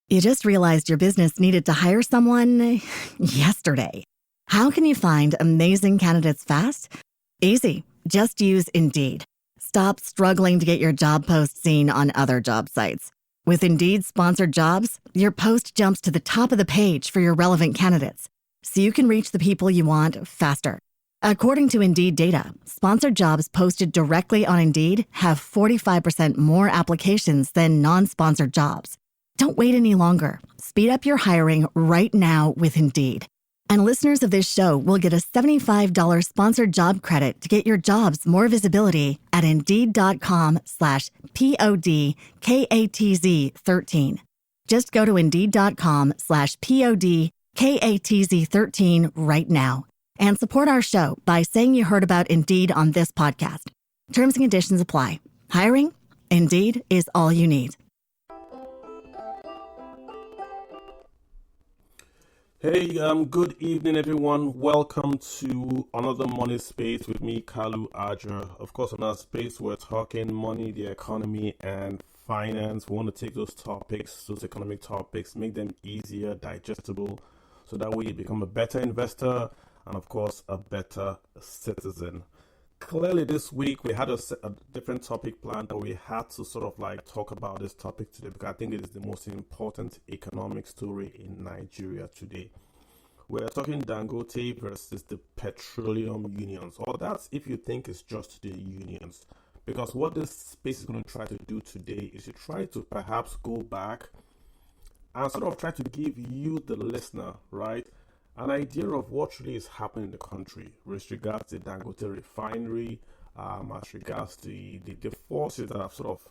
You just realized your business needed to hire someone yesterday. How can you find amazing candidates fast? Easy. Just use Indeed. Stop struggling to get your job post seen on other job sites. With Indeed sponsored jobs, your post jumps to the top of the page for your relevant candidates, so you can reach the people you want faster. According to Indeed data, sponsored jobs posted directly on Indeed have 45% more applications than non-sponsored jobs. Don't wait any longer. Speed up your hiring right now with Indeed. And listeners of this show will get a $75 sponsored job credit to get your jobs more visibility at Indeed.com/PODKATZ13. Just go to Indeed.com/PODKATZ13 right now and support our show by saying you heard about Indeed on this podcast. Terms and conditions apply. Hiring? Indeed is all you need. Hey, good evening, everyone. Welcome to another Money Space with me, Kalu Aja. Of course, on our space, we're talking money, the economy, and finance. We want to take those topics, those economic topics, make them easier, digestible, so that way you become a better investor and, of course, a better citizen. Clearly, this week we had a different topic planned, but we had to sort of like talk about this topic today because I think it is the most important economic story in Nigeria today. We're talking Dangote versus the petroleum unions, or that's if you think it's just the unions. Because what this space is going to try to do today is to try to perhaps go back and sort of try to give you, the listener, right, an idea of what really is happening in the country with regards to Dangote Refinery, as regards to the forces that have sort of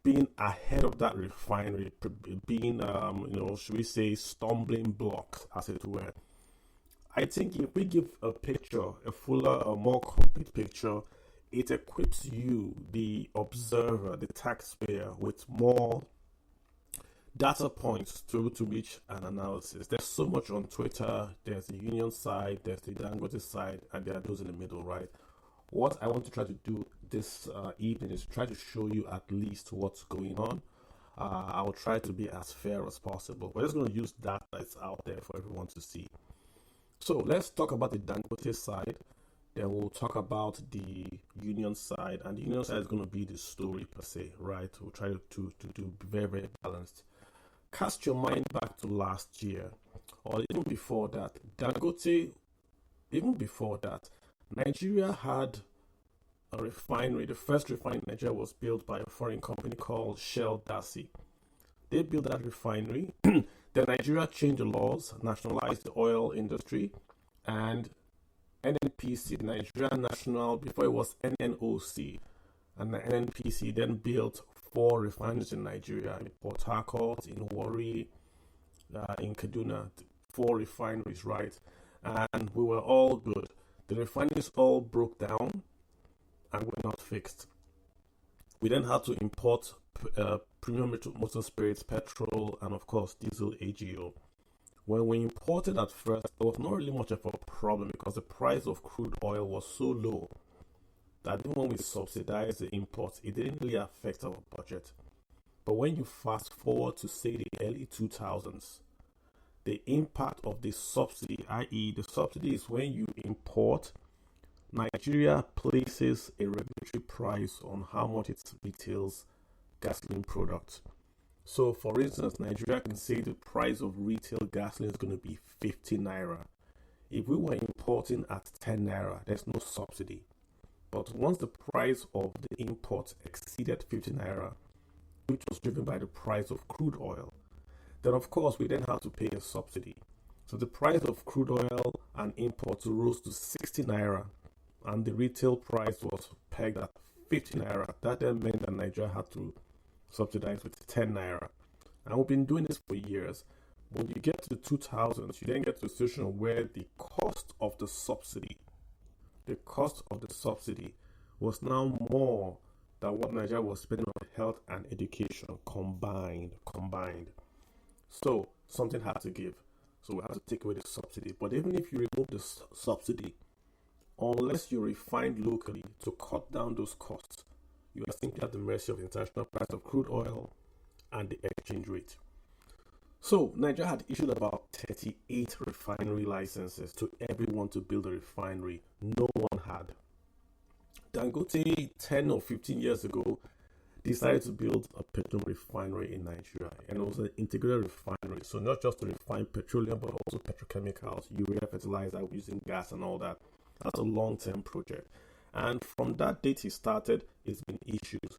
been ahead of that refinery, being, should we say, stumbling blocks, as it were. I think if we give a picture, a fuller, a more complete picture, it equips you, the observer, the taxpayer, with more data points to reach an analysis. There's so much on Twitter. There's the union side, there's the Dangote side, and there are those in the middle, right? What I want to try to do this evening is try to show you at least what's going on. I will try to be as fair as possible. We're just going to use data that's out there for everyone to see. So let's talk about the Dangote side. Then we'll talk about the union side. And the union side is going to be the story per se, right? We'll try to do very, very balanced. Cast your mind back to last year, or even before that. Dangote, even before that, Nigeria had a refinery. The first refinery in Nigeria was built by a foreign company called Shell Dassi. They built that refinery. Then Nigeria changed the laws, nationalized the oil industry, and NNPC, the Nigerian National, before it was NNOC, and the NNPC then built 4 refineries in Nigeria, in Port Harcourt, in Warri, in Kaduna, 4 refineries, right? And we were all good. The refineries all broke down and were not fixed. We then had to import premium motor spirits, petrol, and of course diesel AGO. When we imported at first, there was not really much of a problem because the price of crude oil was so low that even when we subsidized the imports, it didn't really affect our budget. But when you fast forward to, say, the early 2000s, the impact of the subsidy, i.e. the subsidy is when you import, Nigeria places a regulatory price on how much it retails gasoline products. So, for instance, Nigeria can say the price of retail gasoline is going to be 50 naira. If we were importing at 10 naira, there's no subsidy. But once the price of the import exceeded 50 naira, which was driven by the price of crude oil, then of course we then had to pay a subsidy. So the price of crude oil and imports rose to 60 naira, and the retail price was pegged at 50 naira. That then meant that Nigeria had to subsidize with 10 naira. And we've been doing this for years. When you get to the 2000s, you then get to a situation where the cost of the subsidy was now more than what Nigeria was spending on health and education combined. So something had to give. So we had to take away the subsidy. But even if you remove the subsidy, unless you refine locally to cut down those costs, you are simply at the mercy of the international price of crude oil and the exchange rate. So, Nigeria had issued about 38 refinery licenses to everyone to build a refinery. No one had. Dangote, 10 or 15 years ago, decided to build a petroleum refinery in Nigeria, and it was an integrated refinery. So, not just to refine petroleum, but also petrochemicals, urea, fertilizer, using gas, and all that. That's a long term project. And from that date he started, it's been issues.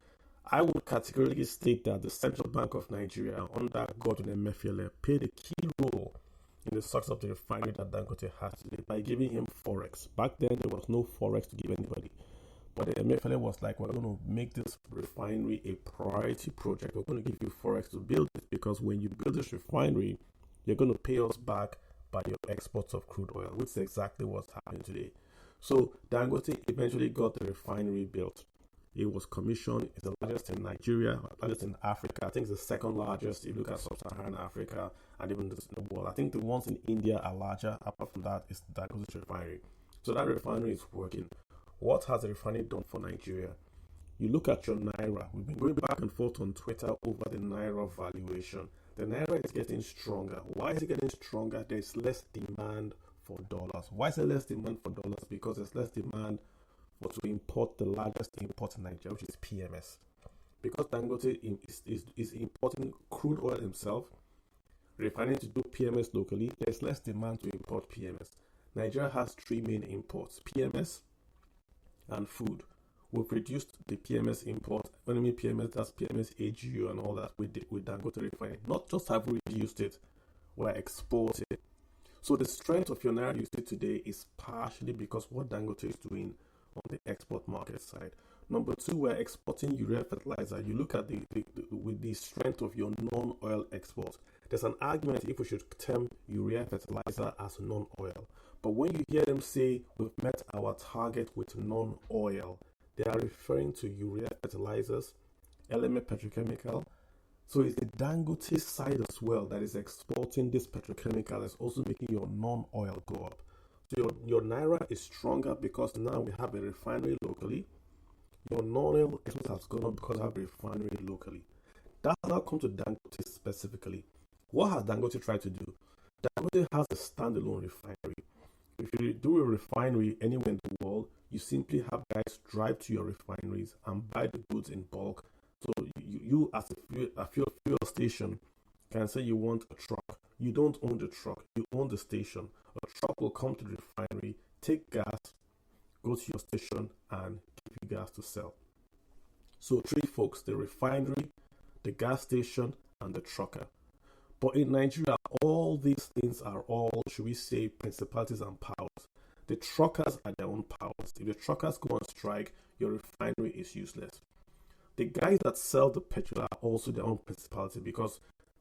I would categorically state that the Central Bank of Nigeria, under Godwin Emefiele, played a key role in the success of the refinery that Dangote has today by giving him forex. Back then, there was no forex to give anybody. But Emefiele was like, we're going to make this refinery a priority project. We're going to give you forex to build it, because when you build this refinery, you're going to pay us back by your exports of crude oil, which is exactly what's happening today. So Dangote eventually got the refinery built. It was commissioned. It's the largest in Nigeria, largest in Africa. I think it's the second largest if you look at sub-Saharan Africa and even the world. I think the ones in India are larger. Apart from that, it's the Dangote refinery. So that refinery is working. What has the refinery done for Nigeria? You look at your Naira. We've been going back and forth on Twitter over the Naira valuation. The Naira is getting stronger. Why is it getting stronger? There's less demand for dollars. Why is there less demand for dollars? Because there's less demand for to import the largest import in Nigeria, which is PMS. Because Dangote is importing crude oil himself, refining to do PMS locally, there's less demand to import PMS. Nigeria has three main imports: PMS and food. We've reduced the PMS import. When I mean PMS, that's PMS, AGU, and all that with Dangote refining. Not just have we reduced it, we're exporting. So the strength of your Naira you see today is partially because what Dangote is doing on the export market side. Number two, we're exporting urea fertilizer. You look at with the strength of your non-oil exports. There's an argument if we should term urea fertilizer as non-oil. But when you hear them say we've met our target with non-oil, they are referring to urea fertilizers, element petrochemical. So it's the Dangote side as well that is exporting this petrochemical, that's also making your non-oil go up. So your Naira is stronger because now we have a refinery locally. Your non-oil exports has gone up because we have a refinery locally. That now comes to Dangote specifically. What has Dangote tried to do? Dangote has a standalone refinery. If you do a refinery anywhere in the world, you simply have guys drive to your refineries and buy the goods in bulk. So you as a fuel station can say you want a truck. You don't own the truck, you own the station. A truck will come to the refinery, take gas, go to your station, and give you gas to sell. So three folks: the refinery, the gas station, and the trucker. But in Nigeria, all these things are all, should we say, principalities and powers. The truckers are their own powers. If the truckers go on strike, your refinery is useless. The guys that sell the petrol are also their own principality, because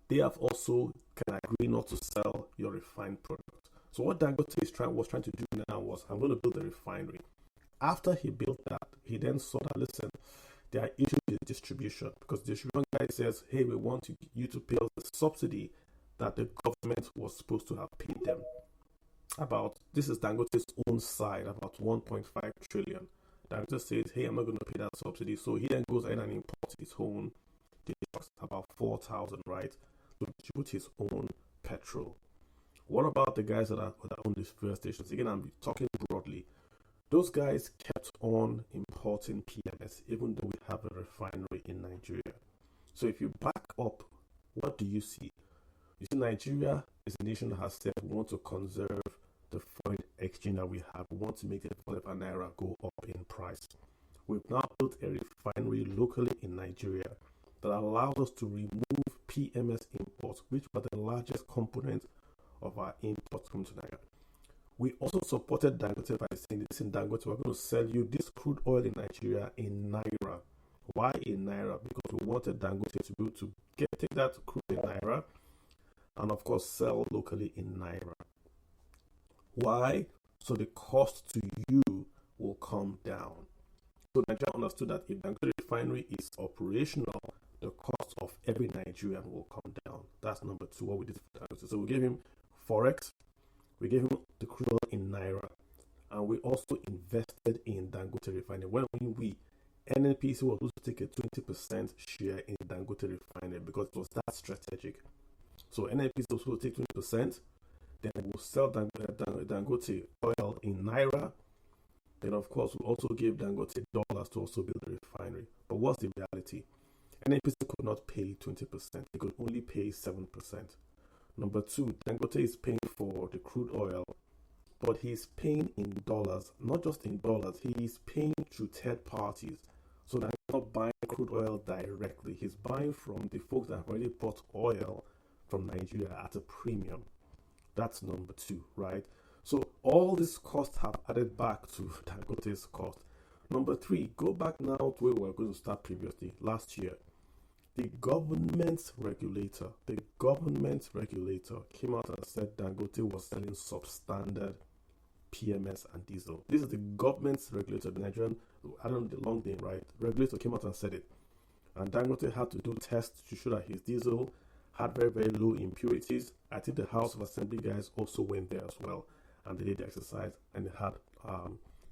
they have also can agree not to sell your refined product. So what Dangote was trying to do now was, I'm going to build a refinery. After he built that, he then saw that, listen, there are issues with distribution, because the distribution guy says, hey, we want you to pay us the subsidy that the government was supposed to have paid them. This is Dangote's own side, about 1.5 trillion. Dangote says, hey, I'm not going to pay that subsidy. So he then goes ahead and imports his own, about 4,000, right, to distribute his own petrol. What about the guys that own these fuel stations? Again, I'm talking broadly. Those guys kept on importing PMS, even though we have a refinery in Nigeria. So if you back up, what do you see? You see, Nigeria is a nation that has said we want to conserve the foreign exchange that we have. We want to make the Naira go up in price. We've now built a refinery locally in Nigeria that allows us to remove PMS imports, which were the largest component of our imports from Nigeria. We also supported Dangote by saying, this in Dangote, we're going to sell you this crude oil in Nigeria in Naira. Why in Naira? Because we wanted Dangote to be able to take that crude in Naira and, of course, sell locally in Naira. Why? So the cost to you will come down. So Nigeria understood that if Dangote refinery is operational, the cost of every Nigerian will come down. That's number two, what we did for Dangote. So we gave him Forex, we gave him the crude oil in Naira, and we also invested in Dangote refinery. When we NNPC was supposed to take a 20% share in Dangote refinery because it was that strategic. So NNPC is supposed to take 20%, then we'll sell Dangote oil in Naira. Then, of course, we'll also give Dangote dollars to also build the refinery. But what's the reality? NNPC could not pay 20%, they could only pay 7%. Number two, Dangote is paying for the crude oil, but he's paying in dollars, not just in dollars, he is paying through third parties. So they're not buying crude oil directly. He's buying from the folks that have already bought oil from Nigeria at a premium. That's number two, right? So all these costs have added back to Dangote's cost. Number three, go back now to where we were going to start previously, last year. The government regulator came out and said Dangote was selling substandard PMS and diesel. This is the government's regulator, the Nigerian, I don't know the long name, right? Regulator came out and said it. And Dangote had to do tests to show that his diesel had very, very low impurities. I think the House of Assembly guys also went there as well. And they did the exercise and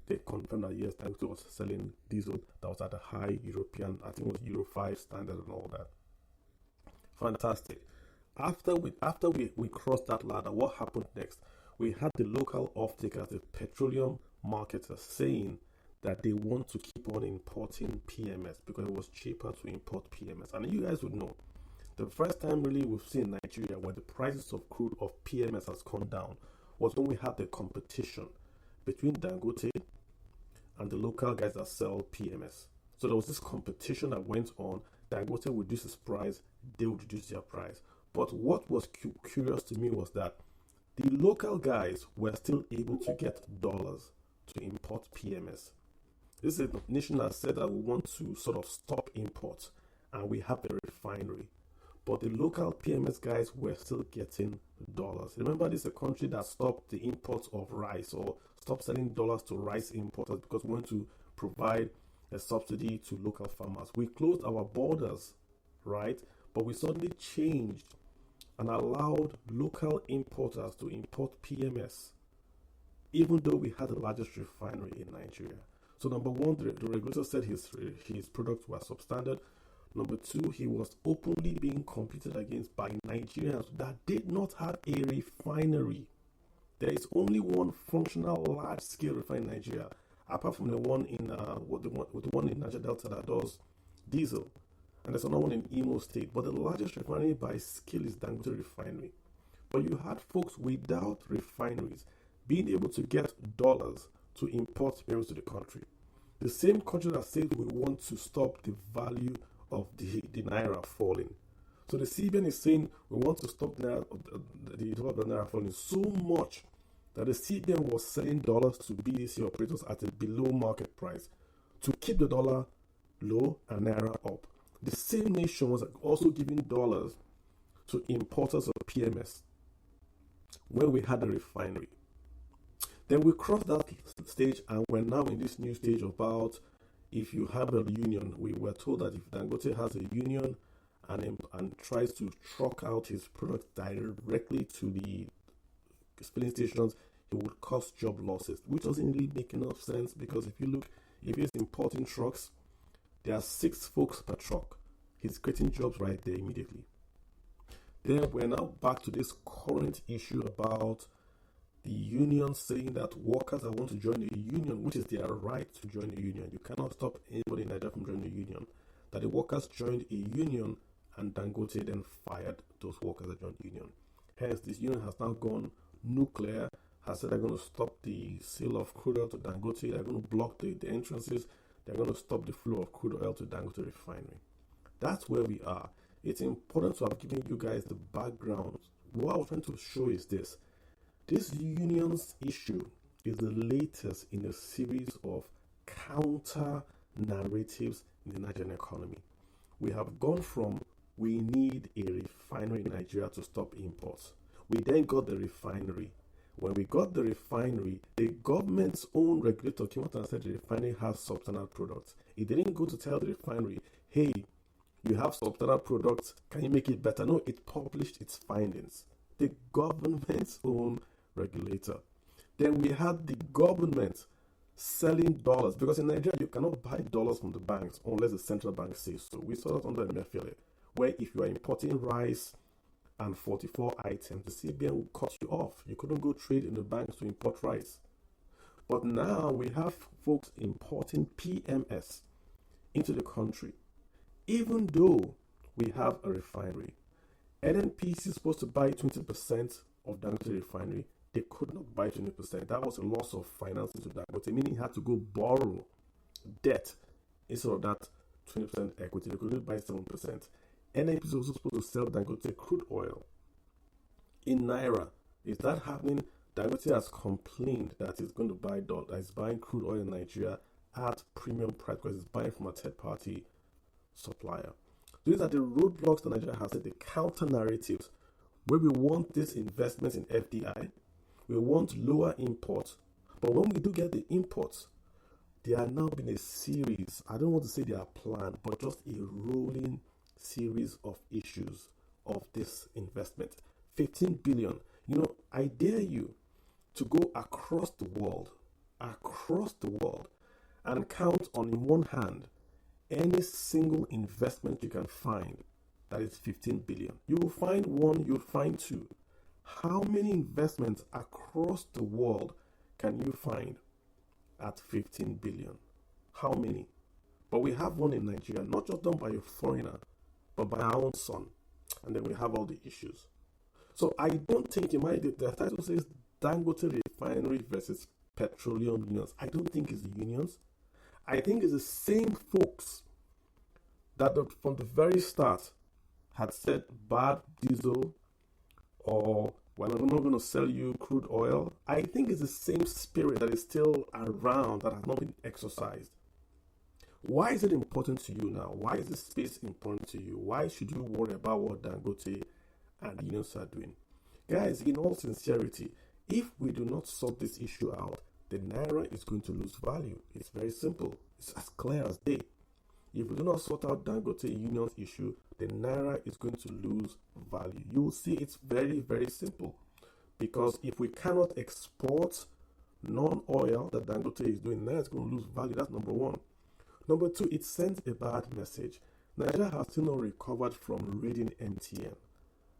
they confirmed that yes, Dangote was selling diesel that was at a high European, I think it was Euro 5 standard and all that. Fantastic. After we crossed that ladder, what happened next? We had the local off-takers, the petroleum marketers, saying that they want to keep on importing PMS because it was cheaper to import PMS. And you guys would know, the first time really we've seen Nigeria where the prices of crude of PMS has come down was when we had the competition between Dangote and the local guys that sell PMS. So there was this competition that went on. Dangote would reduce his price, they would reduce their price. But what was curious to me was that the local guys were still able to get dollars to import PMS. This is a nation that said that we want to sort of stop imports and we have a refinery. But the local PMS guys were still getting dollars. Remember, this is a country that stopped the imports of rice or stopped selling dollars to rice importers because we want to provide a subsidy to local farmers. We closed our borders, right? But we suddenly changed and allowed local importers to import PMS, even though we had the largest refinery in Nigeria. So number one, the regulator said his products were substandard. Number two, he was openly being competed against by Nigerians that did not have a refinery. There is only one functional large-scale refinery in Nigeria, apart from the one in the one in Niger Delta that does diesel. And there's another one in Imo State. But the largest refinery by scale is Dangote Refinery. But you had folks without refineries being able to get dollars to import barrels to the country. The same country that says we want to stop the value of the Naira falling. So the CBN is saying we want to stop the Naira falling so much that the CBN was selling dollars to BDC operators at a below market price to keep the dollar low and Naira up. The same nation was also giving dollars to importers of PMS when we had a refinery. Then we crossed that stage and we're now in this new stage about if you have a union. We were told that if Dangote has a union and tries to truck out his product directly to the filling stations, it would cause job losses, which doesn't really make enough sense because if he's importing trucks, there are 6 folks per truck. He's creating jobs right there immediately. Then we're now back to this current issue about the union saying that workers that want to join a union, which is their right to join a union, you cannot stop anybody in Nigeria from joining a union, that the workers joined a union and Dangote then fired those workers that joined the union. Hence, this union has now gone nuclear, has said they're going to stop the sale of crude oil to Dangote, they're going to block the entrances, they're going to stop the flow of crude oil to Dangote Refinery. That's where we are. It's important to have given you guys the background. What I was trying to show is this. This union's issue is the latest in a series of counter narratives in the Nigerian economy. We have gone from we need a refinery in Nigeria to stop imports. We then got the refinery. When we got the refinery, the government's own regulator came out and said the refinery has substandard products. It didn't go to tell the refinery, hey, you have substandard products, can you make it better? No, it published its findings. The government's own regulator. Then we had the government selling dollars, because in Nigeria you cannot buy dollars from the banks unless the central bank says so. We saw that under Emefiele, where if you are importing rice and 44 items, the CBN will cut you off. You couldn't go trade in the banks to import rice. But now we have folks importing PMS into the country, even though we have a refinery. NNPC is supposed to buy 20% of Dangote refinery. They could not buy 20%. That was a loss of financing to Dangote, meaning he had to go borrow debt instead of that 20% equity. They couldn't buy 7%. NNPC is also supposed to sell Dangote crude oil in Naira. Is that happening? Dangote has complained that it's going to buy that it's buying crude oil in Nigeria at premium price because it's buying from a third party supplier. These are the roadblocks that Nigeria has set, the counter narratives, where we want this investment in FDI, we want lower imports, but when we do get the imports, there are now been a series, I don't want to say they are planned, but just a rolling series of issues of this investment. 15 billion. I dare you to go across the world, and count on one hand any single investment you can find that is 15 billion. You will find one, you'll find two. How many investments across the world can you find at 15 billion? How many? But we have one in Nigeria, not just done by a foreigner, but by our own son. And then we have all the issues. So I don't think the title says Dangote Refinery versus Petroleum Unions. I don't think it's the unions. I think it's the same folks that from the very start had said bad diesel or we're not going to sell you crude oil. I think it's the same spirit that is still around that has not been exercised. Why is it important to you now? Why is this space important to you? Why should you worry about what Dangote and the unions are doing? Guys, in all sincerity, if we do not sort this issue out, the Naira is going to lose value. It's very simple. It's as clear as day. If we do not sort out Dangote Union's issue, the Naira is going to lose value. You will see it's very, very simple. Because if we cannot export non-oil that Dangote is doing, Naira is going to lose value. That's number one. Number two, it sends a bad message. Nigeria has still not recovered from raiding MTN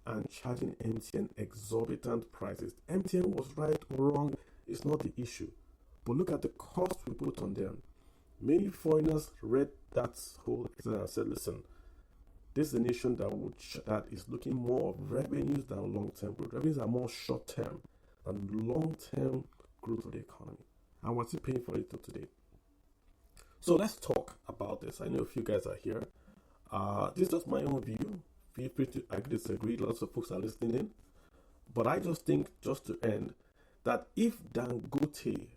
and charging MTN exorbitant prices. MTN was right or wrong, it's not the issue. But look at the cost we put on them. Many foreigners read that whole thing and said, listen, this is a nation that is looking more of revenues than long-term growth. Revenues are more short-term than long-term growth of the economy. And we're still paying for it till today. So let's talk about this. I know a few guys are here. This is just my own view. Feel free to agree, disagree. Lots of folks are listening in. But I just think, just to end, that if Dangote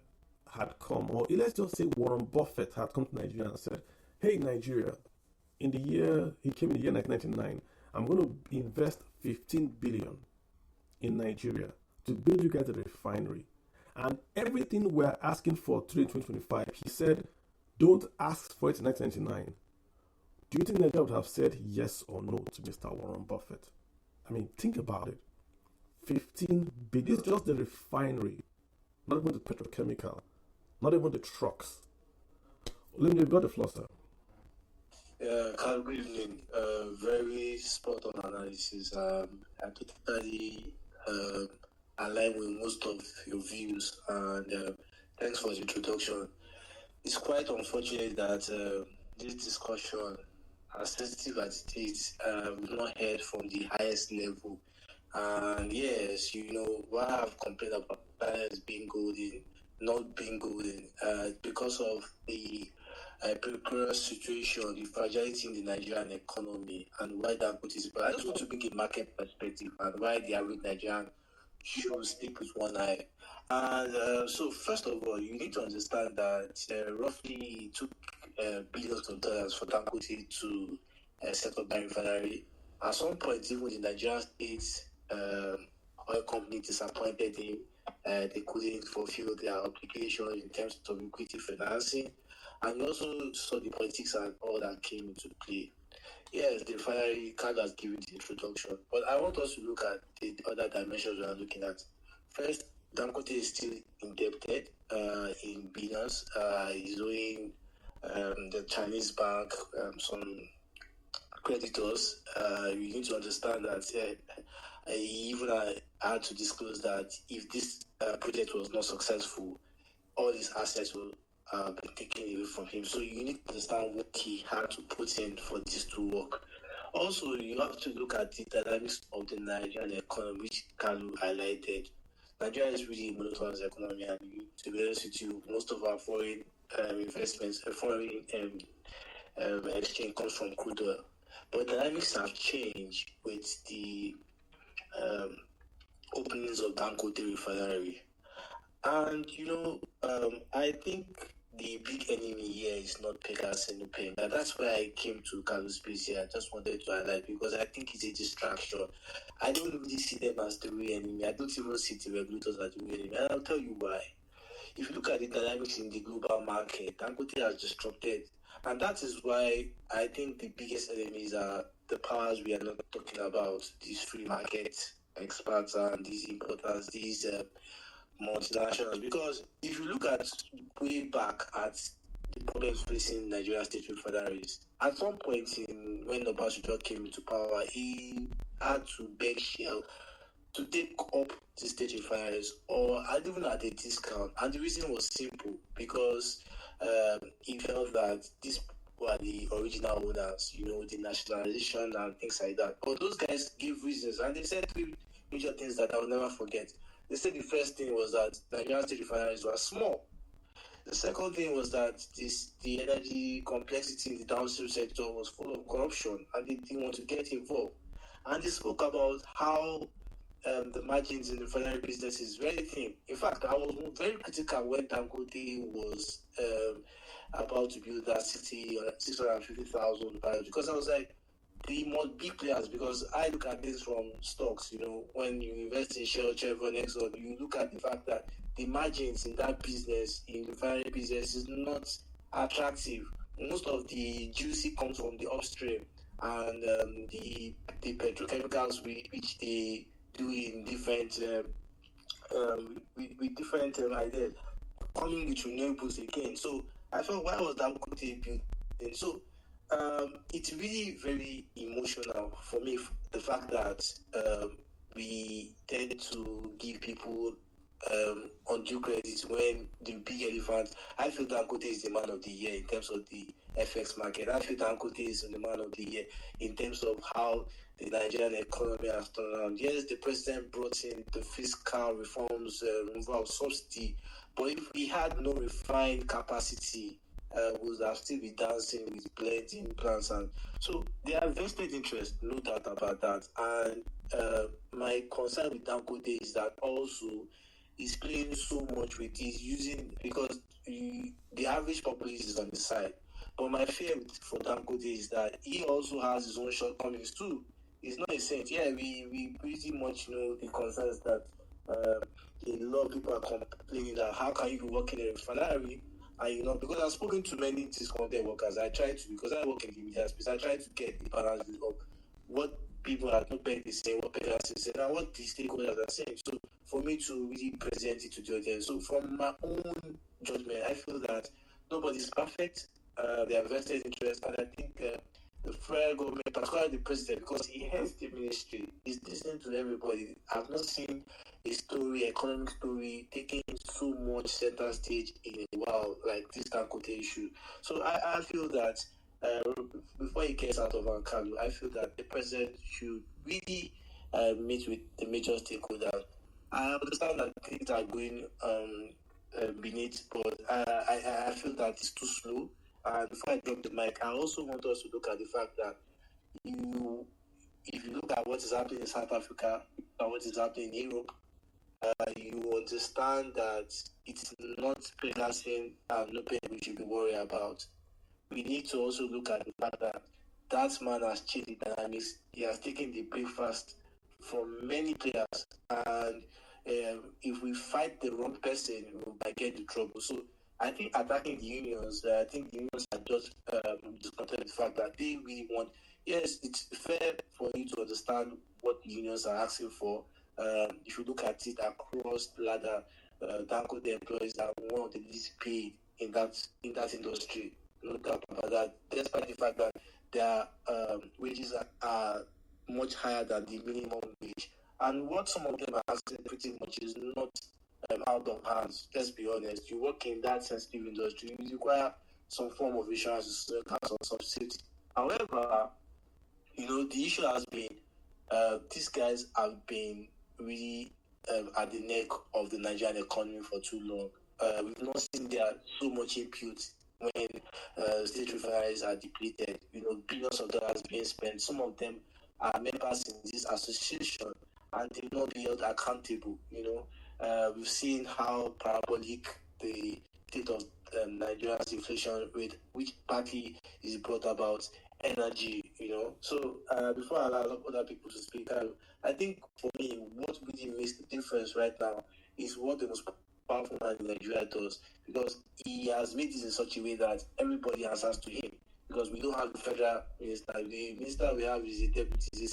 had come, or let's just say Warren Buffett had come to Nigeria and said, hey, Nigeria, he came in the year 1999, I'm going to invest 15 billion in Nigeria to build you guys a refinery. And everything we're asking for today in 2025, he said, don't ask for it in 1999. Do you think Nigeria would have said yes or no to Mr. Warren Buffett? I mean, think about it. 15 billion. It's just the refinery, not even the petrochemical, not even the trucks. Let me go the floor, sir. Carl, good evening. Very spot on analysis. I totally align with most of your views, and thanks for the introduction. It's quite unfortunate that this discussion, as sensitive as it is, we've not heard from the highest level. And yes, why I've complained about buyers being golden, not being golden, because of the precarious situation, the fragility in the Nigerian economy, and why that put is. But I just want to bring a market perspective and why the average Nigerian should sleep with one eye. And so, first of all, you need to understand that roughly it took billions of dollars for Dangote to set up that refinery. At some point, even the Nigerian state oil company disappointed him. They couldn't fulfill their obligations in terms of equity financing. And you also saw the politics and all that came into play. Yes, the refinery card has given the introduction, but I want us to look at the other dimensions we are looking at. First, Dangote is still indebted in billions. He's owing the Chinese bank some creditors. You need to understand that He even had to disclose that if this project was not successful, all his assets will be taken away from him. So you need to understand what he had to put in for this to work. Also, you have to look at the dynamics of the Nigerian economy, which Kalu highlighted. Nigeria is really a monotonous economy, and to be honest with you, most of our foreign investments, foreign exchange comes from crude oil. But dynamics have changed with the openings of Dangote Refinery. And, I think the big enemy here is not Pegas and Pain. And that's why I came to Carlos Space here. I just wanted to highlight because I think it's a distraction. I don't really see them as the real enemy. I don't even see the regulators as the real enemy. And I'll tell you why. If you look at the dynamics in the global market, Dangote has disrupted. And that is why I think the biggest enemies are the powers we are not talking about, these free market experts and these importers, these multinationals. Because if you look at way back at the problems facing Nigerian state refineries, at some point when Obasanjo came into power, he had to beg Shell to take up the state refineries or even at a discount. And the reason was simple because he felt that these were the original owners, the nationalization and things like that. But those guys gave reasons, and they said three major things that I will never forget. They said the first thing was that Nigerian state refineries were small. The second thing was that the energy complexity in the downstream sector was full of corruption, and they didn't want to get involved. And they spoke about how the margins in the refinery business is very thin. In fact, I was very critical when Dangote was about to build that city on 650,000 barrels because I was like, they must be players because I look at this from stocks. When you invest in Shell, Chevron, Exxon, you look at the fact that the margins in that business, in the refinery business, is not attractive. Most of the juicy comes from the upstream and the petrochemicals which they do in different with different ideas coming with renewables again. So I felt why was that Dangote built? And so it's really very emotional for me, the fact that we tend to give people undue credit when the big elephant. I feel Dangote is the man of the year in terms of the FX market. I feel Dangote is the man of the year in terms of how the Nigerian economy has turned around. Yes, the president brought in the fiscal reforms, removal of subsidy, but if we had no refined capacity, we would have still be dancing with blending plants. And so they have vested interest, no doubt about that. And my concern with Dangote is that also is playing so much with is using because the average population is on the side. But my fear for Dangote is that he also has his own shortcomings too. He's not a saint. Yeah, we pretty much know the concerns that a lot of people are complaining that how can you work in a refinery and because I've spoken to many discontented workers. I try to because I work in the media space. I try to get the balance of what people are not paying the same, what parents are saying, and what the stakeholders are saying. So for me to really present it to the audience. So from my own judgment, I feel that nobody's perfect. They have vested interest, and I think the federal government, particularly the president, because he heads the ministry, is listening to everybody. I've not seen a economic story, taking so much center stage in a while, like this Dangote issue. So I feel that before he gets out of Ankalu, I feel that the president should really meet with the major stakeholders. I understand that things are going beneath, but I feel that it's too slow. And before I drop the mic, I also want us to look at the fact that if you look at what is happening in South Africa and what is happening in Europe, you understand that it's not Pegasus and no pain we should be worried about. We need to also look at the fact that that man has changed the dynamics. He has taken the breakfast from many players, and if we fight the wrong person, we might get into trouble. So I think attacking the unions, I think the unions are just discontent with the fact that they really want. Yes, it's fair for you to understand what the unions are asking for. If you look at it across the ladder, Dangote employees are one of the least paid in that industry. No doubt about that. Despite the fact that their wages are much higher than the minimum wage, And what some of them are asking pretty much is not out of hands. Let's be honest. You work in that sensitive industry, you require some form of insurance, some subsidy. However, the issue has been these guys have been really at the neck of the Nigerian economy for too long. We've not seen there so much input when state refineries are depleted. Billions of dollars being spent. Some of them are members in this association and they will not be held accountable. We've seen how parabolic the state of Nigeria's inflation rate, which partly is brought about energy, So before I allow other people to speak, I think for me, what really makes the difference right now is what the most powerful man in Nigeria does, because he has made this in such a way that everybody answers to him. Because we don't have the federal minister. The minister we have is a deputy,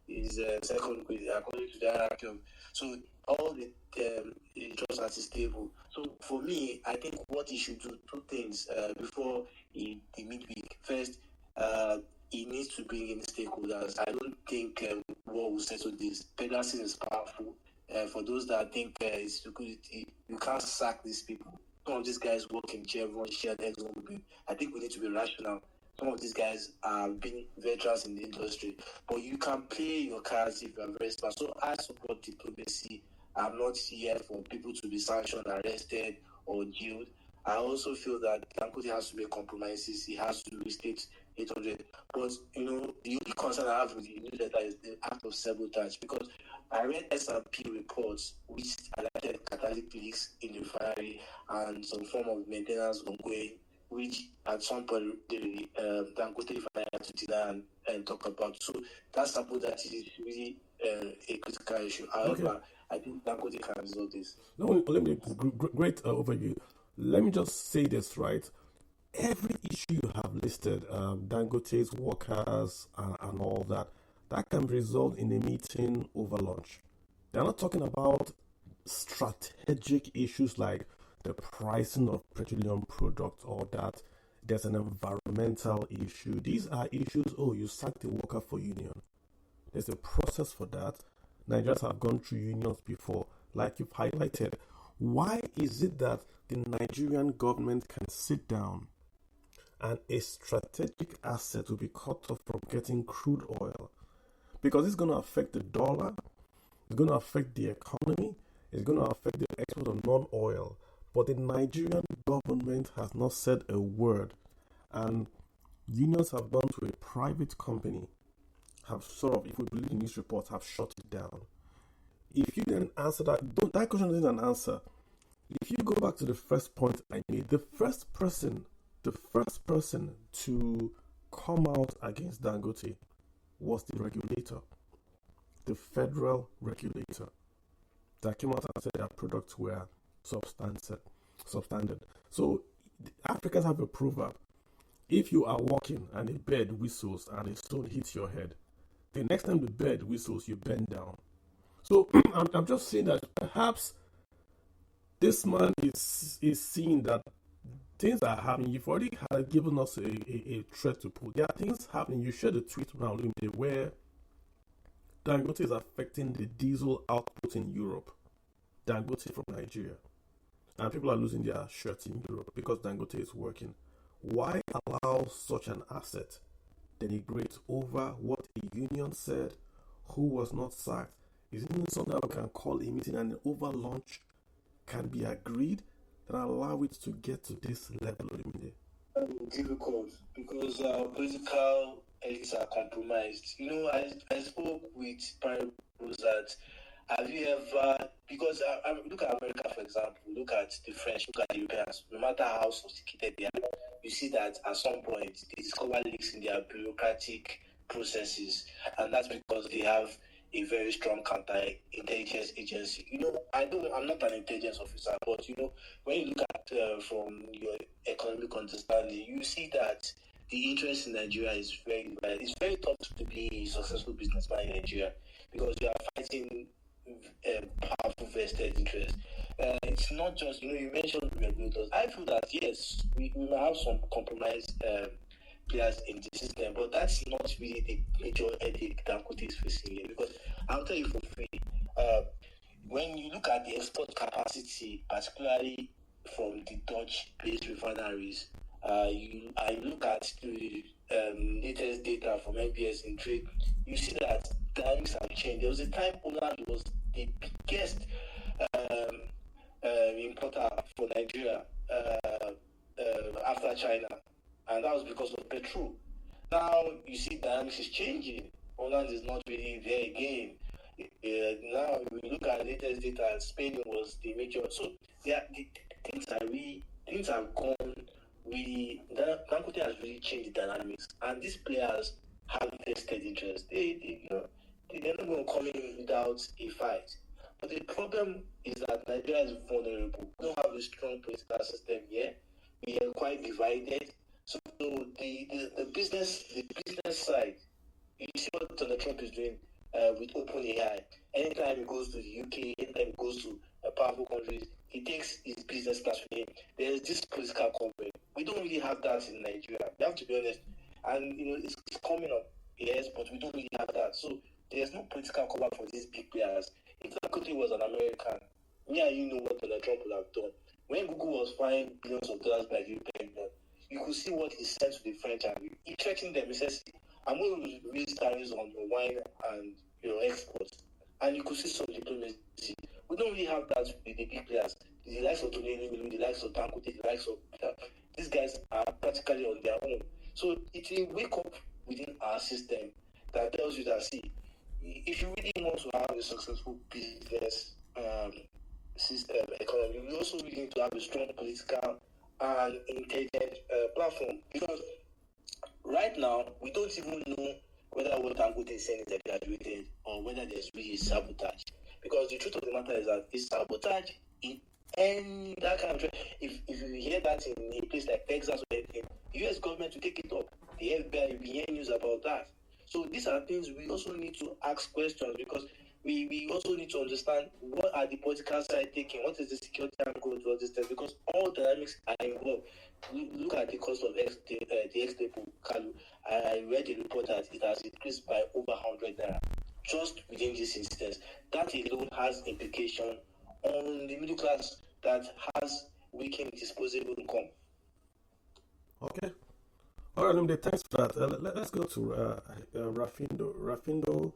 is second according to the hierarchy. So all the trust is stable. So for me, I think what he should do, two things before the midweek. First, he needs to bring in stakeholders. I don't think war will settle this. Pegasus is powerful. For those that think it's security, you can't sack these people. Some of these guys work in Chevron, Shell, ExxonMobil. I think we need to be rational. Some of these guys have been veterans in the industry, but you can play your cards if you are very smart. So I support diplomacy. I'm not here for people to be sanctioned, arrested, or jailed. I also feel that Dangote has to make compromises. He has to restate 800. But, the only concern I have with the newsletter is the act of sabotage, because I read S&P reports which highlighted catalytic leaks in the refinery and some form of maintenance ongoing, which at some point the Dangote refinery had to deny and talk about. So that sabotage is really a critical issue. However, okay, I think Dangote can resolve this. No, let me great overview. Let me just say this, right? Every issue you have listed, Dangote's workers and all that can be resolved in a meeting over lunch. They're not talking about strategic issues like the pricing of petroleum products or that there's an environmental issue. These are issues, you sacked the worker for union. There's a process for that. Nigerians have gone through unions before, like you've highlighted. Why is it that the Nigerian government can sit down and a strategic asset will be cut off from getting crude oil? Because it's going to affect the dollar, it's going to affect the economy, it's going to affect the export of non-oil. But the Nigerian government has not said a word. And unions have gone to a private company, have sort of, if we believe the news reports, have shut it down. If you then answer that question isn't an answer. If you go back to the first point I made, the first person to come out against Dangote was the regulator, the federal regulator, that came out and said their products were substandard. So Africans have a proverb: if you are walking and a bird whistles and a stone hits your head, the next time the bird whistles, you bend down. So I'm just saying that perhaps this man is seeing that things are happening. You've already given us a thread to pull. There are things happening. You shared a tweet now where Dangote is affecting the diesel output in Europe. Dangote from Nigeria. And people are losing their shirts in Europe because Dangote is working. Why allow such an asset denigrate over what a union said, who was not sacked? Is it something that we can call a meeting and over lunch can be agreed and allow it to get to this level? Difficult because political elites are compromised. I spoke with parables that have you ever, because look at America, for example, look at the French, look at the Europeans, no matter how sophisticated they are, you see that at some point they discover leaks in their bureaucratic processes, and that's because they have a very strong counter-intelligence agency. I'm not an intelligence officer, but when you look at from your economic understanding, you see that the interest in Nigeria is it's very tough to be a successful businessman in Nigeria because you are fighting powerful vested interest. It's not just, you mentioned regulators. I feel that, yes, we might have some compromise players in the system, but that's not really the major headache Dangote is facing here. Because I'll tell you for free, when you look at the export capacity, particularly from the Dutch-based refineries, I look at the latest data from MBS in trade, you see that dynamics have changed. There was a time Poland was the biggest importer for Nigeria after China, and that was because of petrol. Now you see dynamics is changing. Poland is not really there again. Now we look at the latest data, Spain was the major. So the things have gone really. Dangote has really changed the dynamics, and these players have vested interest. They're not going to come in without a fight. But the problem is that Nigeria is vulnerable. We don't have a strong political system here. We are quite divided. So the business side, you see what Donald Trump is doing with OpenAI. Anytime he goes to the UK, anytime he goes to powerful countries, he takes his business class with him. There's this political coverage. We don't really have that in Nigeria. We have to be honest. And it's coming up, yes, but we don't really have that. So there's no political cover for these big players. If Dangote was an American, me and you know what Donald Trump would have done. When Google was fined billions of dollars by the European Union, you could see what he sent to the French Army. He threatened them. He says, I'm going to raise tariffs on your wine and your exports. And you could see some diplomacy. We don't really have that with the big players. The likes of Tony, the likes of Dangote, the likes of these guys are practically on their own. So it's a wake up within our system that tells you that, see, if you really want to have a successful business system, economy, you also really need to have a strong political and intelligent platform. Because right now, we don't even know whether what Dangote is saying is exaggerated or whether there's really sabotage. Because the truth of the matter is that it's sabotage in any that kind of. If you hear that in a place like Texas or anything, the US government will take it up. The FBI will be hearing news about that. So these are things we also need to ask questions, because we also need to understand what are the political side taking, what is the security angle to all this stuff, because all dynamics are involved. Look at the cost of the ex-depo, Kalu. I read a report that it has increased by over 100 naira just within this instance. That alone has implication on the middle class that has weakened disposable income. Okay. All right, Olumide, thanks for that. Let's go to Rafindo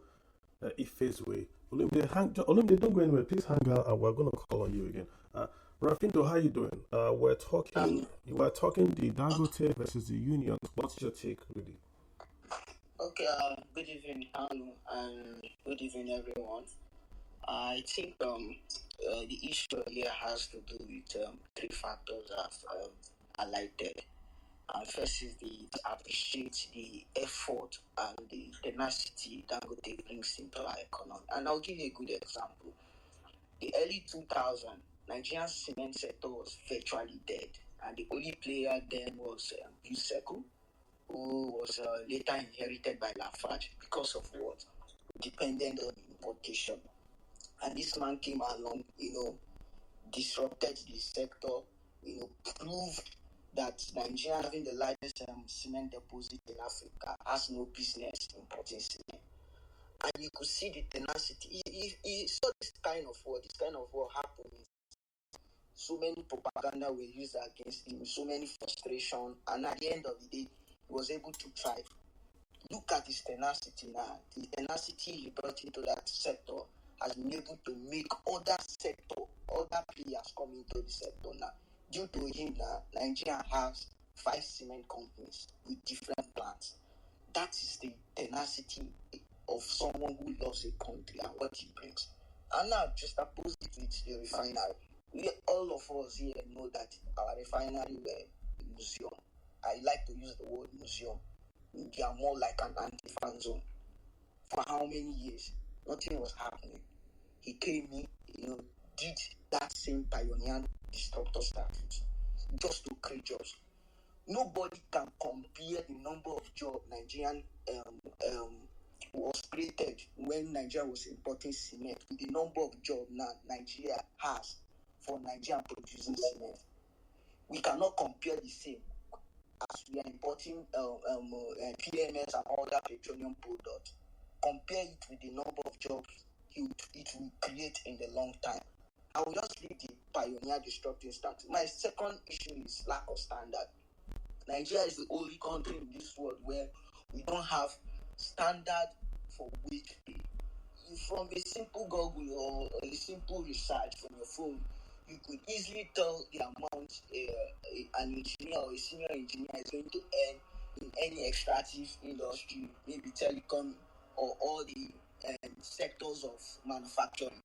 Ifezwe. Olumide, don't go anywhere. Please hang out, and we're going to call on you again. Rafindo, how you doing? You were talking the Dangote versus the union. What's your take, really? Okay, good evening, Anu, and good evening, everyone. I think the issue here has to do with three factors I've highlighted. First is to appreciate the effort and the tenacity Dangote brings into our economy. And I'll give you a good example. The early 2000s, Nigerian cement sector was virtually dead, and the only player then was Buseco, who was later inherited by Lafarge because of what? Dependent on importation. And this man came along, disrupted the sector, proved that Nigeria, having the largest cement deposit in Africa, has no business importing cement. And you could see the tenacity. He saw this kind of what happened. So many propaganda were used against him, so many frustration, and at the end of the day, he was able to thrive. Look at his tenacity now. The tenacity he brought into that sector has been able to make other players come into the sector now. Due to him now, Nigeria has 5 cement companies with different plants. That is the tenacity of someone who loves a country and what he brings. And now just oppose it with the refinery. All of us here know that our refinery were a museum. I like to use the word museum. They are more like an anti-fan zone. For how many years? Nothing was happening. He came in, did that same pioneer disruptor status just to create jobs. Nobody can compare the number of jobs Nigerian was created when Nigeria was importing cement with the number of jobs now Nigeria has for Nigerian producing cement. We cannot compare the same. as we are importing PMS and other petroleum products, compare it with the number of jobs it will create in the long time. I will just leave the pioneer disrupting start. My second issue is lack of standard. Nigeria is the only country in this world where we don't have standard for wage pay. From a simple Google or a simple research from your phone, you could easily tell the amount an engineer or a senior engineer is going to earn in any extractive industry, maybe telecom or all the sectors of manufacturing.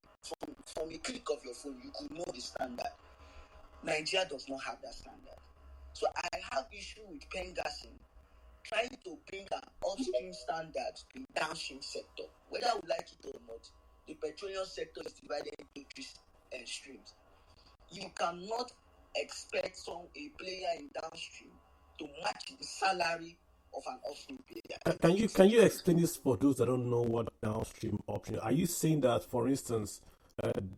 From a click of your phone, you could know the standard. Nigeria does not have that standard. So I have issue with Pengasing trying to bring an upstream standard to the downstream sector. Whether we like it or not, the petroleum sector is divided into three streams. You cannot expect a player in downstream to match the salary of an upstream player. Can you explain this for those that don't know what downstream option? Are you saying that, for instance,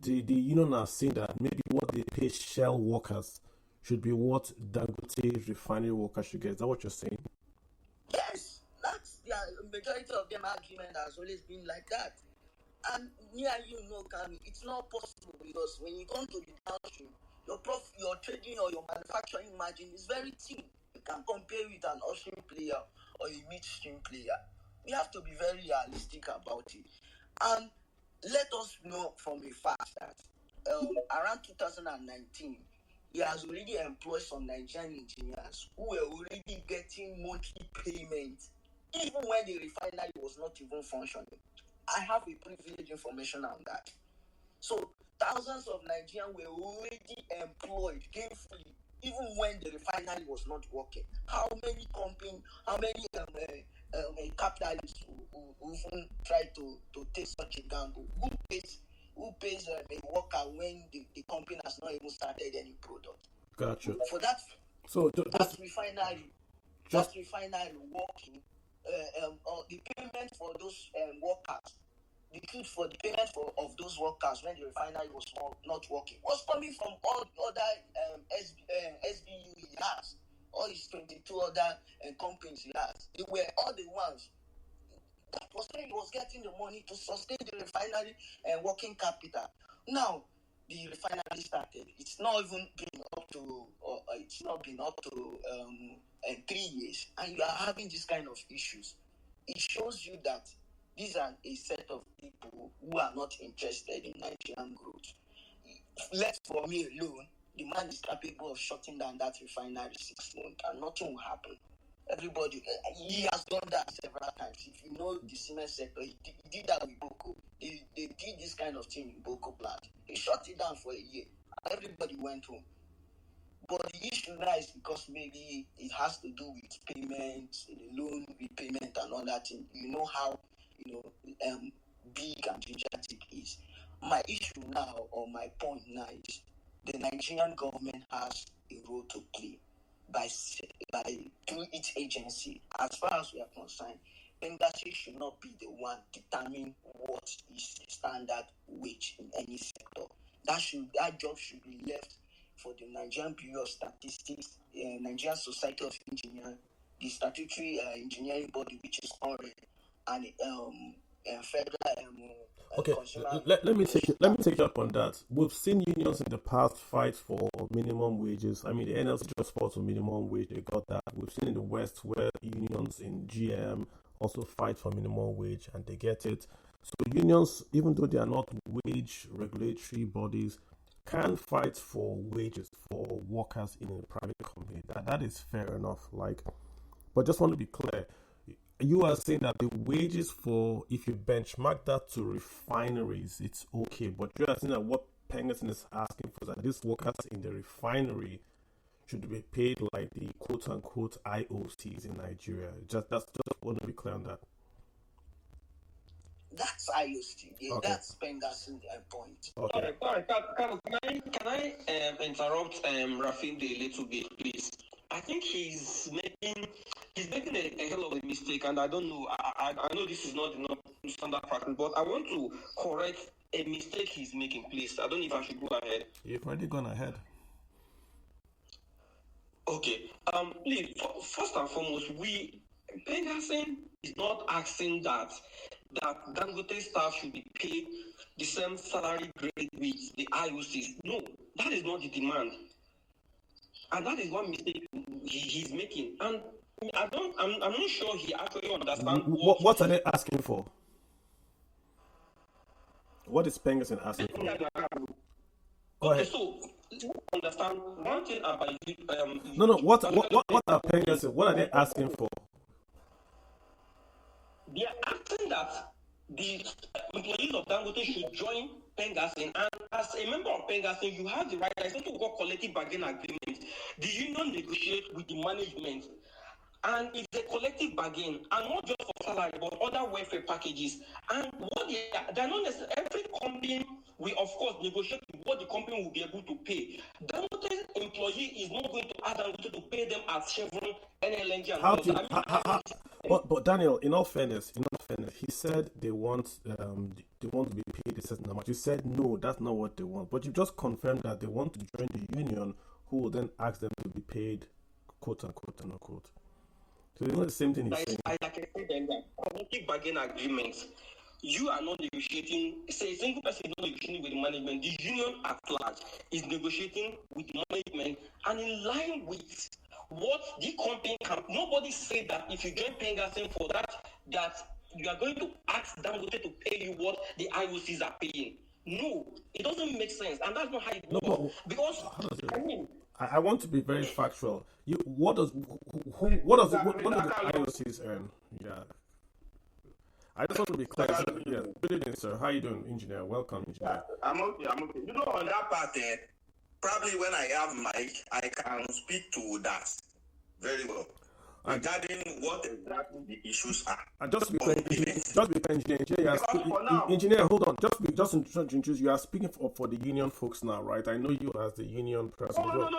the union are saying that maybe what they pay Shell workers should be what Dangote refinery workers should get? Is that what you're saying? Yes, that's the majority of them argument has always been like that. And me and you know, Kami, it's not possible because when you come to the downstream, your trading or your manufacturing margin is very thin. You can compare with an upstream player or a midstream player. We have to be very realistic about it. And let us know from a fact that around 2019, he has already employed some Nigerian engineers who were already getting monthly payments even when the refinery was not even functioning. I have a privileged information on that. So thousands of Nigerians were already employed gainfully even when the refinery was not working. How many capitalists who even try to take such a gamble? Who pays a worker when the company has not even started any product? Gotcha. For that, so that refinery working, the payment for those workers, the truth for the payment of those workers when the refinery was not working was coming from all the other SBU he has, all his 22 other companies he has. They were all the ones. That was when he was getting the money to sustain the refinery and working capital. Now, the refinery started. It's not even been up to, 3 years, and you are having this kind of issues. It shows you that these are a set of people who are not interested in Nigerian growth. Left for me alone, the man is capable of shutting down that refinery 6 months, and nothing will happen. Everybody, he has done that several times. If you know the cement sector, he did that with Boko. They did this kind of thing in Boko plant. They shut it down for a year. Everybody went home. But the issue now is because maybe it has to do with payments, the loan repayment and all that thing. You know how big and gigantic is. My issue now, or my point now, is the Nigerian government has a role to play by through its agency. As far as we are concerned, Benghazi should not be the one determining what is the standard wage in any sector. That job should be left for the Nigerian Bureau of Statistics, Nigerian Society of Engineers, the statutory engineering body, which is already, and federal. Okay, let me take you up on that. We've seen unions in the past fight for minimum wages. I mean, the NLC just fought for minimum wage; they got that. We've seen in the West where unions in GM also fight for minimum wage and they get it. So unions, even though they are not wage regulatory bodies, can fight for wages for workers in a private company. That is fair enough. But just want to be clear. You are saying that the wages for, if you benchmark that to refineries, it's okay. But you are saying that what Pengasing is asking for is that these workers in the refinery should be paid like the quote-unquote IOCs in Nigeria. Just want to be clear on that. That's IOC. Yeah, okay. That's Pengasing point. Okay. All right. Carlos, can I interrupt Rafinde a little bit, please? I think he's making a hell of a mistake, and I don't know. I know this is not standard practice, but I want to correct a mistake he's making, please. I don't know if I should go ahead. You've already gone ahead. Okay. Please, first and foremost, Pegasin is not asking that Dangote staff should be paid the same salary grade with the IOCs. No, that is not the demand, and that is one mistake he's making. And I'm not sure he actually understands What are they asking for? What is Penguin asking for? Go Okay, ahead. so understand one thing about you. No. What are Penguin? What are they asking for? They are asking that the employees of Dangote should join Pengasin, and as a member of Pengasin, you have the right. There's something called collective bargaining agreement. The union negotiates with the management, and it's a collective bargain, and not just for salary, but other welfare packages. And what they're not necessarily every company will of course negotiate with what the company will be able to pay. Dangote's employee is not going to ask Dangote to pay them as Chevron, NLNG, and How others. do you, but Daniel, in all fairness, he said they want to be paid a certain amount. You said no, that's not what they want. But you just confirmed that they want to join the union, who will then ask them to be paid, quote unquote. So it's not the same thing he's saying. Like I said, then that collective bargain agreement, you are not negotiating. Say a single person is not negotiating with the management. The union at large is negotiating with the management, and in line with what the company can. Nobody said that if you join Pengasin for that you are going to ask Dangote to pay you what the IOCs are paying. No, it doesn't make sense, and that's not how it works. No, Because how does it? I mean, I want to be very factual. What does the IOCs earn? Yeah, I just want to be clear. So, yeah, good evening, sir. How you doing, engineer? Welcome, engineer. I'm okay. You know, on that part, probably when I have mic, I can speak to that very well regarding what exactly the issues are. Just because engineer, hold on. Just to introduce, you are speaking for the union folks now, right? I know you as the union president. No.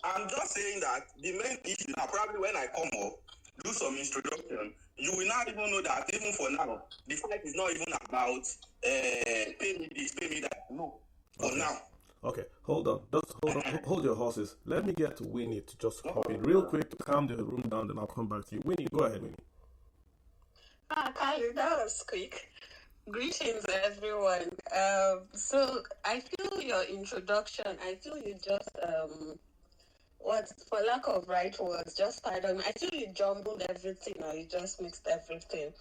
I'm just saying that the main issue now, probably when I come up, do some introduction, you will not even know that even for now, the fight is not even about pay me this, pay me that. No, for now. Okay, hold on. Just hold your horses. Let me get to Winnie to just hop in real quick to calm the room down, then I'll come back to you. Winnie, go ahead, Winnie. Kylie, that was quick. Greetings, everyone. So I feel your introduction, I feel you just, for lack of right words, just pardon me. I feel you jumbled everything or you just mixed everything.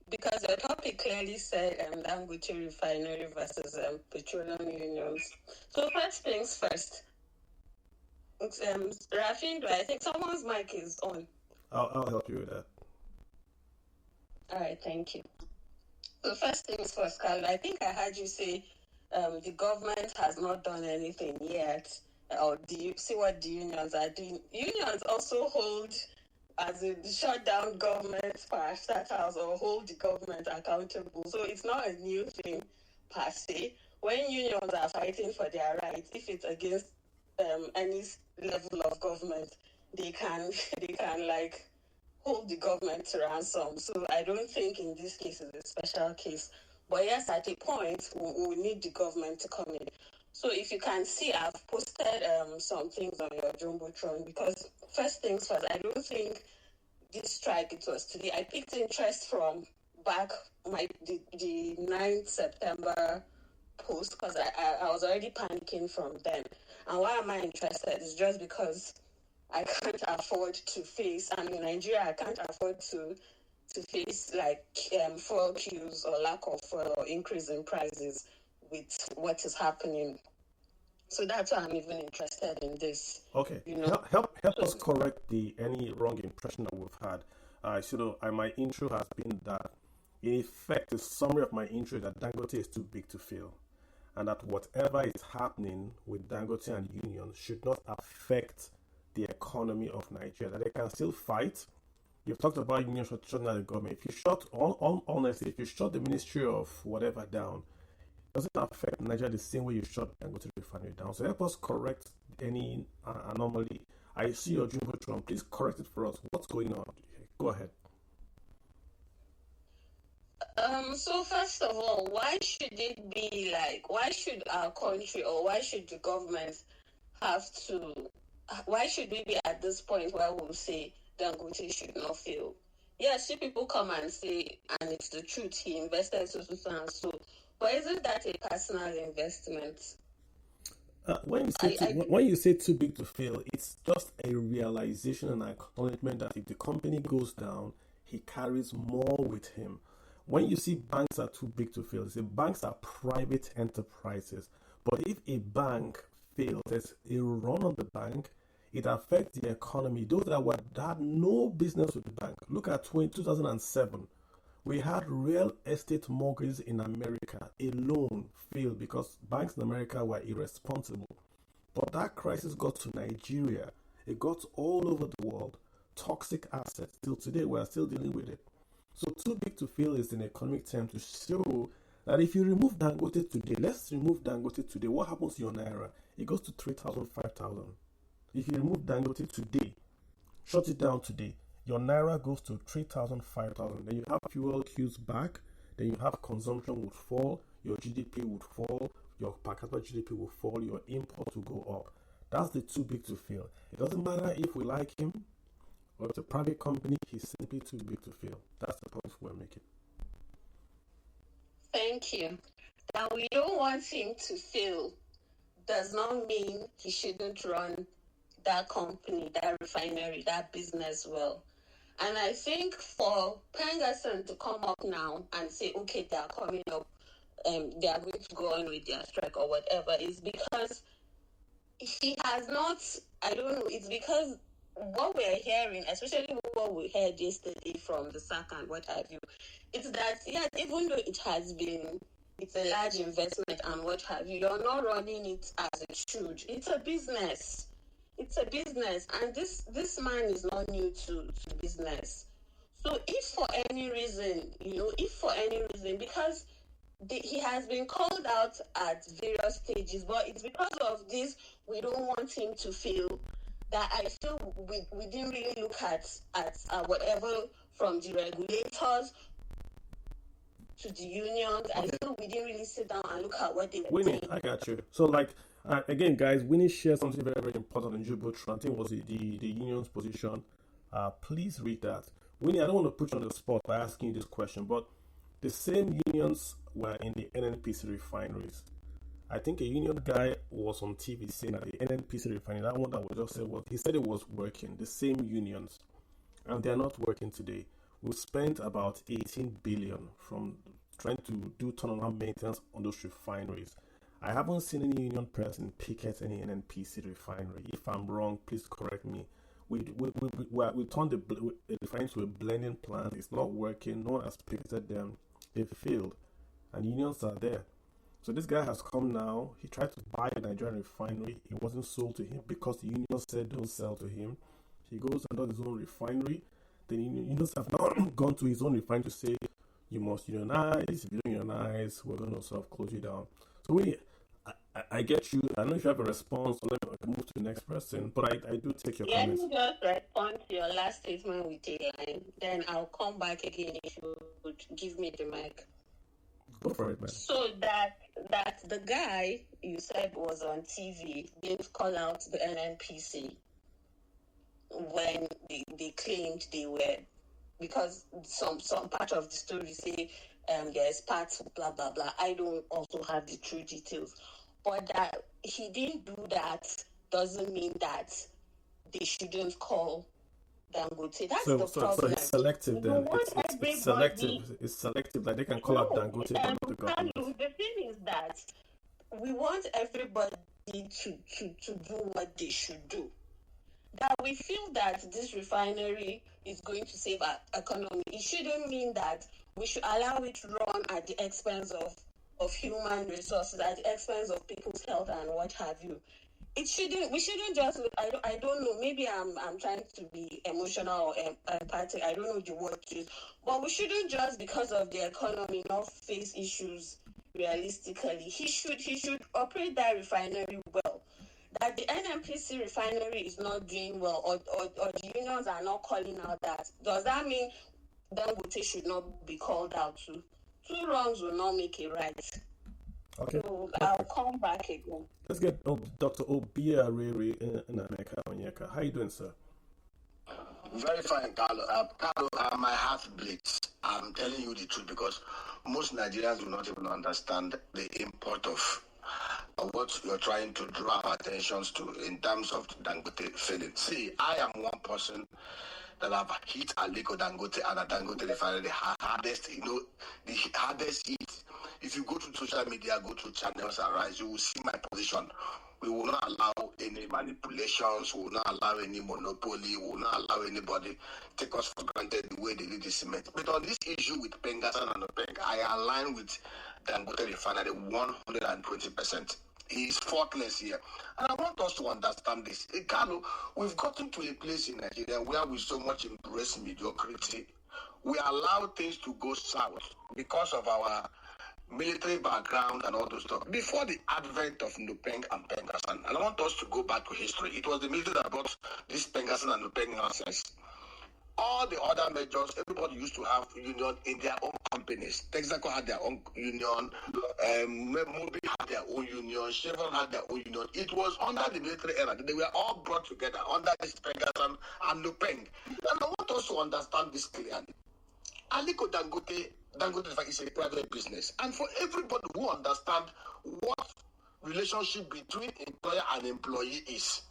Because your topic clearly said Dangote Refinery versus petroleum unions. So first things first. Rafindo, I think someone's mic is on. I'll help you with that. All right, thank you. So first things first, Carl, I think I heard you say the government has not done anything yet. Or do you see what the unions are doing? Unions also hold, as in shut down government parastatals or hold the government accountable. So it's not a new thing per se. When unions are fighting for their rights, if it's against any level of government, they can like hold the government to ransom. So I don't think in this case is a special case. But yes, at a point, we need the government to come in. So if you can see, I've posted some things on your Jumbotron because first things first, I don't think this strike, it was today. I picked interest from back the 9th September post because I was already panicking from then. And why am I interested? It's just because I can't afford to face, and in Nigeria, I can't afford to face like fuel queues or lack of or increase in prices with what is happening. So that's why I'm even interested in this. Okay, help us correct any wrong impression that we've had. My intro has been that, in effect, the summary of my intro is that Dangote is too big to fail, and that whatever is happening with Dangote and unions should not affect the economy of Nigeria. That they can still fight. You've talked about union shutting down the government. If you honestly, if you shut the Ministry of whatever down, doesn't affect Nigeria the same way you shut Dangote Refinery down. So help us correct any anomaly. I see your Jumbotron. Please correct it for us. What's going on? Go ahead. So first of all, why should it be like, why should our country or why should the government have to, why should we be at this point where we'll say Dangote should not fail? Yes, you people come and say, and it's the truth, he invested so and so. But isn't that a personal investment? When you say too big to fail, it's just a realization and acknowledgement that if the company goes down, he carries more with him. When you see banks are too big to fail, say banks are private enterprises. But if a bank fails, there's a run on the bank, it affects the economy. Those that had no business with the bank. Look at 2007. We had real estate mortgages in America alone failed because banks in America were irresponsible. But that crisis got to Nigeria. It got all over the world. Toxic assets. Till today, we are still dealing with it. So too big to fail is an economic term to show that if you remove Dangote today, let's remove Dangote today, what happens to your Naira? It goes to 3,000, 5,000. If you remove Dangote today, shut it down today, your Naira goes to 3,000, 5,000. Then you have fuel queues back, then you have consumption would fall, your GDP would fall, your per capita GDP will fall, your imports will go up. That's the too big to fail. It doesn't matter if we like him or it's a private company, he's simply too big to fail. That's the point we're making. Thank you. That we don't want him to fail does not mean he shouldn't run that company, that refinery, that business well. And I think for Pengerson to come up now and say, okay, they are coming up, they are going to go on with their strike or whatever, is because he has not, I don't know, it's because what we're hearing, especially what we heard yesterday from the SAC and what have you, it's that, yes, even though it's a large investment and what have you, you're not running it as it should. It's a business. And this man is not new to business. So if for any reason, because he has been called out at various stages, but it's because of this, we don't want him to fail, that I feel we didn't really look at whatever from the regulators to the unions. Okay. I feel we didn't really sit down and look at what they were saying. I got you. So again, guys, Winnie shared something very, very important in Jubotron. I think it was the union's position. Please read that. Winnie, I don't want to put you on the spot by asking you this question, but the same unions were in the NNPC refineries. I think a union guy was on TV saying that the NNPC refinery, that one that was just said, he said it was working, the same unions, and they're not working today. We spent about 18 billion from trying to do turnaround maintenance on those refineries. I haven't seen any union person picket any NNPC refinery. If I'm wrong, please correct me. We turned the refinery to a blending plant. It's not working. No one has picketed them. They failed, and unions are there. So this guy has come now. He tried to buy a Nigerian refinery. It wasn't sold to him because the union said don't sell to him. He goes and does his own refinery. The unions have now gone to his own refinery to say, you must unionize. If you don't unionize, we're going to sort of close you down. So I get you. I don't know if you have a response. Let me move to the next person. But I do take your comments. Let me just respond to your last statement with a line. Then I'll come back again if you would give me the mic. Go for it, man. So that the guy you said was on TV didn't call out the NNPC when they claimed they were, because some part of the story say there's parts blah blah blah. I don't also have the true details, but that he didn't do that doesn't mean that they shouldn't call Dangote. That's the problem. So it's selective then. It's selective. It's selective. Like they can call out Dangote, but not the government. The thing is that we want everybody to do what they should do. That we feel that this refinery is going to save our economy. It shouldn't mean that we should allow it to run at the expense of human resources, at the expense of people's health and what have you. We shouldn't just look, I don't know, maybe I'm trying to be emotional or empathic, I don't know the word to use, but we shouldn't just because of the economy not face issues realistically. He should operate that refinery well. That the NNPC refinery is not doing well or the unions are not calling out that, does that mean Dangote should not be called out too? Two wrongs will not make a right. Okay. So I'll come back again. Let's get Dr. Obia Rere in America. Onyeka. How you doing, sir? Very fine, Carlo. Carlo, my heart bleeds. I'm telling you the truth because most Nigerians do not even understand the import of what you're trying to draw our attentions to in terms of Dangote failing. See, I am one person that have hit Aliko Dangote and a Dangote Refinery the hardest, the hardest hit. If you go to social media, go to channels arise, you will see my position. We will not allow any manipulations, we will not allow any monopoly, we will not allow anybody take us for granted the way they did the cement. But on this issue with Pengassan and Openg, I align with Dangote Refinery 120%. He is faultless here. And I want us to understand this. Carlo, we've gotten to a place in Nigeria where we so much embrace mediocrity. We allow things to go south because of our military background and all those stuff. Before the advent of Nupeng and Pengassan, and I want us to go back to history, it was the military that brought this Pengassan and Nupeng nonsense. All the other majors, everybody used to have union in their own companies. Texaco had their own union, Mobi had their own union, Chevron had their own union. It was under the military era. They were all brought together under this Pengassan and Nupeng. And I want us to understand this clearly. Aliko Dangote is a private business. And for everybody who understands what relationship between employer and employee is,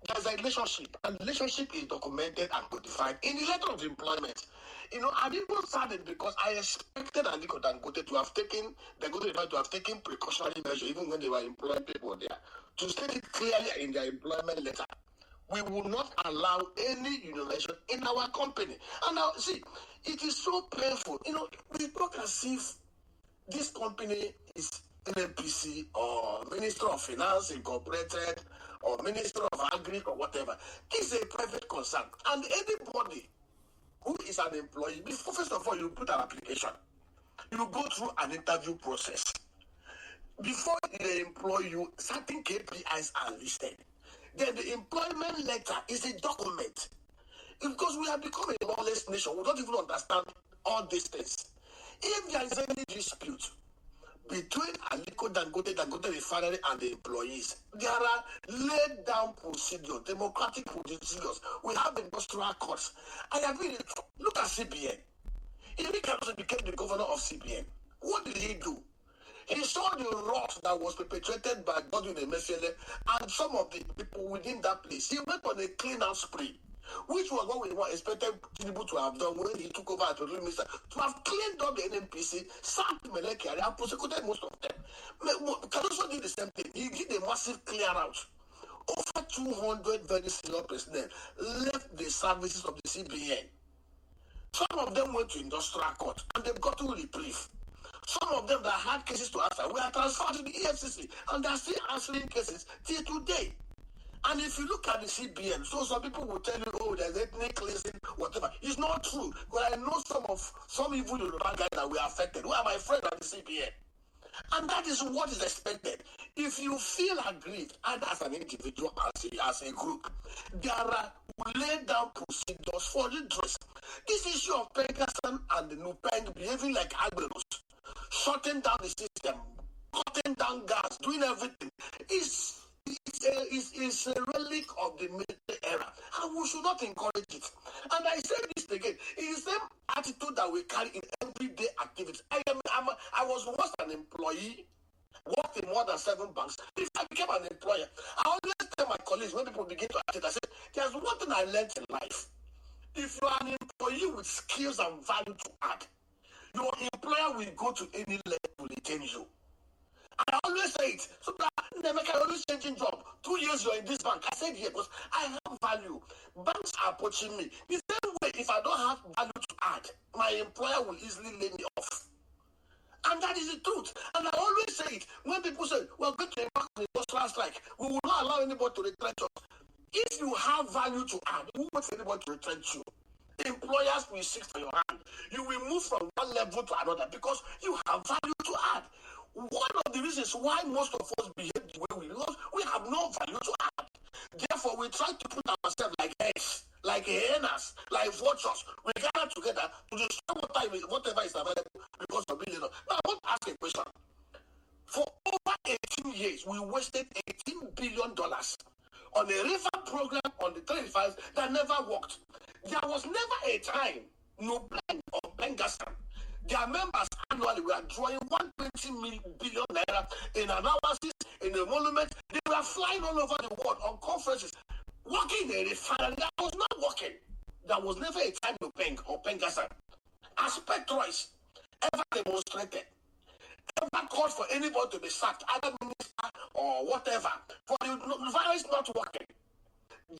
there's a relationship, and relationship is documented and codified in the letter of employment. I'm even saddened because I expected Aliko Dangote to have taken precautionary measures even when they were employing people there, to state it clearly in their employment letter. We will not allow any unionization in our company. And now, see, it is so painful. We talk as if this company is NNPC or Minister of Finance Incorporated or Minister of Agri or whatever. This is a private concern. And anybody who is an employee, first of all, you put an application. You go through an interview process. Before they employ you, certain KPIs are listed. Then the employment letter is a document. Because we have become a lawless nation, we don't even understand all these things. If there is any dispute between Aliko Dangote Refinery and the employees, there are laid down procedures, democratic procedures. We have industrial courts. I agree. Look at CBN. He became the governor of CBN. What did he do? He saw the rot that was perpetrated by Godwin Emefiele and some of the people within that place. He went on a clean-out spree, which was what we expected Tinubu to have done when he took over as Petroleum Minister, to have cleaned up the NNPC, sacked Melekari, and prosecuted most of them. Kadoso did the same thing. He did a massive clear-out. Over 200 very senior personnel left the services of the CBN. Some of them went to industrial court, and they've gotten reprieve. Some of them that had cases to answer were transferred to the EFCC, and they're still answering cases till today. And if you look at the CBN, so some people will tell you, oh, there's ethnic cleansing, whatever. It's not true. But I know some evil Yoruba guys that were affected, who are my friends at the CBN. And that is what is expected. If you feel aggrieved, either as an individual, as a group, there are laid down procedures for redress. This issue of Pengassan and the Nupeng behaving like agberos, shutting down the system, cutting down gas, doing everything, is a relic of the military era, and we should not encourage it. And I say this again, it is the same attitude that we carry in everyday activities. I was once an employee, worked in more than 7 banks. If I became an employer, I always tell my colleagues, when people begin to act it, I say, there's one thing I learned in life. If you are an employee with skills and value to add, your employer will go to any level to retain you. I always say it. So that never can always changing job. 2 years you're in this bank. I said here because I have value. Banks are poaching me. The same way, if I don't have value to add, my employer will easily lay me off. And that is the truth. And I always say it. When people say, we're going to embark on a industrial strike, we will not allow anybody to retrench us. If you have value to add, who wants anybody to retrench you? Employers will seek for your hand. You will move from one level to another because you have value to add. One of the reasons why most of us behave the way we do, because we have no value to add. Therefore, we try to put ourselves like heads like hyenas, like vultures. We gather together to destroy whatever is available because of being. Now, I want to ask a question. For over 18 years, we wasted $18 billion on a river program on the 35s that never worked. There was never a time, no plan or Bengasan. Their members annually were drawing 120 billion naira in analysis, in the monument. They were flying all over the world on conferences, working in a refinery that was not working. There was never a time no Peng or Bengasan. As Petrois ever demonstrated, ever called for anybody to be sacked, either minister or whatever, for the virus not working.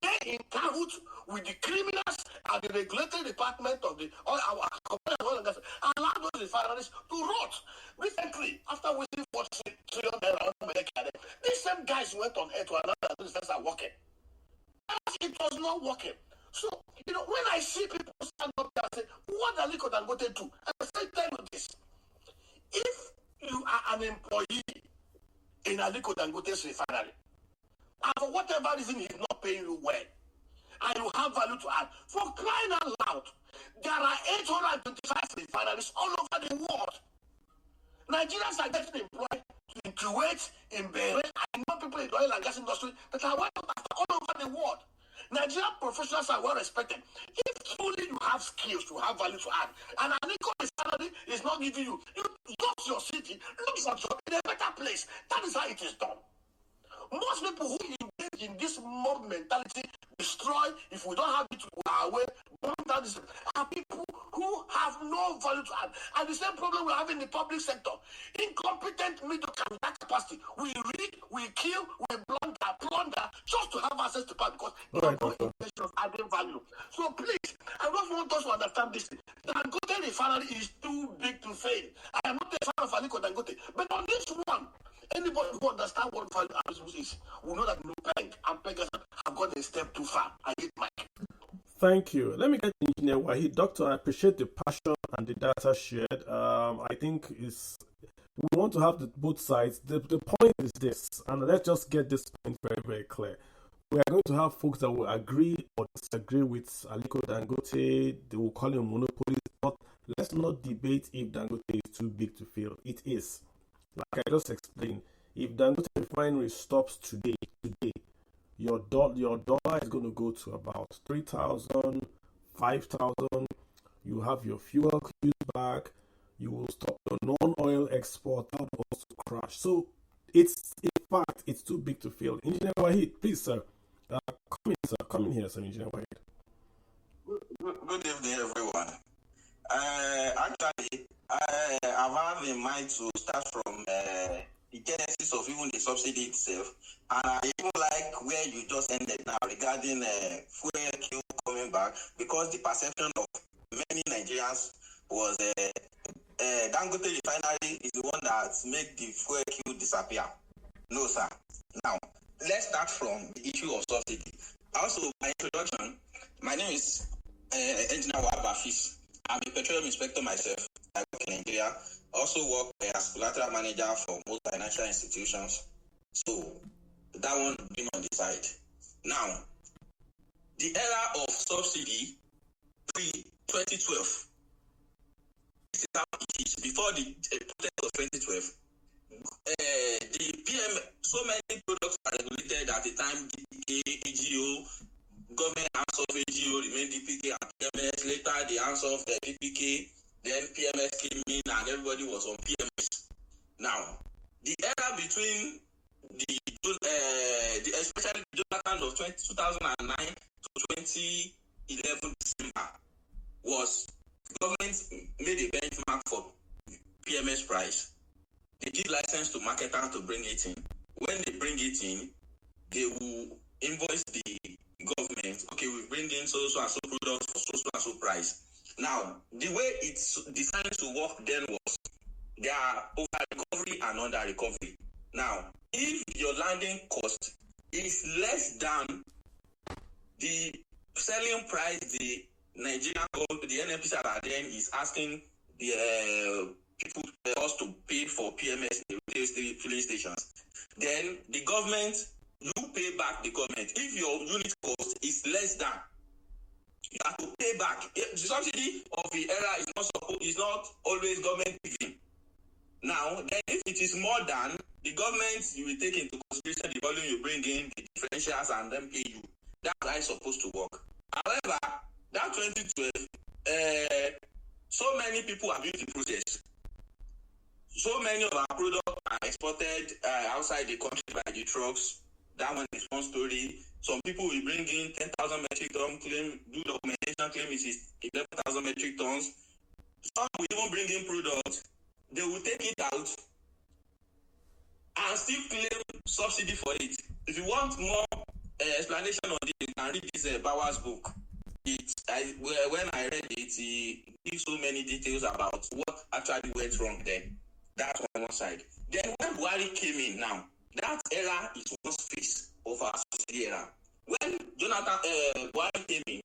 They in cahoots with the criminals and the regulatory department of the our allow those refineries to rot. Recently, after wasting $40 trillion on America, these same guys went on air to announce that these things are working. It was not working. So, when I see people stand up there and say, what are Aliko Dangote do? I say, tell you this. If you are an employee in Aliko Dangote's refinery, and for whatever reason he's not paying you well, and you have value to add, for crying out loud, there are 825 refineries all over the world. Nigerians are getting employed in Kuwait, in Bahrain. I know people in the oil and gas industry that are working all over the world. Nigerian professionals are well respected. If truly you have skills, you have value to add, and Aliko refinery is not giving you, look your city, look for job in a better place. That is how it is done. Most people who engage in this mob mentality, destroy, if we don't have it, we are away, burn down this, are people who have no value to add. And the same problem we have in the public sector. Incompetent middle class, that capacity. We read, we kill, we plunder, just to have access to power because they have no intention of adding value. So please, I just want us to understand this. Dangote refinery is too big to fail. I am not a fan of Aliko Dangote, but on this one, anybody who understands what value added is will know that no bank and beggars have gone a step too far. I get Mike. Thank you. Let me get Engineer Wahid. Doctor, I appreciate the passion and the data shared. I think we want to have both sides. The point is this, and let's just get this point very, very clear. We are going to have folks that will agree or disagree with Aliko Dangote. They will call him monopoly. But let's not debate if Dangote is too big to fail. It is. Like I just explained, if Dangote refinery stops today, your dollar is going to go to about 3,000, 5,000. You have your fuel queues back. You will stop your non-oil export. That will also crash. So it's in fact it's too big to fail. Engineer Wahid, please, sir, come in here, sir, Engineer Wahid. Good evening, everyone. Actually, I have in mind to start from the genesis of even the subsidy itself, and I even like where you just ended now regarding fuel queue coming back, because the perception of many Nigerians was Dangote refinery is the one that make the fuel queue disappear. No, sir. Now, let's start from the issue of subsidy. Also, my introduction, my name is Engineer Wabafis. I'm a petroleum inspector myself. I work in Nigeria. Also work as collateral manager for most financial institutions. So that one being on the side. Now, the era of subsidy pre-2012. This is how it is. Before the protest of 2012, the PM, so many products are regulated at the time. DPK, AGO, government hands off AGO, remained DPK and PMS. Later, the hands off the DPK, then PMS came in and everybody was on PMS. Now, the era between especially Jonathan of 2009 to 2011 December was government made a benchmark for PMS price. They give license to marketers to bring it in. When they bring it in, they will invoice the government. Okay, we bring in so and so products for so and so price. Now, the way it's designed to work then was there are over recovery and under recovery. Now, if your landing cost is less than the selling price the Nigerian government, the NNPC that then is asking the people us to pay for PMS in the filling stations, then the government, you pay back the government. If your unit cost is less than You have to pay back. The subsidy of the era is not always government giving. Now, then if it is more than, the government, you will take into consideration the volume you bring in, the differentials, and then pay you. That's how it's supposed to work. However, that 2012, so many people abuse the process. So many of our products are exported outside the country by the trucks. That one is one story. Some people will bring in 10,000 metric tons, claim, do documentation, claim it is 11,000 metric tons. Some will even bring in products. They will take it out and still claim subsidy for it. If you want more explanation on this, you can read this Bauer's book. When I read it, he gives so many details about what actually went wrong then. That's on one side. Then when Buhari came in now, that era is one phase of our subsidy era. When Jonathan Buhari came in,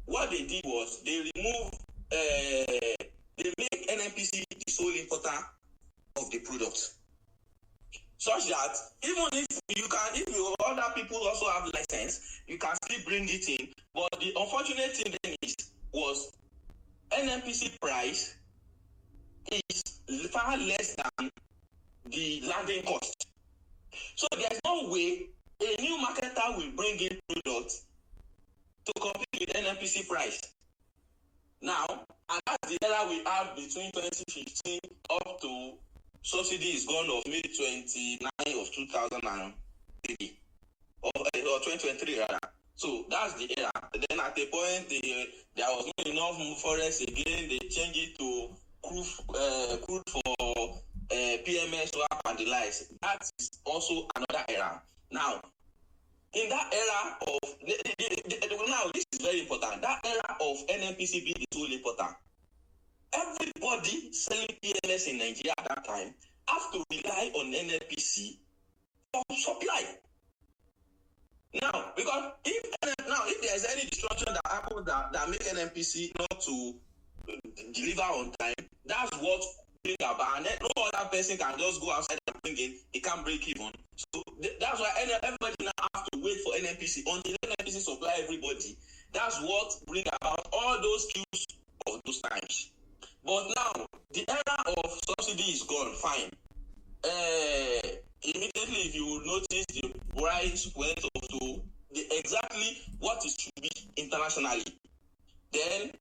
what they did was they removed, they make NNPC the sole importer of the product. Such that even if other people also have license, you can still bring it in. But the unfortunate thing then was NNPC price is far less than the landing cost. So there's no way a new marketer will bring in products to compete with NNPC price. Now, and that's the era we have between 2015 up to subsidy is gone of May 29 of 2003 or 2023 rather. So that's the era. Then at a point there was not enough forest again. They changed it to crude for PMS swap and the likes. That is also another era. Now, in that era of now this is very important. That era of NNPC being the sole importer. Everybody selling PMS in Nigeria at that time have to rely on NNPC for supply. Now, because if there is any disruption that happens that make NNPC not to deliver on time, that's what bring about. And then no other person can just go outside and bring in. It can't break even. So that's why everybody now have to wait for NNPC until NNPC supply everybody. That's what bring about all those queues of those times. But now, the era of subsidy is gone, fine. Immediately, if you notice, the price went up to exactly what it should be internationally. Then,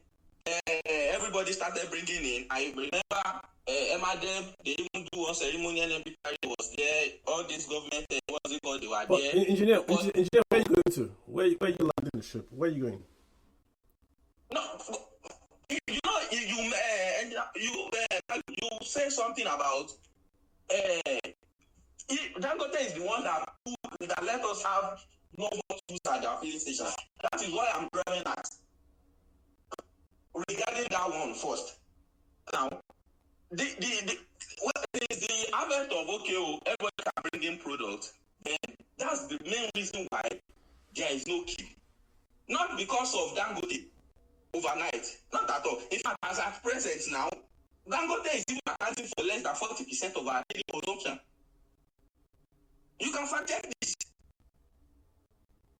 everybody started bringing in. I remember Emadem, they even do one ceremony, and everybody was there. All this government, what's it called, they were there. Engineer, where are you going to? Where are you landing the ship? Where are you going? No, you know, you say something about Dangote is the one that let us have no more use at our filling station. That is what I'm driving at. Regarding that one first. Now, what is the advent of everybody can bring in products, then that's the main reason why there is no queue. Not because of Dangote overnight, not at all. In fact, as at present now, Dangote is even accounting for less than 40% of our daily consumption. You can fact check this.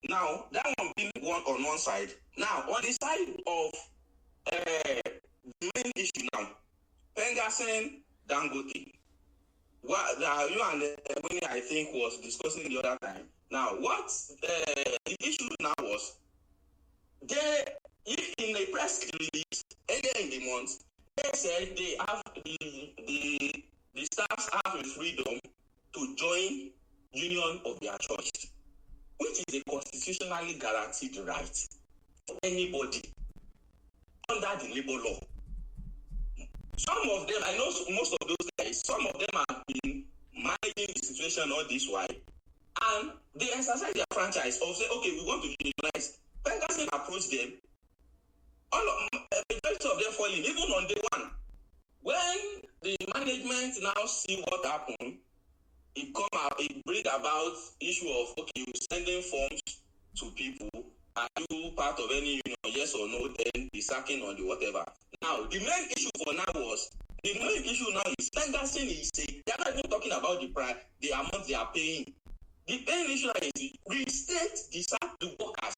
Now, that one being on one side. Now, on the side of the main issue now, Pengasen, Dangote. What you and Ebony, I think, was discussing the other time. Now, what the issue now was, they, in a press release earlier in the month, they said they have the staffs have a freedom to join union of their choice, which is a constitutionally guaranteed right for anybody under the labor law. Some of them, I know most of those guys, some of them have been managing the situation all this while, and they exercise their franchise of say, okay, we want to unionize. Pengasen approached them. Majority of them falling, even on day one. When the management now see what happened, it bring about issue of, okay, sending forms to people. Are you part of any union, yes or no? Then the sacking or the whatever. Now, the main issue for now was, the main issue now is Pengasen is saying, they are not even talking about the price, the amount they are paying. The main issue is restate the workers.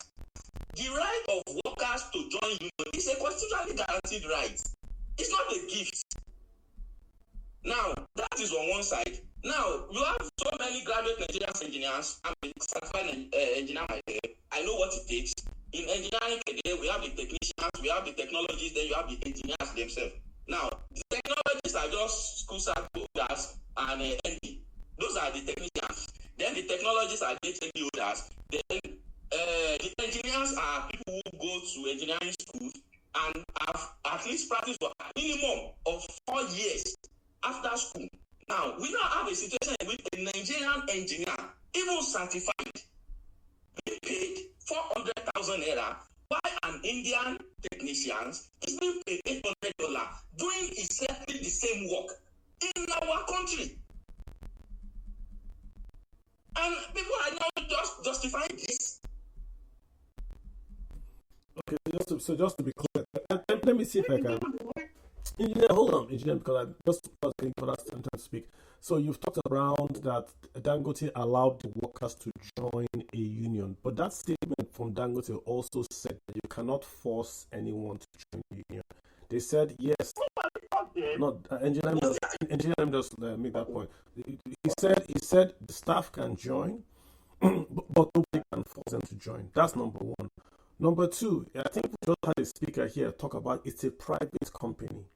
The right of workers to join union is a constitutionally guaranteed right. It's not a gift. Now, that is on one side. Now, you have so many graduate Nigerian engineers. I'm a certified engineer myself. I know what it takes. In engineering today, we have the technicians, we have the technologists, then you have the engineers themselves. Now, the technologists are just school cert holders and ND. Those are the technicians. Then the technologists are HND holders. Then the engineers are people who go to engineering schools and have at least practiced for a minimum of 4 years after school. Now, we now have a situation in which a Nigerian engineer, even certified, being paid 400,000 naira, while an Indian technician is being paid $800 doing exactly the same work in our country. And people are now just justifying this. Okay, just to be clear, let me see if I can. Engineer, hold on, engineer, because I just getting for that time to speak. So you've talked around that Dangote allowed the workers to join a union, but that statement from Dangote also said that you cannot force anyone to join a union. They said yes. No, engineer, let me just make that point. He said the staff can join, but nobody can force them to join. That's number one. Number two, I think we just had a speaker here talk about it's a private company.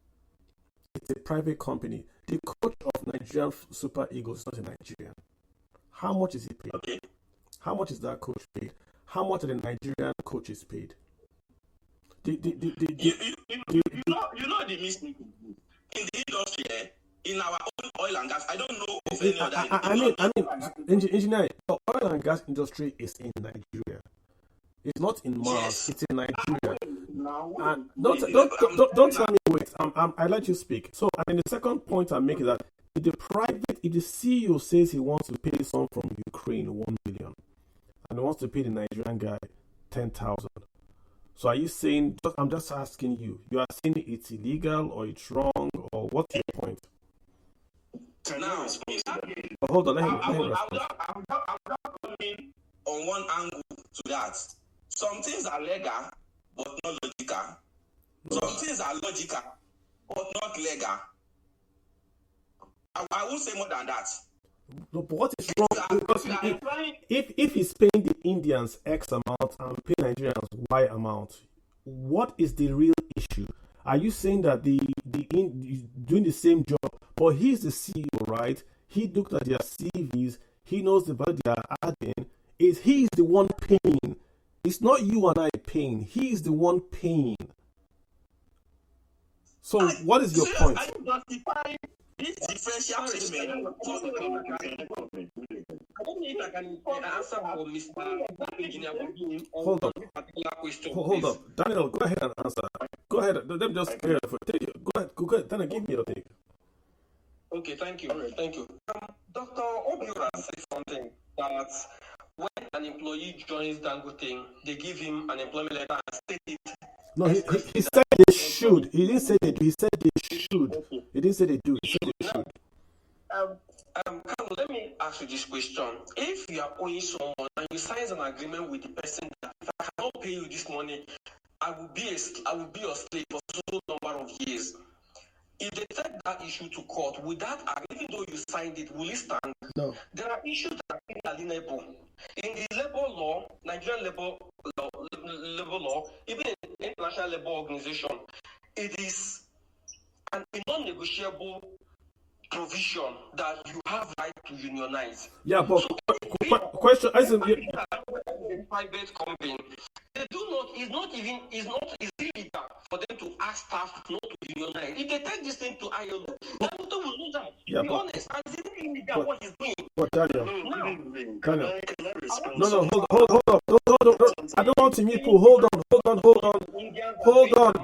It's a private company. The coach of Nigerian Super Eagles is not a Nigerian. How much is he paid? Okay. How much is that coach paid? How much are the Nigerian coaches paid? You know the mistake in the industry, in our own oil and gas. I don't know of any other. Engineer, the oil and gas industry is in Nigeria. It's not in Mars. Yes. It's in Nigeria. And don't tell me wait. I let you speak. So the second point I'm making is that if the CEO says he wants to pay someone from Ukraine 1 million, and he wants to pay the Nigerian guy 10,000. So are you saying? I'm just asking you. You are saying it's illegal or it's wrong or what's your point? Now, hold on. Let him respond. I'm not coming on one angle to that. Some things are legal, but not logical. Some things are logical, but not legal. I won't say more than that. No, but what is wrong? Because if he's paying the Indians X amount and paying Nigerians Y amount, what is the real issue? Are you saying that the doing the same job, but he's the CEO, right? He looked at their CVs, he knows the value they are adding. He's the one paying. It's not you and I paying. He's the one paying. So what is your point? Are you justifying this differential treatment? I don't know if I can answer for Mr. Engineer. Hold on. Daniel, go ahead and answer. Go ahead. Let me just go ahead. Daniel, give me your take. Okay, thank you. Thank you. Dr. Obiora said something that when an employee joins Dangote, they give him an employment letter and state it. No, he said they should. He didn't say they do. He said they should. Okay. He didn't say they do. He said they should. Carlo, let me ask you this question. If you are owing someone and you sign an agreement with the person that if I cannot pay you this money, I will be your slave for so number of years. If they take that issue to court, would that, even though you signed it, will it stand? No. There are issues that are inalienable. In the labor law, Nigerian labor law, even in the International Labor Organization, it is an non-negotiable provision that you have right to unionize. Yeah, but so question isn't a private company. They do not. It's illegal for them to ask staff not to unionize. If they take this thing to ILO, Dangote will lose that. Yeah, be honest, and it's illegal what he's doing. But Daniel, no, hold on. I don't want to meet people. Hold on.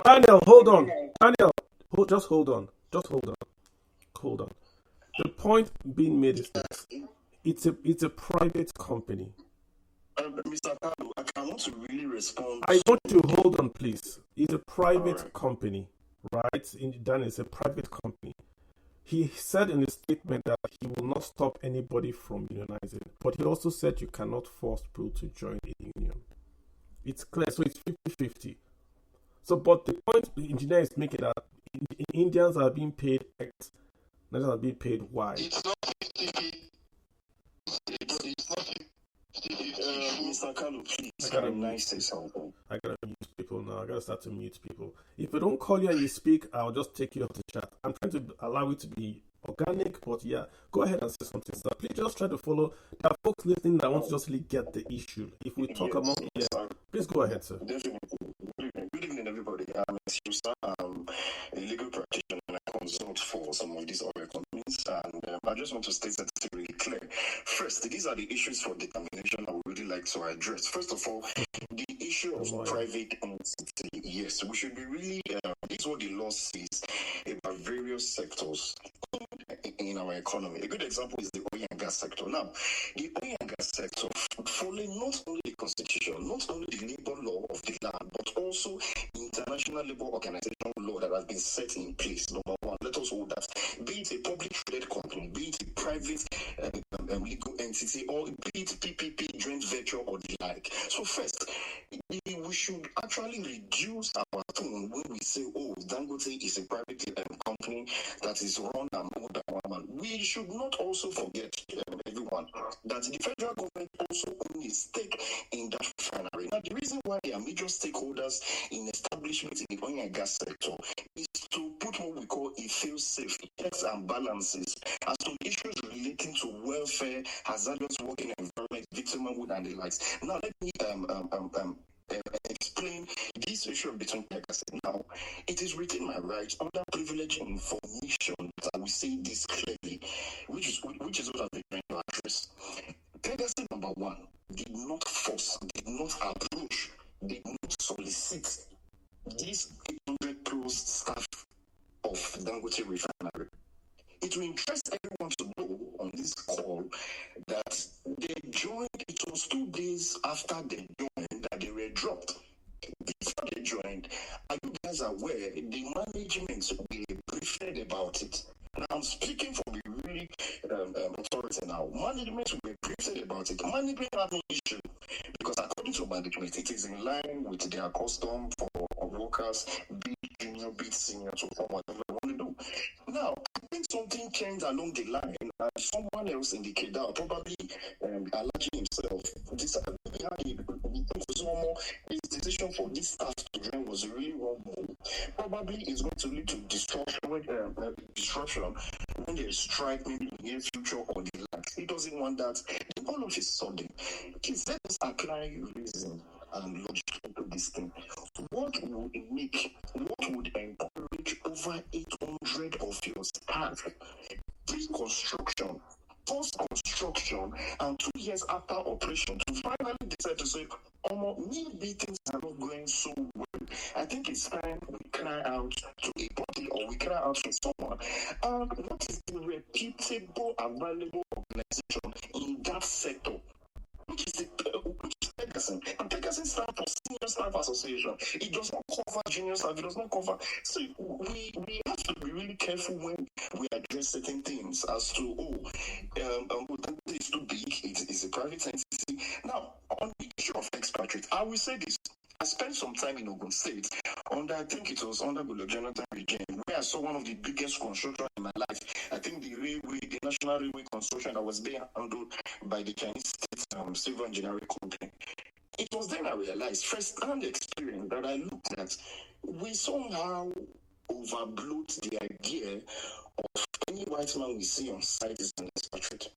Daniel, hold on. Just hold on. The point being made is that it's a private company. Mr. Carlo, I want to really respond. I want you to hold on, please. It's a private company, right? Dan is a private company. He said in his statement that he will not stop anybody from unionizing, but he also said you cannot force people to join a union. It's clear, so it's 50-50. So, but the point the engineer is making that Indians are being paid X, Nigerians are being paid Y. It's not 50. It's not 50. Mr. Kalu, please, I gotta can I mute. say something? I gotta mute people now. I gotta start to mute people. If I don't call you and you speak, I'll just take you off the chat. I'm trying to allow it to be organic, but yeah, go ahead and say something, sir. Please just try to follow. There are folks listening that want to just really get the issue. If we talk Yes, about yes, please go ahead, sir. definitely. Good evening, everybody. I'm Susan. I'm a legal practitioner and I consult for some of these oil companies. And I just want to state that it's really clear. First, these are the issues for determination I would really like to address. First of all, the issue of private entity. Yes, we should be really, this is what the law says about various sectors in our economy. A good example is the oil and gas sector. Now, the oil and gas sector, following not only the constitution, not only the labor law of the land, but also international labor organization law that has been set in place. Number one, let us hold that. Be it a public traded company, be it a private legal entity, or be it PPP, joint venture, or the like. So first, we should actually reduce our tone when we say, oh, Dangote is a private company that is run and owned by one man. We should not also forget, everyone, that the federal government also owns a stake in that refinery. Now, the reason why they are major stakeholders in establishment in the oil and gas sector is to put what we call a fail-safe checks and balances as to issues relating to welfare, hazardous working environment, victimhood, and the likes. Now, let me explain this issue between Pegasus. Now, it is within my rights under privileged information that I will say this clearly, which is what I've been trying to address. Pegasus, number one, did not force, did not approach, did not solicit these 800 plus staff of Dangote Refinery. It will interest everyone to know on this call that they joined, it was 2 days after they joined that they were dropped. Before they joined, are you guys aware the management were briefed about it? Now I'm speaking from a really authority now. Management were briefed about it. Management had no issue because according to management, it is in line with their custom for workers, be it junior, be it senior, to form whatever they want to do. Now, I think something changed along the line, and someone else indicated that, probably Alaji himself, his decision for this staff to join was a really wrong move. Probably it's going to lead to destruction when there's strike, maybe in the near future or the like. He doesn't want that. Then all of a sudden, please let us apply reason and logic to this thing. What would encourage over 800 of your staff pre-construction, post-construction, and 2 years after operation to finally decide to say, maybe things are not going so well. I think it's time we cry out to a body or we cry out to someone. What is the reputable, available organization in that sector? Which is Pegasus. And Pegasus stands for Senior Staff Association. It does not cover junior staff. It does not cover. So we have to be really careful when we address certain things as to it's too big. It is a private entity. Now, on the issue of expatriate, I will say this. I spent some time in Ogun State I think it was under Goodluck Jonathan regime, where I saw one of the biggest construction in my life. I think the National Railway construction that was being handled by the Chinese State Civil Engineering Company. It was then I realized, first-hand experience, that I looked at, we somehow overbloat the idea of any white man we see on site is an expatriate.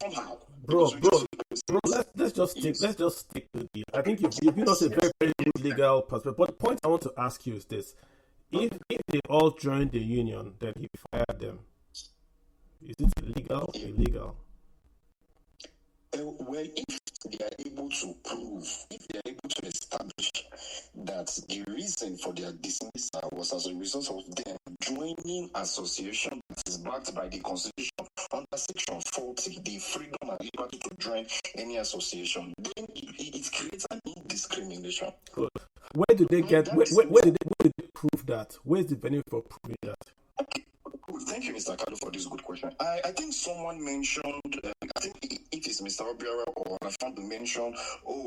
Somehow, bro, let's just stick to the. I think you've given us a very, very good legal perspective. But the point I want to ask you is this: if they all joined the union, then he fired them. Is it legal? Illegal? Well, if they are able to prove, if they are able to establish that the reason for their dismissal was as a result of them joining association that is backed by the Constitution under Section 40, the freedom and liberty to join any association, then it creates an indiscrimination. Good. Where did they get? Where did they prove that? Where's the venue for proving that? Okay. Thank you, Mr. Kalu, for this good question. I think someone mentioned, I think it if it's Mr. Obiara or I found to mention,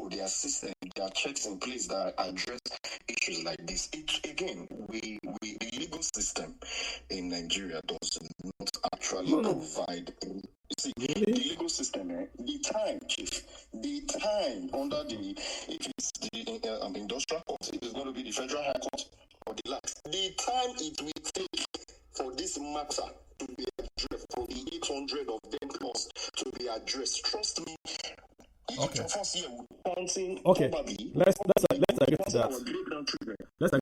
there are systems, there are checks in place that address issues like this. The legal system in Nigeria does not actually provide. See, the legal system, the time under if it's the industrial court, it is going to be the federal high court or the last. The time it will take for this matter to be addressed, for the 800 of them plus to be addressed, trust me. Okay. Probably, let's agree to that. Let's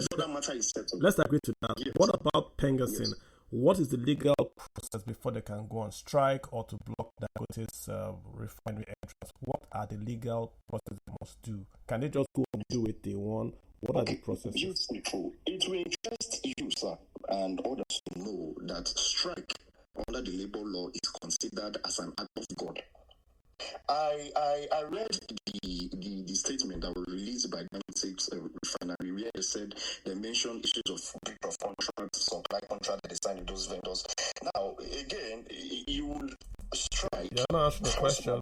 agree to that. Yes. What about Pengasin? Yes. What is the legal process before they can go on strike or to block Dangote's refinery entrance? What are the legal processes they must do? Can they just go and do what they want? What are the processes? Beautiful. It will interest you, sir, and others to know that strike under the labor law is considered as an act of God. I read the statement that was released by Dangote's Refinary, where they said they mentioned issues of breach of contract, supply contract that they signed with those vendors. Now, again, you would strike. You're not answering the question.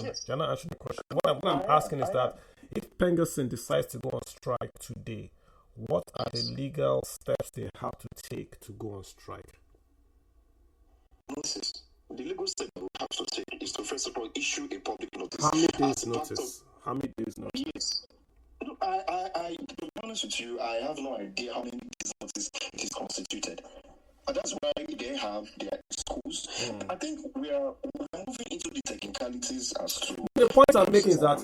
Yes. You're not answering the question. What I'm asking is that if Pengasin decides to go on strike today, what are the legal steps they have to take to go on strike? Notice. The legal step we have to take is to first of all issue a public notice. How many days notice? Yes. No, to be honest with you, I have no idea how many days notice it is constituted. But that's why they have their schools. I think we're moving into the technicalities as to... The point I'm making is that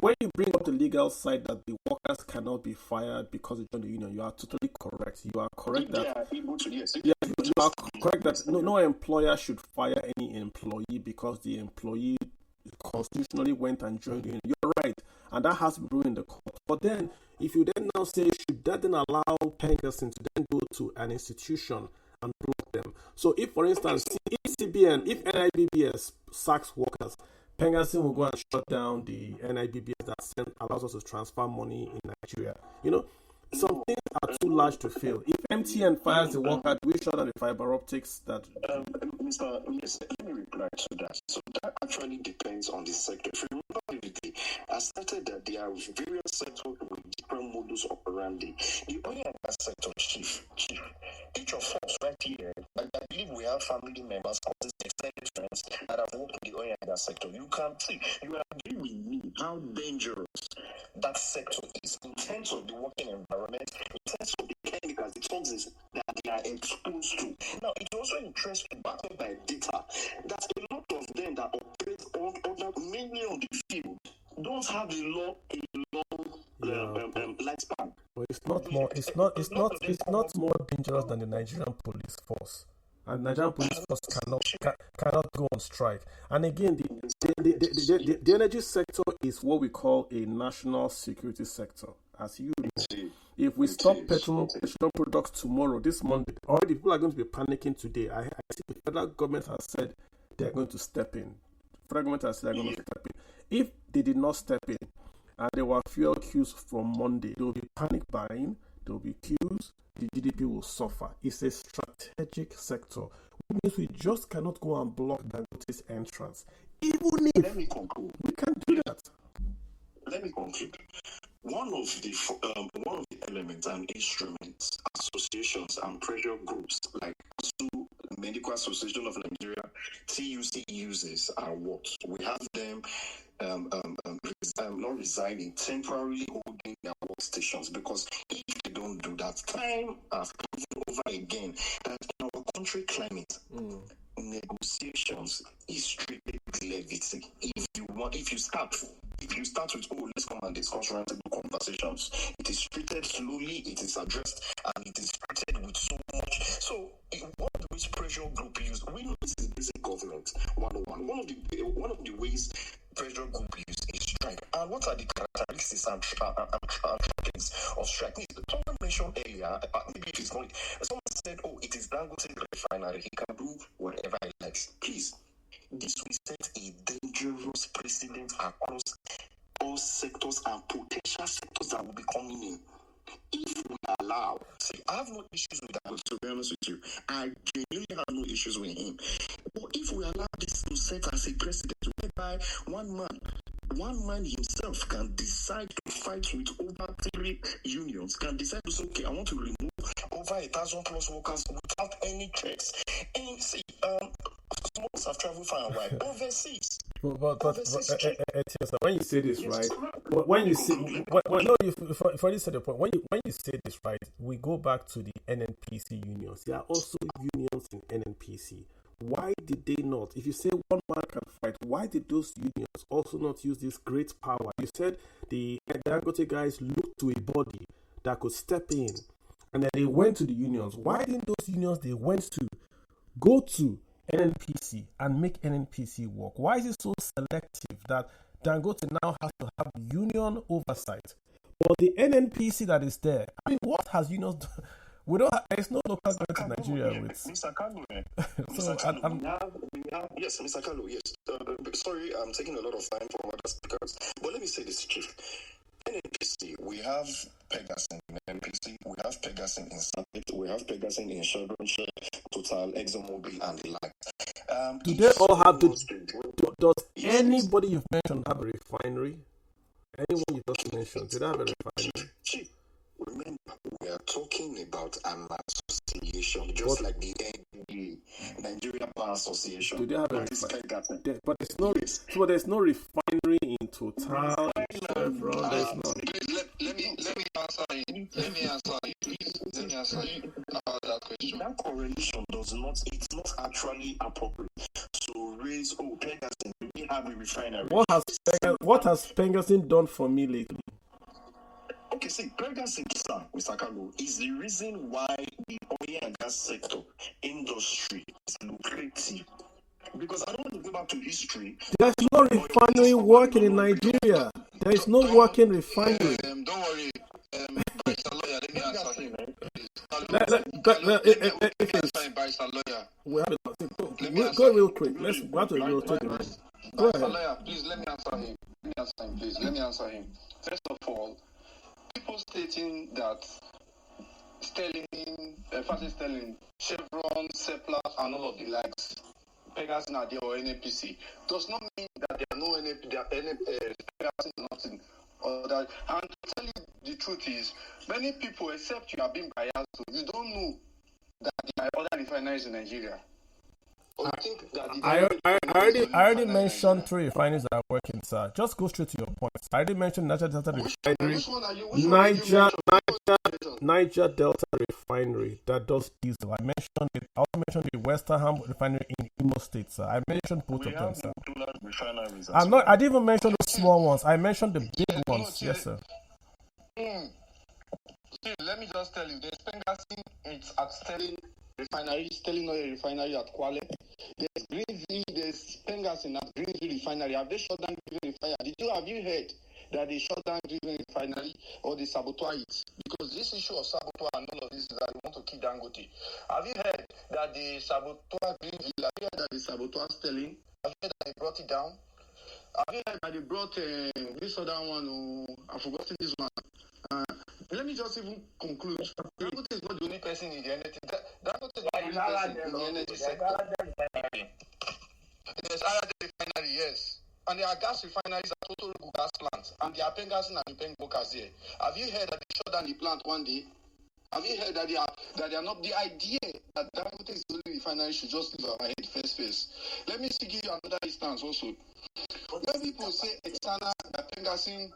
when you bring up the legal side that the workers cannot be fired because they joined the union, you are totally correct. You are correct that... you are correct that no employer should fire any employee because the employee constitutionally went and joined the union. You're right. And that has to be ruled in the court. But then, if you then now say, should that then allow Pengasin to then go to an institution and block them? So if, for instance, if NIBBS sacks workers, Pengasin will go and shut down the NIBBS that allows us to transfer money in Nigeria. Some things are too large to fail. If MTN fires the worker, we shut down the fiber optics that... let me reply to that. So that actually depends on the sector. If you remember vividly, I stated that there are various sectors with different modus operandi. The oil and gas sector, chief, each of us right here, I believe we have family members, cousins, extended friends that have worked in the oil and gas sector. You can see, you agree with me how dangerous that sector is in terms of the working environment, in terms of the chemicals, the toxins that they are exposed to. Now, it also interests you, backed up by data, that a lot of them that operate mainly on the field don't have a long lifespan. But it's not more dangerous than the Nigerian police force. And Nigerian police force cannot go on strike. And again, the energy sector is what we call a national security sector. As you know, if we stop petroleum products tomorrow, this Monday, already people are going to be panicking today. I see the federal government has said they are going to step in. The federal government has said they are going to step in. If they did not step in and there were fuel queues from Monday, there will be panic buying, there will be queues, the GDP will suffer. It's a strategic sector, which means we just cannot go and block Dangote's entrance. Even if we can do that. Let me conclude. One of the elements and instruments, associations and pressure groups like ASU, Medical Association of Nigeria, TUC uses are what? We have them not resigning, temporarily holding their workstations, because if they don't do that, time has proven over again that in our country climate, negotiations is treated with levity. If you start with, let's come and discuss roundtable conversations, it is treated slowly, it is addressed, and it is treated with so much. So, one of the ways pressure group use, we know this is basic government 101. One of the ways pressure group use is strike. And what are the characteristics and trackings of strike? Someone mentioned earlier, maybe it is not, someone said, it is Dangote Refinery, he can do whatever he likes. Please. This will set a dangerous precedent across all sectors and potential sectors that will be coming in. If we allow, I have no issues with that, but to be honest with you, I genuinely have no issues with him. But if we allow this to set as a precedent, whereby one man himself can decide to fight with over 3 unions, can decide to say, okay, I want to remove over 1,000+ workers without any checks. And see, some of us have traveled far and wide overseas. When you say this, right? When you say, no, if I said the point, when you say this, right, we go back to the NNPC unions. There are also unions in NNPC. Why did they not? If you say one man can fight, why did those unions also not use this great power? You said the Dangote guys looked to a body that could step in, and then they went to the unions. Why didn't those unions they went to go to NNPC and make NNPC work? Why is it so selective that Dangote now has to have union oversight? But the NNPC that is there, I mean, what has unions done? We don't. There's no local government in Nigeria with. Mr. Kalu, yes, Mr. Kalu, yes. Sorry, I'm taking a lot of time from other speakers, but let me say this, Chief. NNPC, we have Pegasus in NNPC, we have Pegasus in Sandpit, we have Pegasus in Chevron, Shell, Total, ExxonMobil, and the like. Do they all have to? Does anybody you've mentioned have a refinery? Anyone you just mentioned, do they have a refinery? Chief, remember, we are talking about an association, just like the Nigeria Bar Association. Do they have a refinery? But there's no, so there's no refinery in Total, in Chevron. There's no. Let me answer you. Let me answer you about that question. That correlation it's not actually appropriate to raise, Pegasus, we have a refinery. What has Pegasus done for me lately? Okay, see, Pegasus, Mr. Kalu, is the reason why the oil and gas sector industry is lucrative. Because I don't want to go back to history. There's no refinery working in Nigeria. There is no working refinery. Don't worry. Barrister lawyer, let me answer him. Barrister lawyer. We have it. Go real quick. Let's go to real quick. Go ahead. Lawyer, please let me answer him. Let me answer him. First of all, people stating that Sterling, Chevron, Seplat, and all of the likes, Pegasus Nadia or NNPC, does not mean that there are no Pegasus nothing. Or that, and to tell you the truth is, many people, except you have been biased, you don't know that there are other refineries in Nigeria. Or you think that I already mentioned 3 refineries that are working, sir. Just go straight to your points. I already mentioned Niger Delta Refinery, Niger Delta Refinery that does diesel. I mentioned it. I also mentioned the Westerham Refinery in Imo State, sir. I mentioned both of them, sir. I didn't even mention the small ones. I mentioned the big ones. Yes, sir. See, let me just tell you, there's Pegasus, it's at Sterling Refinery, Sterling Oil Refinery at Kwale. There's Greenville, there's Pegasus at Greenville Refinery. Have they shut down Greenville Refinery? Have you heard that they shut down Greenville Refinery or they sabotage it? Because this issue of sabotage and all of this is that they want to kill Dangote. Have you heard that they sabotage Greenville? Have you heard that they sabotage Sterling? Have you heard that they brought it down? Have you heard that they brought this other one? I've forgotten this one. Let me just even conclude. Dangote is not the only person in the energy. Dangote is not the only person in the energy sector. There's Arade Refinery, yes. And there are gas refineries at Total gas plants. And there are Pegasus and the Peng Brokers here. Have you heard that they shut down the plant one day? Have you heard that they are not the idea that Dangote is the only refinery should just leave our head first? Let me give you another instance also. When people say external Pegasus,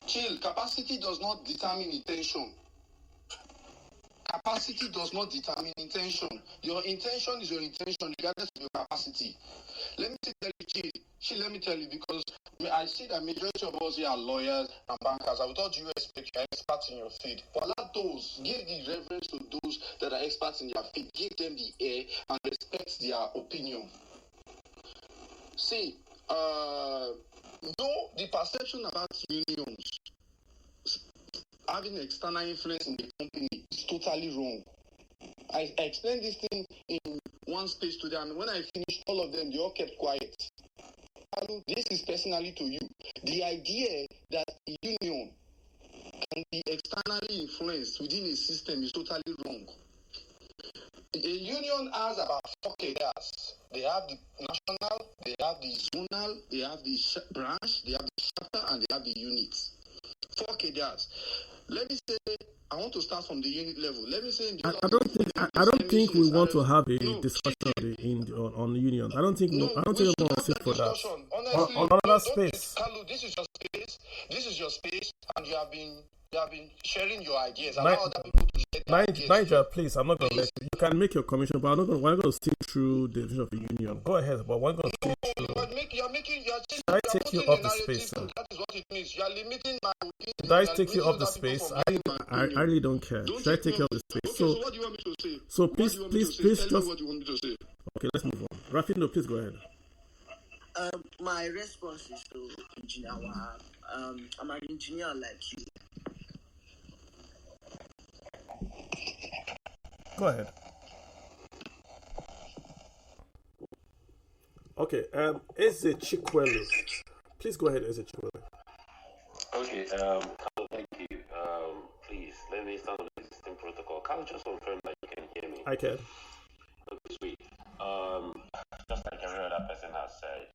chill, capacity does not determine intention. Capacity does not determine intention. Your intention is your intention regardless of your capacity. Let me tell you, chill, let me tell you, because I see that majority of us here are lawyers and bankers. I would thought you respect your experts in your field. But allow those, give the reverence to those that are experts in their field. Give them the air and respect their opinion. See, though the perception about unions having external influence in the company is totally wrong. I explained this thing in one space today, and when I finished, all of them, they all kept quiet. This is personally to you. The idea that a union can be externally influenced within a system is totally wrong. The union has about 4 cadres. They have the national, they have the zonal, they have the branch, they have the chapter, and they have the units. 4 cadres. Let me say, I want to start from the unit level. Let me say, I don't think we want to have a discussion on the unions. I don't think we want to sit for that. Honestly, on another space. Carlo, this is your space. This is your space, and you have been sharing your ideas. Allow other people to share their ideas. Nigel, please, I'm not going to let you. You can make your commission, but we're not going to sit through the vision of the union. Go ahead, but we're going to sit through. I take you off the space, sir. That is what it means. You are limiting my opinion. Did I take you off the space? I really don't care. Should I take you off the space? So what do you want me to say? So please just. Tell me what you want me to say. Okay, let's move on. Rafino, please go ahead. My response is to Engineer Wahab. I'm an engineer like you. Go ahead. Okay, Eze Chikwelu. Please go ahead, Eze Chikwelu. Okay, thank you. Please, let me start on the existing protocol. Can you just confirm that you can hear me? I can. Okay, sweet. Just like every other person has said,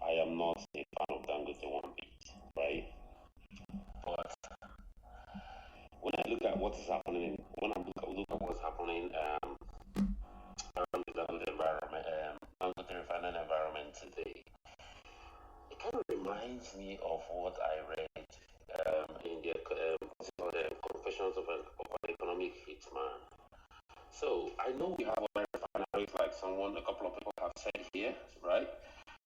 I am not a fan of Dangote one bit, right? But when I look at what is happening, when I look at what's happening around the Dangote environment, Dangote refining environment today, it kind of reminds me of what I read in the Confessions of an Economic Hitman. So I know we have other refineries, like a couple of people have said here, right?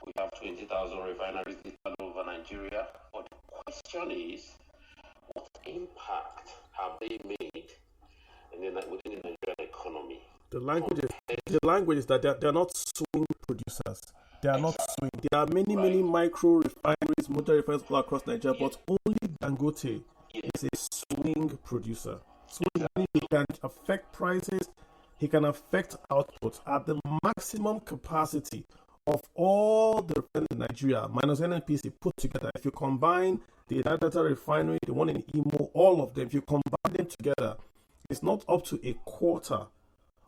We have 20,000 refineries all over Nigeria. But the question is, what impact have they made within the Nigerian economy? The language is that they're not swing producers. They are not swing. There are many micro refineries, motor refineries all across Nigeria, but only Dangote is a swing producer. Swing meaning he can affect prices, he can affect output at the maximum capacity of all the refineries in Nigeria minus NNPC put together. If you combine the Dangote refinery, the one in Imo, all of them, if you combine them together, it's not up to a quarter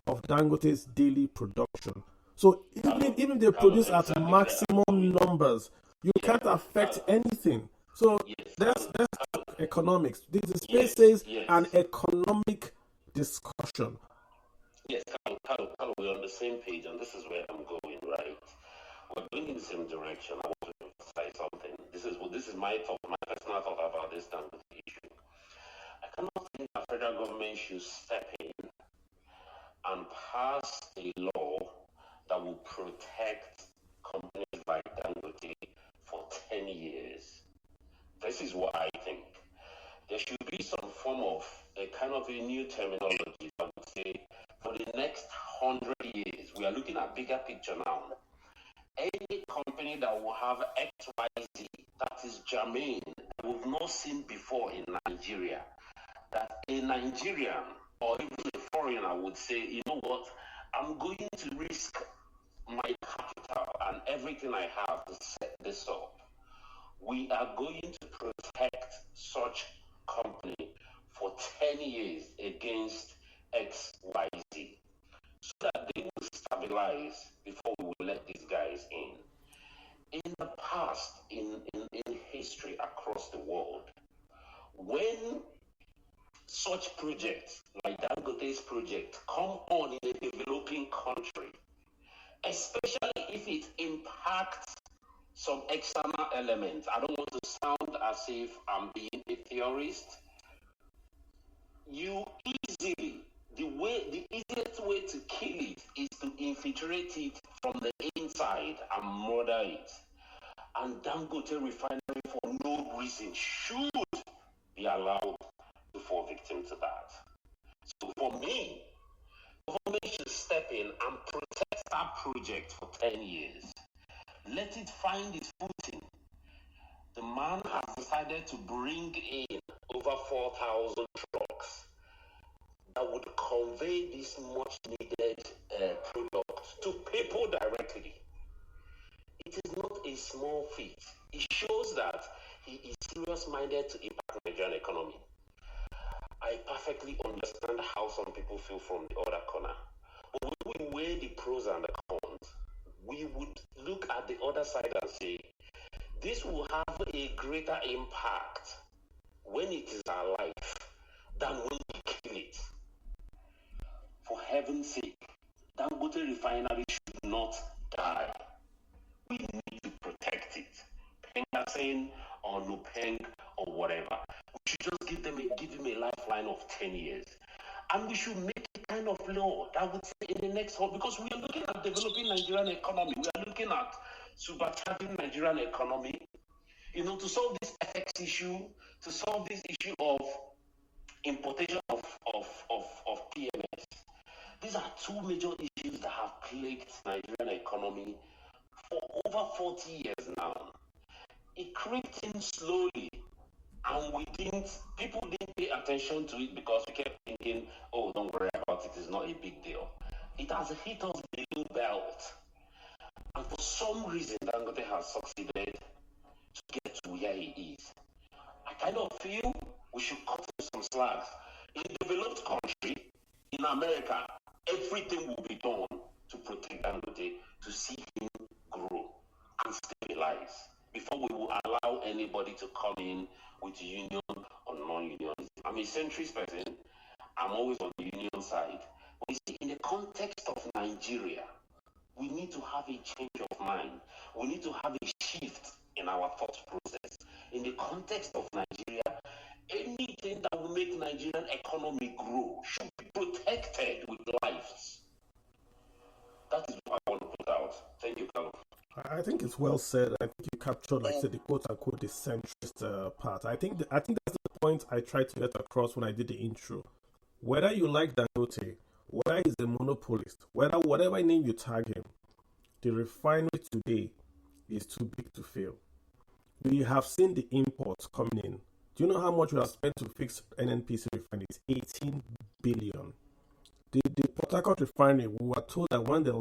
of Dangote's daily production. So even if they produce at maximum numbers, you can't affect anything. So that's economics. This space is an economic discussion. Yes, Carlo, we're on the same page, and this is where I'm going, right? We're going in the same direction. I want to emphasize something. This is my thought, my personal thought about this Dangote issue. I cannot think the federal government should step in and pass a law that will protect companies like Dangote for 10 years. This is what I think. There should be some form of a kind of a new terminology that would say for the next 100 years, we are looking at bigger picture now. Any company that will have XYZ that is germane, that we've not seen before in Nigeria, that a Nigerian or even a foreigner would say, you know what, I'm going to risk my capital and everything I have to set this up. We are going to protect such company for 10 years against XYZ so that they will stabilize before we will let these guys in. In the past, in history across the world, when such projects like Dangote's project come on in a developing country, especially if it impacts some external elements. I don't want to sound as if I'm being a theorist. The easiest way to kill it is to infiltrate it from the inside and murder it. And Dangote Refinery, for no reason, should be allowed to fall victim to that. So for me, government should step in and protect that project for 10 years. Let it find its footing. The man has decided to bring in over 4,000 trucks that would convey this much needed product to people directly. It is not a small feat. It shows that he is serious-minded to impact the Nigerian economy. I perfectly understand how some people feel from the other corner. But when we weigh the pros and the cons, we would look at the other side and say, this will have a greater impact when it is alive than when we kill it. For heaven's sake, Dangote Refinery should not die. We need to protect it. Pengasing or no peng or whatever. We should just give him a lifeline of 10 years. And we should make a kind of law that would say in the next whole, because we are looking at developing Nigerian economy. We are looking at supercharging Nigerian economy, to solve this FX issue, to solve this issue of importation of PMS. These are two major issues that have plagued Nigerian economy for over 40 years now. It crept in slowly, and people didn't pay attention to it because we kept thinking, oh, don't worry about it, it's not a big deal. It has hit us below belt. And for some reason, Dangote has succeeded to get to where he is. I kind of feel we should cut him some slacks. In a developed country, in America, everything will be done to protect Dangote, to see him grow and stabilize before we will allow anybody to come in with union or non-union. I'm a centrist person. I'm always on the union side. But you see, in the context of Nigeria, we need to have a change of mind. We need to have a shift in our thought process. In the context of Nigeria, anything that will make Nigerian economy grow should be protected with lives. That is what I want to put out. Thank you, Carlo. I think it's well said. I think you captured, like I said, the quote-unquote the centrist part. I think that's the point I tried to get across when I did the intro. Whether you like Dangote, whether he's a monopolist, whatever name you tag him, the refinery today is too big to fail. We have seen the imports coming in. Do you know how much we have spent to fix NNPC refineries? 18 billion. The Port Harcourt refinery, we were told that when the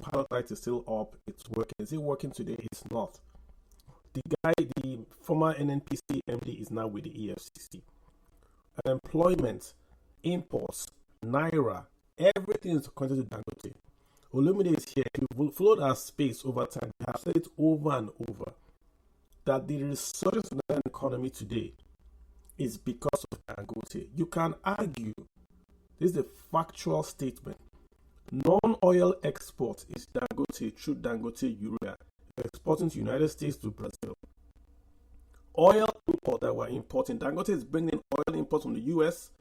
pilot light is still up, it's working. Is it working today? It's not. The former NNPC MD is now with the EFCC. Employment, imports, Naira, everything is connected to Dangote. Olumide is here. We've followed our space over time. We have said it over and over that the resurgence in the economy today is because of Dangote. You can argue, this is a factual statement. Non-oil export is Dangote through Dangote Urea, exporting to United States to Brazil. Oil import that we're importing, Dangote is bringing oil imports from the US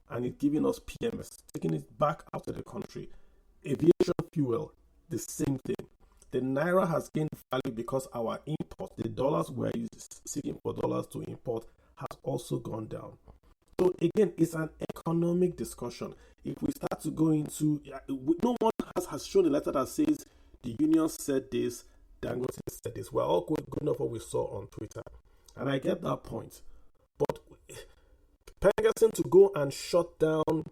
and it's giving us PMS, taking it back out of the country. Aviation fuel, the same thing. The Naira has gained value because our import, the dollars we're seeking for dollars to import, has also gone down. So again, it's an economic discussion. If we start to go into, no one has shown a letter that says the union said this, Dangote said this. We're all going off what we saw on Twitter. And I get that point. But Pegasus to go and shut down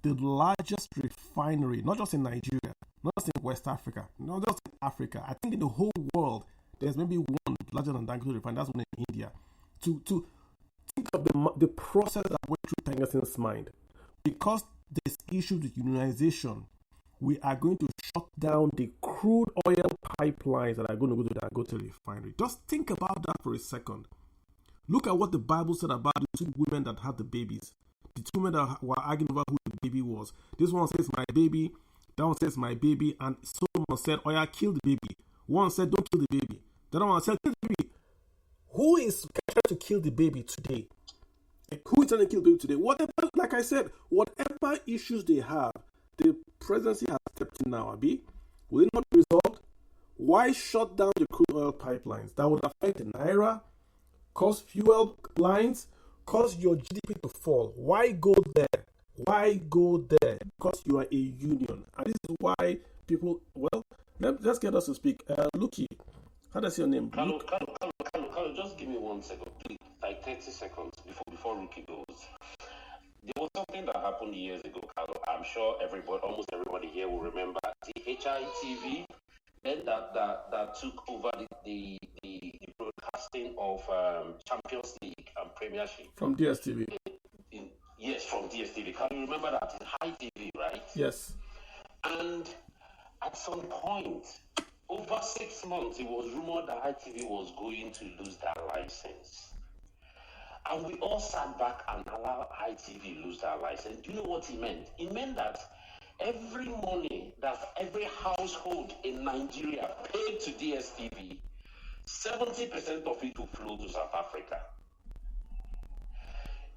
the largest refinery, not just in Nigeria, not just in West Africa, not just in Africa. I think in the whole world, there's maybe one larger than Dangote refinery. That's one in India. To think of the process that went through Pegasus's mind. Because there's issues with unionization, we are going to shut down the crude oil pipelines that are going to go to the Dangote refinery. Just think about that for a second. Look at what the Bible said about the two women that had the babies. The two women that were arguing over who the baby was. This one says, my baby. That one says, my baby. And someone said, oh yeah, kill the baby. One said, don't kill the baby. The other one said, kill the baby. Who is trying to kill the baby today? Who is trying to kill the baby today? Whatever, like I said, whatever issues they have, the presidency has stepped in now, Abi. Will it not be resolved? Why shut down the crude oil pipelines? That would affect the Naira, cause fuel lines, cause your GDP to fall. Why go there? Why go there? Because you are a union. And this is why people, well, let's get us to speak. Luki, how does your name? Carlo, just give me 1 second, please. Like 30 seconds before Ruki goes. There was something that happened years ago, Carlo. I'm sure almost everybody here will remember the HITV. Then that took over the broadcasting of Champions League and Premiership. From DSTV. Yes, from DSTV. Can you remember that? It's High TV, right? Yes. And at some point, over 6 months, it was rumored that ITV was going to lose their license. And we all sat back and allowed ITV lose their license. Do you know what it meant? It meant that every money that every household in Nigeria paid to DSTV, 70% of it will flow to South Africa.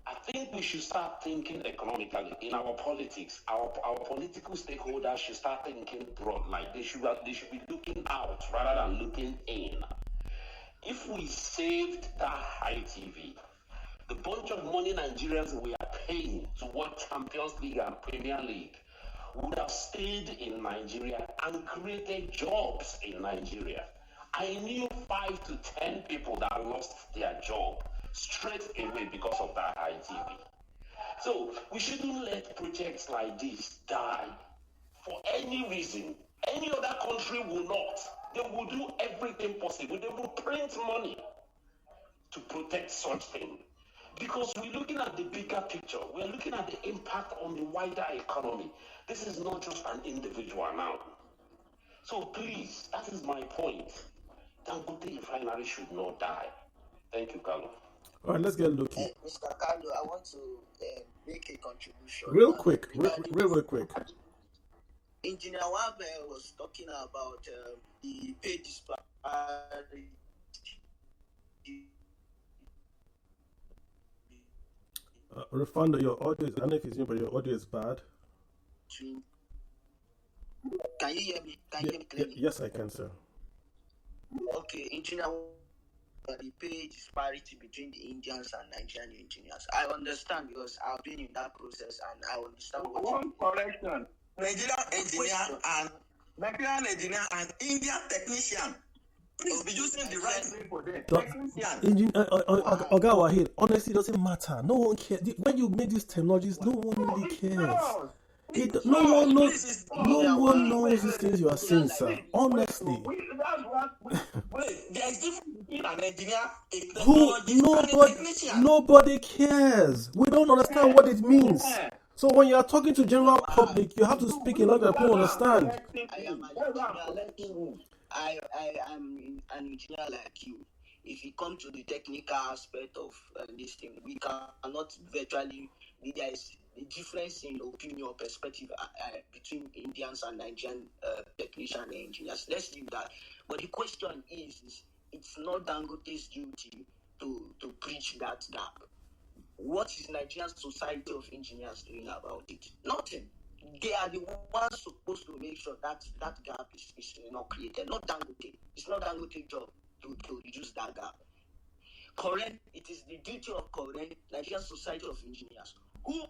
I think we should start thinking economically in our politics. Our political stakeholders should start thinking broad. Like they should be looking out rather than looking in. If we saved that ITV, the bunch of money Nigerians we are paying to watch Champions League and Premier League would have stayed in Nigeria and created jobs in Nigeria. I knew 5 to 10 people that lost their job straight away because of that ITV. So we shouldn't let projects like this die for any reason. Any other country will not. They will do everything possible. They will print money to protect such things. Because we're looking at the bigger picture. We're looking at the impact on the wider economy. This is not just an individual now. So please, that is my point. Dangote Refinery should not die. Thank you, Carlo. All right, let's get looking. Mr. Carlo, I want to make a contribution. Real quick. Quick. Engineer Wabe was talking about the pay disparity. Refund your audio. I don't know if it's you, but your audio is bad. Can you hear me? Can you hear me clearly? Yes, I can, sir. Okay, engineer, the pay disparity between the Indians and Nigerian engineers. I understand because I've been in that process and I understand what. One correction: Nigerian engineer and Indian technician. Please be using the right name for them. Oga Wahid, honestly, it doesn't matter. No one cares. When you make these technologies, no one really cares. No one knows these things you are saying, sir. Honestly. There is difference between an engineer, a technologist, and a technician. Nobody cares. We don't understand what it means. So when you are talking to general public, you have to speak in language that people understand. I am an engineer like you. If you come to the technical aspect of this thing, we cannot virtually. There is a difference in opinion or perspective between Indians and Nigerian technician and engineers. Let's leave that. But the question is it's not Dangote's duty to bridge that gap. What is Nigerian Society of Engineers doing about it? Nothing. They are the ones supposed to make sure that gap is not created, not Dangote. It's not Dangote's job to reduce that gap. It is the duty of Nigerian Society of Engineers, who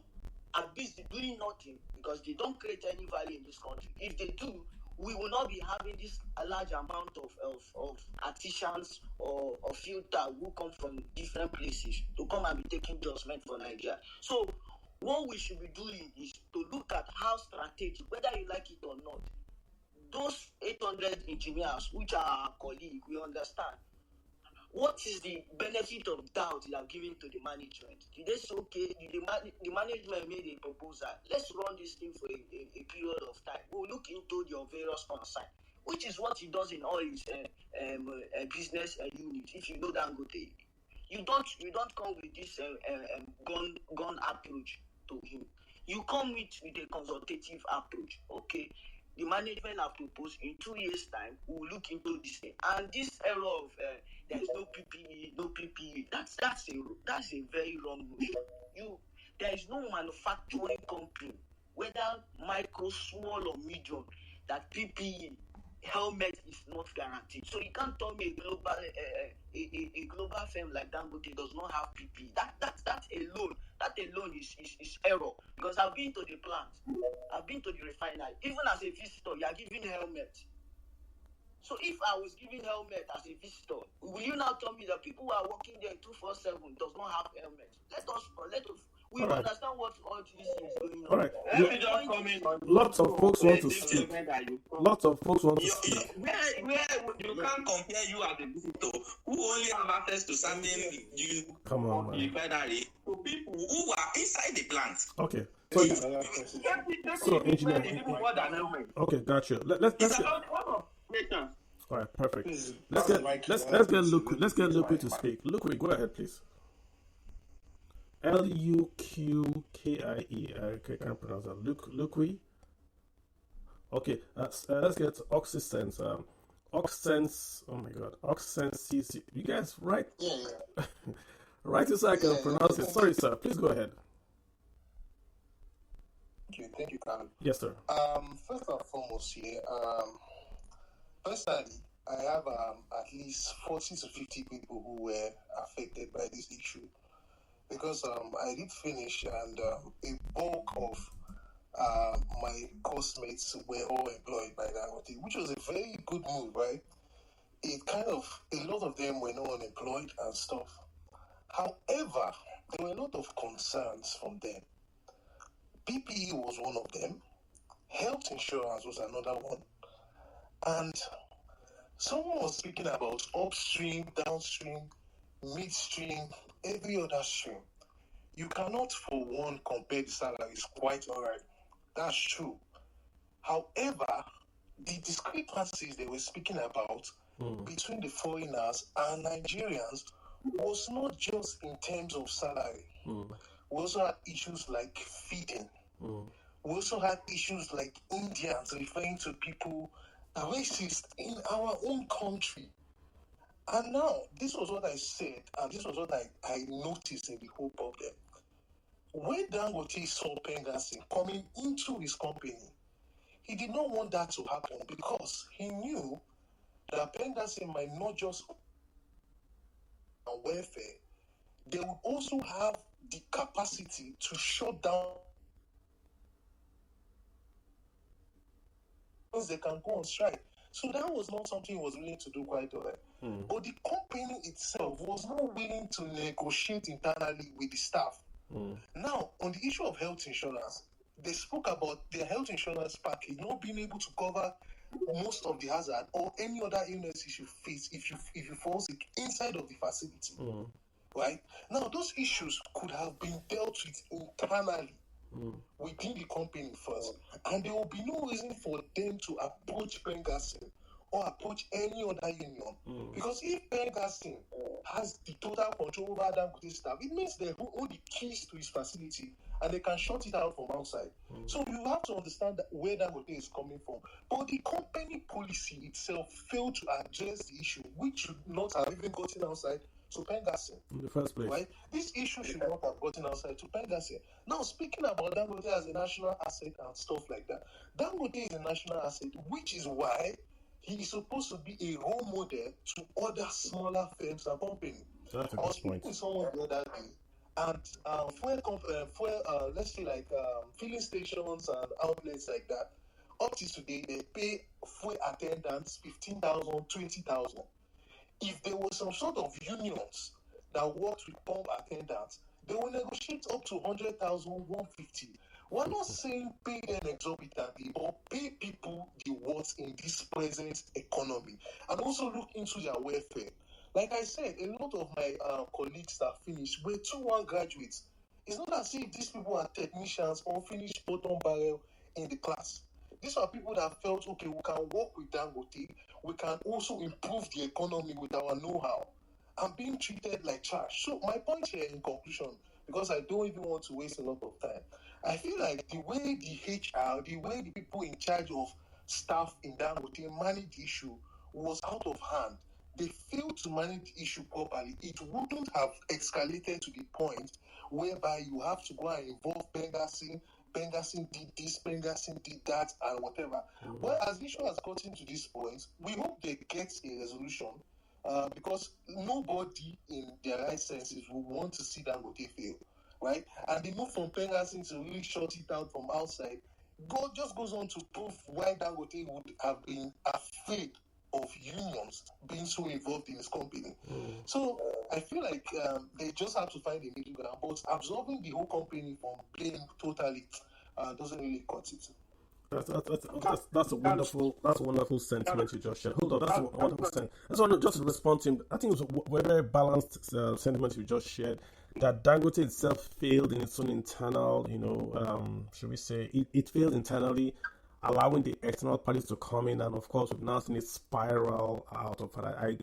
are busy doing nothing because they don't create any value in this country. If they do, we will not be having this a large amount of artisans or filter who come from different places to come and be taking judgment for Nigeria. So what we should be doing is to look at how strategic, whether you like it or not, those 800 engineers, which are our colleagues, we understand. What is the benefit of doubt they are giving to the management? Did they say, okay, the management made a proposal, let's run this thing for a period of time. We'll look into your various concerns, which is what he does in all his business units. If you know Dangote, you don't come with this gun approach to him. You come with a consultative approach. Okay, the management have proposed in 2 years' time, we'll look into this thing. And this error of there is no PPE, that's a very wrong notion. There is no manufacturing company, whether micro, small or medium, that PPE helmet is not guaranteed. So you can't tell me a global firm like Dangote does not have PPE. That alone is error. Because I've been to the plant, I've been to the refinery. Even as a visitor, you are giving helmet. So if I was giving helmet as a visitor, will you now tell me that people who are working there 24/7 does not have helmet? Let us. We understand what all this is going on. All right. Let me just come in. Lots of folks want to speak. Where you can't compare you as a visitor who only have access to something you come on, man. refinery to people who are inside the plant. Okay. So, another person. so engineer. More than anywhere. Okay, gotcha. Let's It's get. about one of nations. All right, perfect. Please, Let's pass the get mic to let's the let's other get person. Luqui to speak. Luqui, go ahead, please. Luqkie. Okay, I can't pronounce that. Luqui. Okay, let's get Oxysense. Oxsense. Oh my God, Oxsense CC. You guys write Yeah. write it so I can pronounce it. Sorry, sir. Please go ahead. Thank you, Carl. Yes, sir. First and foremost here, personally, I have at least 40 to 50 people who were affected by this issue because I did finish and a bulk of my course-mates were all employed by Dangote, which was a very good move, right? It kind of, a lot of them were not unemployed and stuff. However, there were a lot of concerns from them. PPE was one of them. Health insurance was another one. And someone was speaking about upstream, downstream, midstream, every other stream. You cannot, for one, compare the salaries. Quite all right. That's true. However, the discrepancies they were speaking about between the foreigners and Nigerians was not just in terms of salary. We also had issues like feeding. We also had issues like Indians referring to people racist in our own country. And now, this was what I said, and this was what I noticed in the whole problem. When Dangote saw Pengassin coming into his company, he did not want that to happen because he knew that Pengassin might not just on welfare, they would also have the capacity to shut down. They can go on strike. So that was not something he was willing to do quite all right. But the company itself was not willing to negotiate internally with the staff. Now, on the issue of health insurance, they spoke about their health insurance package not being able to cover most of the hazard or any other illnesses you face if you fall sick inside of the facility. Right? Now, those issues could have been dealt with internally within the company first, and there will be no reason for them to approach Pengassin or approach any other union. Because if Pengassin has the total control over Dangote staff, it means they own the keys to his facility and they can shut it out from outside. So you have to understand that where Dangote is coming from. But the company policy itself failed to address the issue, which should not have even gotten outside to Pengassin. In the first place. Right? This issue should not have gotten outside to Pengassin. Now, speaking about Dangote as a national asset and stuff like that, Dangote is a national asset, which is why he is supposed to be a role model to other smaller firms and companies. That's a I was good point. speaking to someone the other day, and let's say like filling stations and outlets like that, up to today, they pay fuel attendants 15,000, 20,000. If there was some sort of unions that worked with pump attendants, they will negotiate up to 100,000, 150. We're not saying pay them exorbitantly, but pay people the worth in this present economy and also look into their welfare. Like I said, a lot of my colleagues that finished were 2-1 graduates. It's not as if these people are technicians or finished bottom barrel in the class. These are people that felt, okay, we can work with Dangote, we can also improve the economy with our know-how, and being treated like trash. So my point here in conclusion, because I don't even want to waste a lot of time, I feel like the way the HR, the way the people in charge of staff in Dangote managed the issue was out of hand. They failed to manage the issue properly. It wouldn't have escalated to the point whereby you have to go and involve Pengassin. Pengassin did this, Pengassin did that, and whatever. But as the issue has gotten to this point, we hope they get a resolution because nobody in their right senses will want to see Dangote fail, right? And the move from Pengassin to really shut it out from outside just goes on to prove why Dangote would have been afraid of unions being so involved in his company. So I feel like they just have to find a middle ground, but absorbing the whole company from blame totally doesn't really cut it. That's a wonderful sentiment you just shared. Hold on, that's a wonderful sentiment. I just want to respond to him. I think it was a very balanced sentiment you just shared. that Dangote itself failed in its own internal, should we say, it failed internally, allowing the external parties to come in, and of course, we've now seen it spiral out of it. I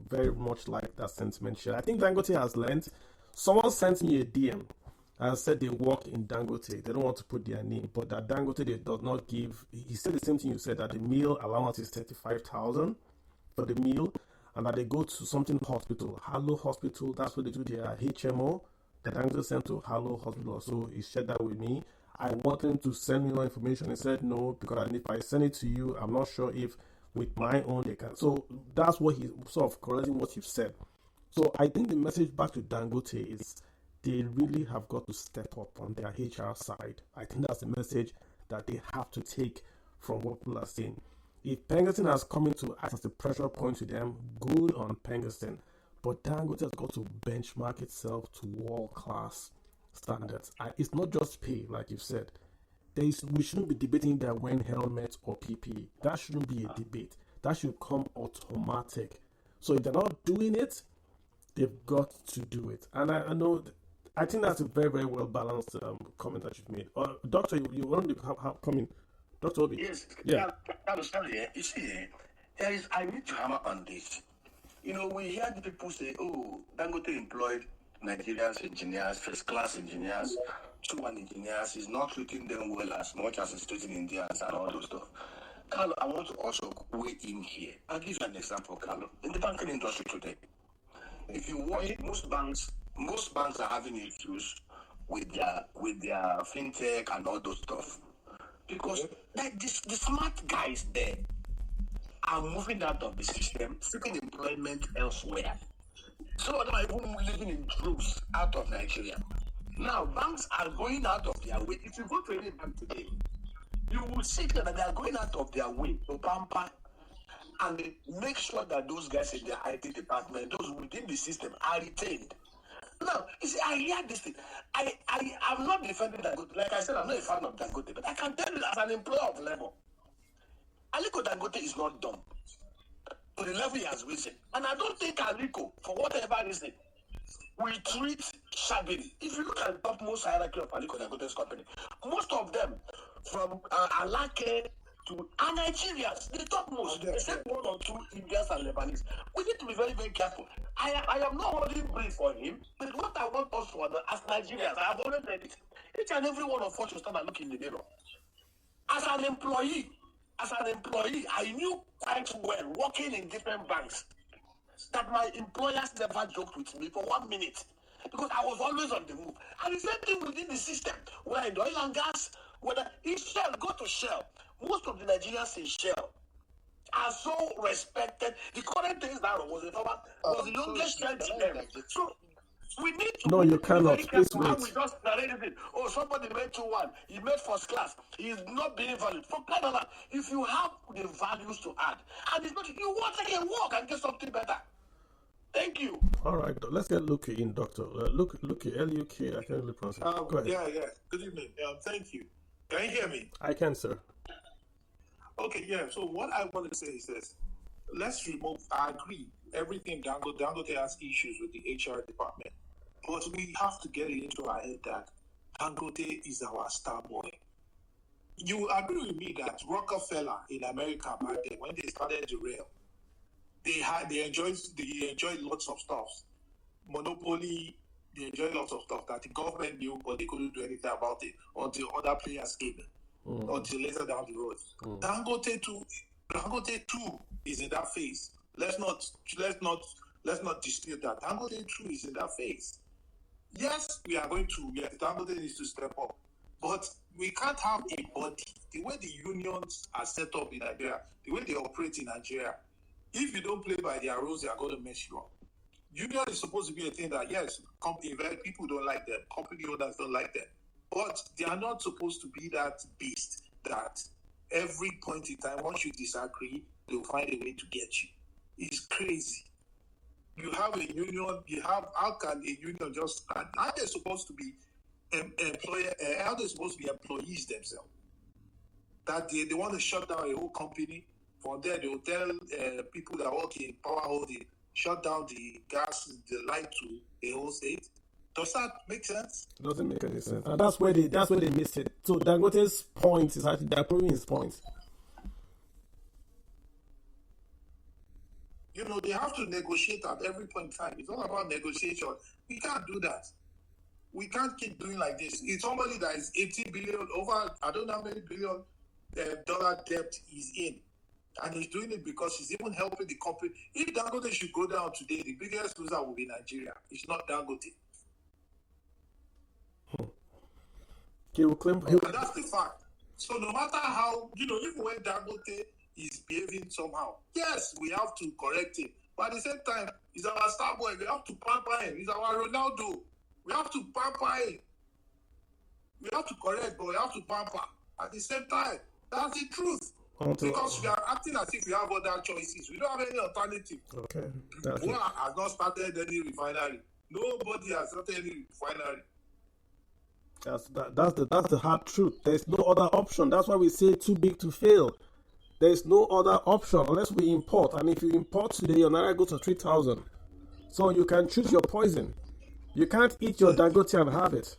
very much like that sentiment share. I think Dangote has learned. Someone sent me a DM and said they work in Dangote. They don't want to put their name, but that Dangote they does not give. He said the same thing you said, that the meal allowance is 35,000 for the meal, and that they go to something hospital, Harlow Hospital. That's where they do their HMO. The Dangote sent to Harlow Hospital. So he shared that with me. I wanted him to send me more information. He said no, because if I send it to you, I'm not sure if with my own they can. So that's what he sort of correcting what you've said. So I think the message back to Dangote is they really have got to step up on their HR side. I think that's the message that they have to take from what people are saying. If Pengerton has come in to act as a pressure point to them, good on Pengerton. But Dangote has got to benchmark itself to world-class standards. It's not just pay, like you've said. We shouldn't be debating that when helmet or PPE. That shouldn't be a debate. That should come automatic. So if they're not doing it, they've got to do it. And I think that's a very, very well balanced comment that you've made. Doctor, you want to come in? Dr. Obi? Yes. Yeah. Sorry, you see, I need to hammer on this. We hear the people say, oh, Dangote employed Nigeria's engineers, first-class engineers, 2-1 engineers. He's not treating them well as much as he's treating Indians and all those stuff. Carlo, I want to also weigh in here. I'll give you an example, Carlo. In the banking industry today, if you watch, most banks are having issues with their fintech and all those stuff. Because the smart guys there are moving out of the system, seeking employment elsewhere. Some of them are even living in groups out of Nigeria. Now, banks are going out of their way. If you go to any bank today, you will see that they are going out of their way to pamper and make sure that those guys in their IT department, those within the system, are retained. Now, you see, I hear this thing. I'm not defending Dangote. Like I said, I'm not a fan of Dangote, but I can tell you as an employer of level, Aliko Dangote is not dumb. To the level he has risen. And I don't think Aliko, for whatever reason, will treat shabbily. If you look at the topmost hierarchy of Aliko Dangote's company, most of them, from Alake to Nigerians, the topmost, except 1 or 2 Indians and Lebanese. We need to be very, very careful. I am not holding brief for him, but what I want us to understand as Nigerians, I have already said it, each and every one of us should stand and look in the mirror. As an employee, I knew quite well, working in different banks, that my employers never joked with me for 1 minute because I was always on the move. And the same thing within the system, where in oil and gas, whether in Shell, go to Shell. Most of the Nigerians in Shell are so respected. The current thing now was the longest Shell GM. So we need to. No, you cannot. Please wait. We just narrated it. Oh, somebody made 2-1. He made first class. He is not being valued. For Canada, if you have the values to add, and it's not, you want to get work and get something better. Thank you. All right, let's get Luke in, Doctor. Luke, L-U-K, I can't really pronounce it. Go ahead. Yeah. Good evening. Thank you. Can you hear me? I can, sir. Okay, yeah. So what I want to say is this. Let's remove, I agree, everything Dangote has issues with the HR department. But we have to get it into our head that Dangote is our star boy. You agree with me that Rockefeller in America back then, when they started the rail, they enjoyed lots of stuff. Monopoly, they enjoyed lots of stuff that the government knew, but they couldn't do anything about it until other players came in, until later down the road. Dangote too is in that phase. Let's not dispute that. Dangote too is in that phase. Yes, Dangote needs to step up, but we can't have a body. The way the unions are set up in Nigeria, the way they operate in Nigeria, if you don't play by their rules, they are going to mess you up. Union is supposed to be a thing that, yes, people don't like them, company owners don't like them, but they are not supposed to be that beast that every point in time, once you disagree, they'll find a way to get you. It's crazy. You have a union, how can a union just, how they're supposed to be how they're supposed to be employees themselves? That they want to shut down a whole company. From there, they will tell people that work in power holding, shut down the gas, the light to a whole state. Does that make sense? It doesn't make any sense, and that's where they miss it. So Dangote's point is actually they're proving his point. You know, they have to negotiate at every point in time. It's all about negotiation. We can't do that. We can't keep doing like this. It's somebody that is 80 billion over, I don't know how many billion dollar debt he's in. And he's doing it because he's even helping the company. If Dangote should go down today, the biggest loser will be Nigeria. It's not Dangote. He will claim. And that's the fact. So no matter how, you know, even when Dangote is behaving somehow, yes, we have to correct him. But at the same time, he's our star boy. We have to pamper him. He's our Ronaldo. We have to pamper him. We have to correct, but we have to pamper at the same time. That's the truth. Because we are acting as if we have other choices. We don't have any alternative. Okay. Who has not started any refinery? Nobody has started any refinery. That's the hard truth. There's no other option. That's why we say too big to fail. There's no other option unless we import. And if you import today, your naira goes to 3,000. So you can choose your poison. You can't eat your Dangote and have it.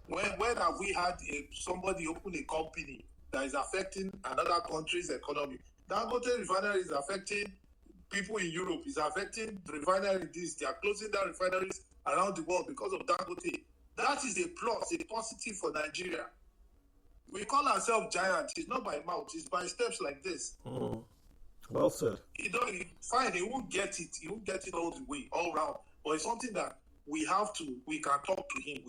When have we had somebody open a company that is affecting another country's economy? Dangote refinery is affecting people in Europe. It's affecting the refinery. They are closing down refineries around the world because of Dangote. That is a plus, a positive for Nigeria. We call ourselves giants. It's not by mouth. It's by steps like this. Well said. Fine, he won't get it. He won't get it all the way, all round. But it's something that we can talk to him.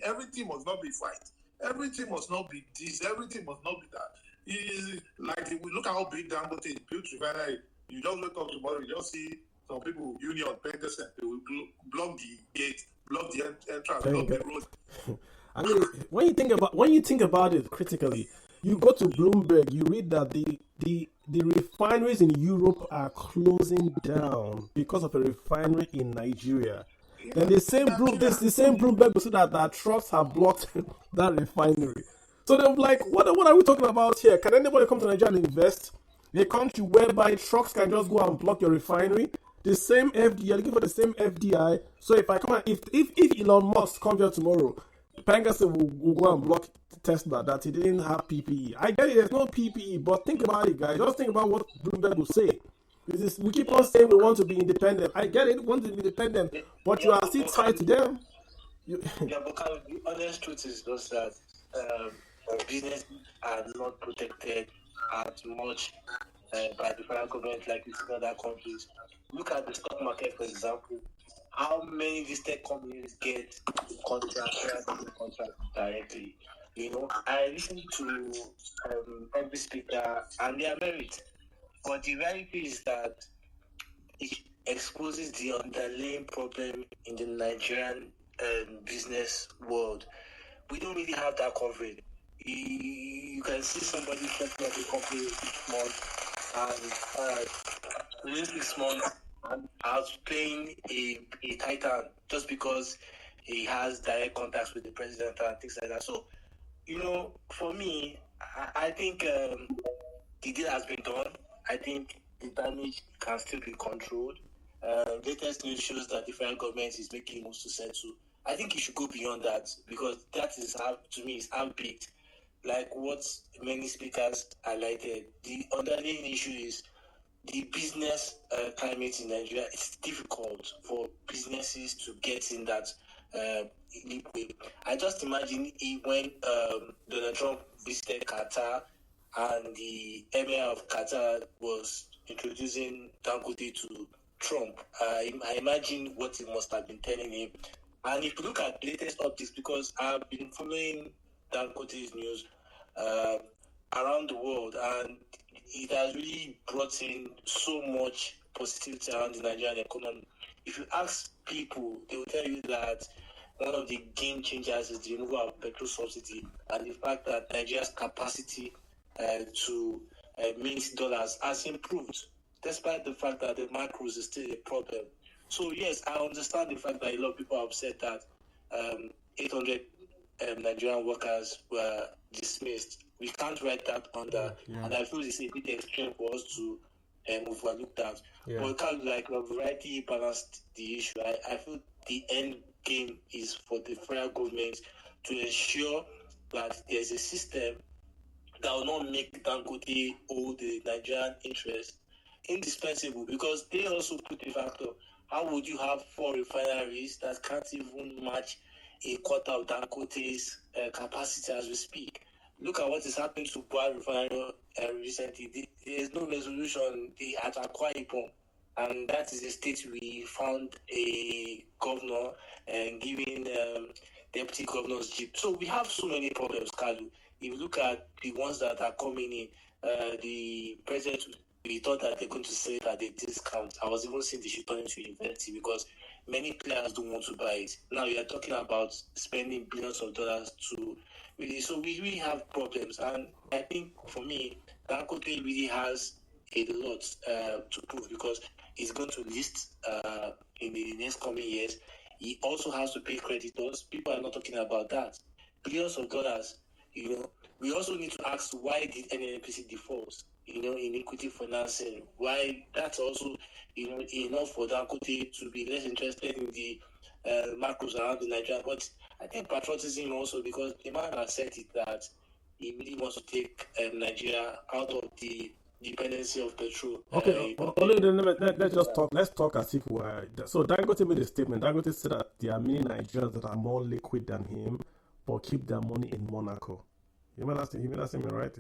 Everything must not be fight. Everything must not be this. Everything must not be that. Like, we look at how big Dangote is built refinery. You just wake up tomorrow, you just see some people, Union, Peterson, they will block the gate, block the entrance, block the road. I mean, when you think about it critically, you go to Bloomberg, you read that the refineries in Europe are closing down because of a refinery in Nigeria. Then the same Bloomberg will say that trucks have blocked that refinery. So they're like, what are we talking about here? Can anybody come to Nigeria and invest? A country whereby trucks can just go and block your refinery? The same FDI, you're looking for the same FDI. So if I come and if Elon Musk comes here tomorrow, Pengason will go and block Tesla that he didn't have PPE. I get it, there's no PPE, but think about it, guys. Just think about what Bloomberg will say. We keep on saying we want to be independent. I get it, we want to be independent, but you are still tied to them. Yeah, but the honest truth is just that businesses are not protected as much by the federal government like it's in other countries. Look at the stock market, for example. How many listed companies get contract directly? You know, I listen to every speaker and they are merit. But the reality is that it exposes the underlying problem in the Nigerian business world. We don't really have that coverage. You can see somebody setting up a company 6 months and within 6 months and I was playing a titan just because he has direct contacts with the president and things like that. So, you know, for me, I think the deal has been done. I think the damage can still be controlled. Latest news shows that the federal government is making moves to settle. I think it should go beyond that because that is how, to me, is half-baked. Like what many speakers highlighted, the underlying issue is the business climate in Nigeria. It's difficult for businesses to get in that leeway. I just imagine when Donald Trump visited Qatar and the Emir of Qatar was introducing Dangote to Trump. I imagine what he must have been telling him. And if you look at latest updates, because I've been following Dangote's news around the world, and it has really brought in so much positivity around the Nigerian economy. If you ask people, they will tell you that one of the game changers is the removal of petrol subsidy and the fact that Nigeria's capacity to mint dollars has improved, despite the fact that the macros is still a problem. So yes, I understand the fact that a lot of people are upset that 800 Nigerian workers were dismissed. We can't write that under, and I feel it's a bit extreme for us to overlook that. But kind of like a variety balanced the issue. I feel the end game is for the federal government to ensure that there's a system that will not make Dangote owe the Nigerian interest indispensable, because they also put the factor. How would you have 4 refineries that can't even match a quarter of Dangote's capacity as we speak? Look at what is happening to Boa Refinery recently. There is no resolution at Akwa Ibom, and that is a state we found a governor and giving deputy governors jeep. So we have so many problems, Kalu. If you look at the ones that are coming in, the president, we thought that they're going to sell it at a discount. I was even saying they should turn it into inventory because many players don't want to buy it. Now we are talking about spending billions of dollars to really. So we really have problems, and I think for me, Dangote really has a lot to prove because he's going to list in the next coming years. He also has to pay creditors. People are not talking about that. Billions of dollars. We also need to ask, why did NNPC default? In equity financing. Why that's also enough for Dangote to be less interested in the macros around the Nigeria. But I think patriotism also, because the man has said it that he really wants to take Nigeria out of the dependency of petrol. Okay, let's just talk. Let's talk as if we're. So Dangote made a statement. Dangote said that there are many Nigerians that are more liquid than him, but keep their money in Monaco. You made that statement, right?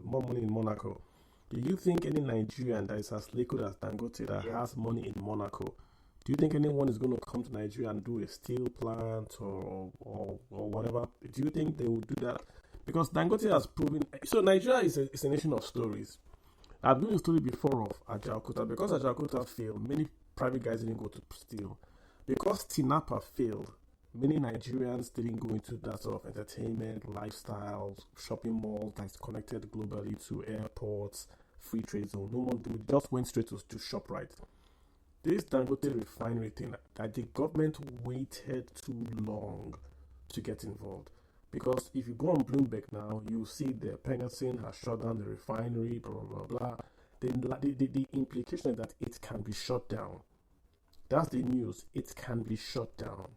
More money in Monaco. Do you think any Nigerian that is as liquid as Dangote that has money in Monaco, do you think anyone is going to come to Nigeria and do a steel plant or whatever? Do you think they will do that? Because Dangote has proven. So Nigeria is a nation of stories. I've done a story before of Ajaokuta. Because Ajaokuta failed, many private guys didn't go to steel. Because Tinapa failed, many Nigerians didn't go into that sort of entertainment, lifestyles, shopping malls that's connected globally to airports, free trade zone. No one did. Just went straight to ShopRite. This Dangote refinery thing, that the government waited too long to get involved. Because if you go on Bloomberg now, you see the Pegasin has shut down the refinery, blah, blah, blah, blah. The implication is that it can be shut down. That's the news. It can be shut down.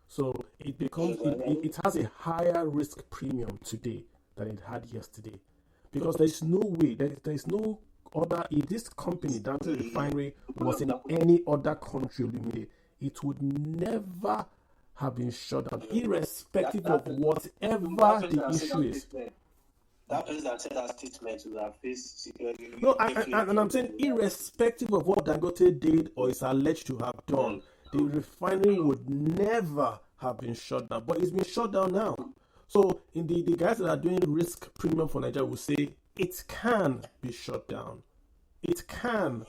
So it becomes, it has a higher risk premium today than it had yesterday. Because there's no way, there's no other, if this company, Dangote Refinery, was in any other country, it would never have been shut down, irrespective of whatever the issue is. That person that said that statement will have faced security. No, and I'm saying, irrespective of what Dangote did or is alleged to have done, the refinery would never have been shut down. But it's been shut down now. So, in the guys that are doing risk premium for Nigeria will say it can be shut down. It can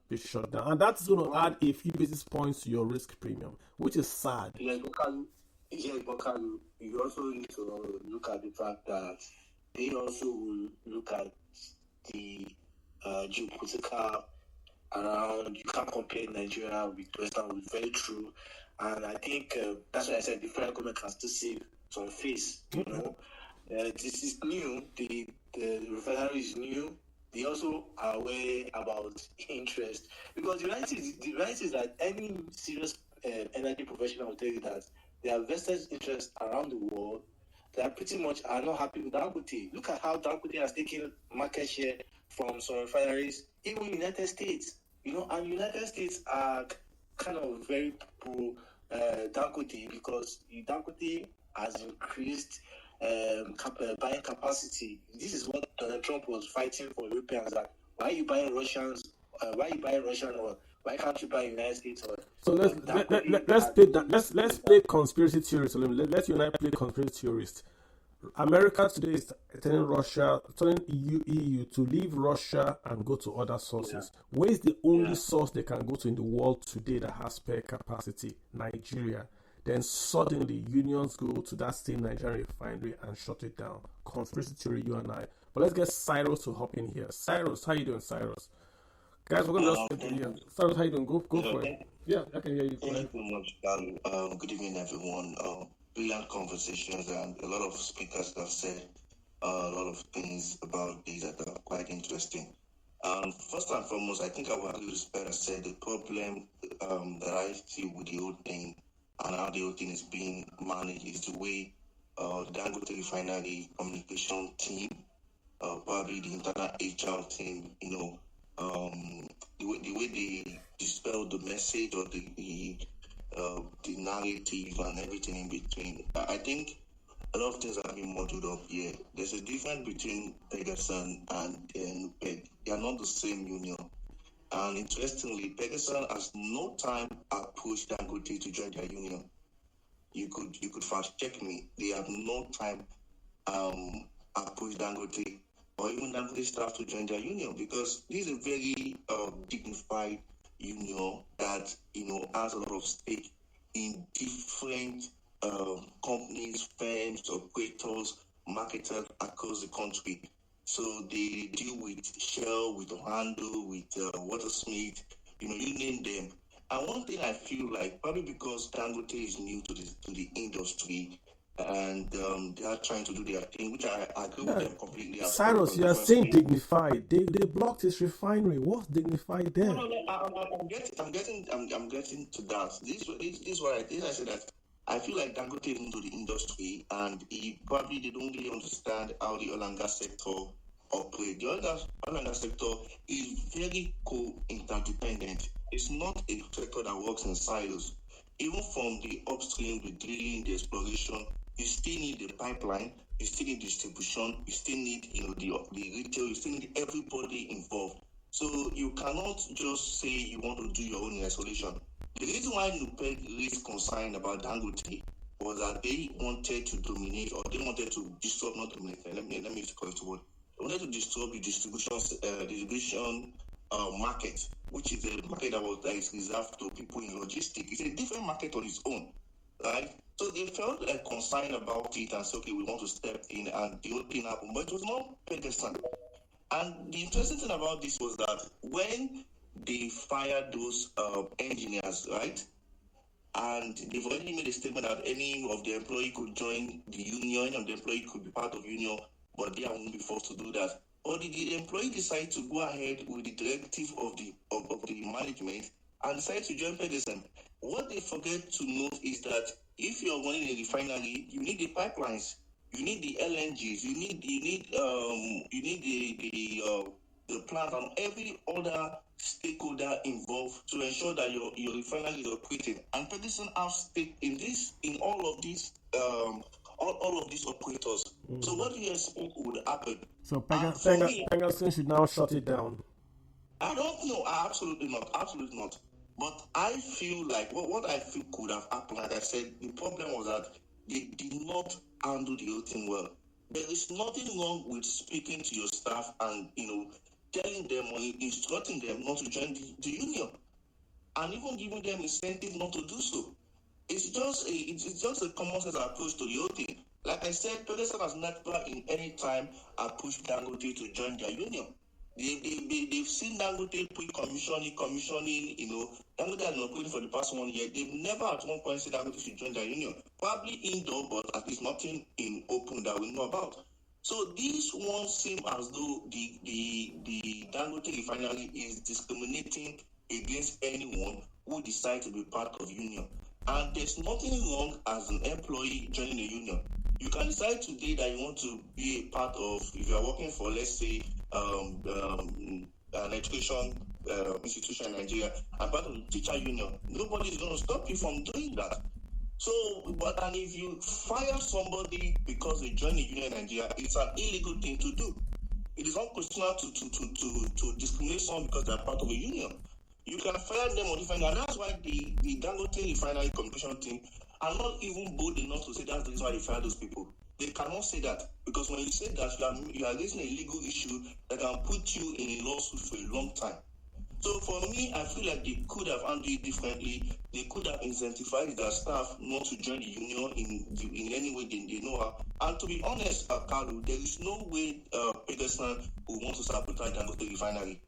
be shut down. And that's going to add a few basis points to your risk premium, which is sad. Yes, but you also need to look at the fact that they also will look at the geopolitical around. You can't compare Nigeria with Western world. Very true. And I think that's why I said the federal government can still save some face. This is new. The refinery is new. They also are aware about interest, because the reality is that any serious energy professional will tell you that there are vested interests around the world that pretty much are not happy with Dangote. Look at how Dangote has taken market share from some refineries, even in the United States. And United States are kind of very pro Dangote, because Dangote has increased buying capacity. This is what Donald Trump was fighting for Europeans. That why are you buying Russians? Why are you buying Russian oil? Why can't you buy United States oil? So let's play conspiracy theorists. Let you and I play conspiracy theorists. America today is telling EU to leave Russia and go to other sources. Where is the only source they can go to in the world today that has spare capacity? Nigeria. Then suddenly unions go to that same Nigerian refinery and shut it down. Conspiracy theory, you and I. But let's get Cyrus to hop in here. Cyrus, how you doing, Cyrus? Guys, we're gonna just get here. Cyrus, how you doing? Go for it. Yeah, I can hear you. Thank you so much. Good evening, everyone. Brilliant conversations, and a lot of speakers have said a lot of things about this that are quite interesting. First and foremost, I think I would agree with Peter said the problem that I see with the whole thing and how the whole thing is being managed is the way the Dangote Refinery communication team, probably the internal HR team, the way they dispel the message or the narrative and everything in between. I think a lot of things are being muddled up here. There's a difference between Pegasan and NUPEG. They are not the same union. And interestingly, Pegasan has no time approached Dangote to join their union. You could fast check me. They have no time approach Dangote or even Dangote staff to join their union, because this is a very dignified union that has a lot of stake in different companies, firms, operators, marketers across the country. So they deal with Shell, with Ohando, with Watersmith, you name them. And one thing I feel like, probably because Dangote is new to the industry, and they are trying to do their thing, which I agree with them completely. Cyrus, you are saying dignified. They blocked his refinery. What's dignified there? No. I'm getting to that. This is what I said, that I feel like Dangote is into the industry, and they don't really understand how the oil and gas sector operates. The oil and gas sector is very interdependent. It's not a sector that works in silos. Even from the upstream, the drilling, the exploration, you still need the pipeline, you still need distribution, you still need the retail, you still need everybody involved. So you cannot just say you want to do your own in isolation. The reason why NUPEG raised concern about Dangote was that they wanted to dominate, or they wanted to disrupt, not dominate. Let me correct the word. They wanted to disrupt the distribution market, which is a market that is reserved to people in logistics. It's a different market on its own, right? So they felt concerned about it and said, okay, we want to step in, and the whole thing happened. But it was not Pegasan. And the interesting thing about this was that when they fired those engineers, right, and they've already made a statement that any of the employee could join the union, any of the employee could be part of union, but they won't be forced to do that. Or did the employee decide to go ahead with the directive of the management and decide to join Pegasan? What they forget to note is that if you're running a refinery, you need the pipelines, you need the LNGs, you need the plant and every other stakeholder involved to ensure that your refinery is operating. And Pegasan have stake in this, in all of these all of these operators. So what do you expect would happen? So Pegasan should now shut it down. I don't know. Absolutely not. But I feel like what I feel could have happened, like I said, the problem was that they did not handle the whole thing well. There is nothing wrong with speaking to your staff and telling them or instructing them not to join the union, and even giving them incentive not to do so. It's just a common sense approach to the whole thing. Like I said, Pegasan has never in any time approached Dangote to join their union. They've seen Dangote commissioning, Dangote has been operating for the past 1 year. They've never at one point said Dangote should join their union. Probably indoor, but at least nothing in open that we know about. So these ones seem as though the Dangote refinery is discriminating against anyone who decides to be part of union. And there's nothing wrong as an employee joining a union. You can decide today that you want to be a part of, if you are working for, let's say, an education institution in Nigeria, and part of the teacher union. Nobody is going to stop you from doing that. So, and if you fire somebody because they join a union in Nigeria, it's an illegal thing to do. It is unconstitutional to discriminate someone because they are part of a union. You can fire them on different, and that's why the Dangote Refinery communication team are not even bold enough to say that's the reason why they fire those people. They cannot say that, because when you say that, you are raising a legal issue that can put you in a lawsuit for a long time. So for me, I feel like they could have handled it differently. They could have incentivized their staff not to join the union in any way they know how. And to be honest, Carlo, there is no way Pegasan will want to sabotage Dangote Refinery.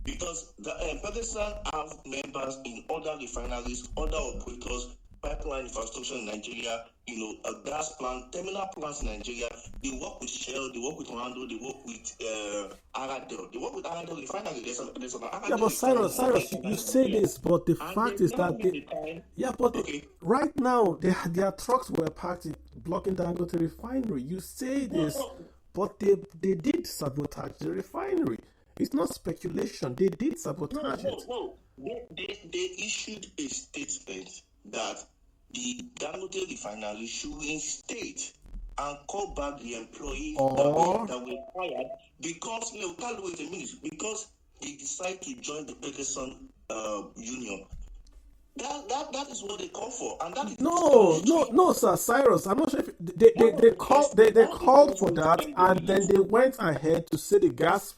Because the Pegasan have members in other refineries, other operators pipeline infrastructure in Nigeria, a gas plant, terminal plants in Nigeria. They work with Shell, they work with Orlando, they work with Aradel. They work with Aradel Refinery. There's an Aradel Yeah, but Refinery Cyrus, you say this, but the and fact they is tell that me the time. Okay. right now their trucks were parked blocking Dangote refinery. You say this, but they did sabotage the refinery. It's not speculation. They did sabotage it. No. They issued a statement that the Dangote refinery should reinstate and call back the employees that were fired because wait a minute, because they decide to join the Petroleum union. That is what they call for, and that is No, sir, Cyrus. I'm not sure if they called for that, and then they went ahead to say the gas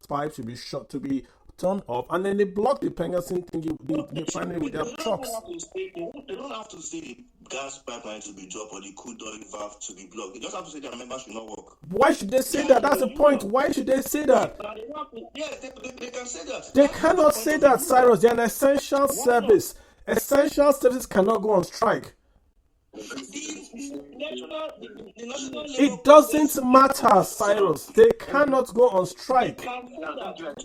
pipe should be shut to be turned off, and then they blocked the Pengasin thingy, the refinery with their trucks. They don't have to say the gas pipeline to be dropped or the crude oil valve to be blocked. They just have to say their members should not work. Why should they say that? That's the point. Why should they say that? Yeah, they can say that. They cannot say that, Cyrus. They're an essential service. Essential services cannot go on strike. It doesn't matter, Cyrus. They cannot go on strike.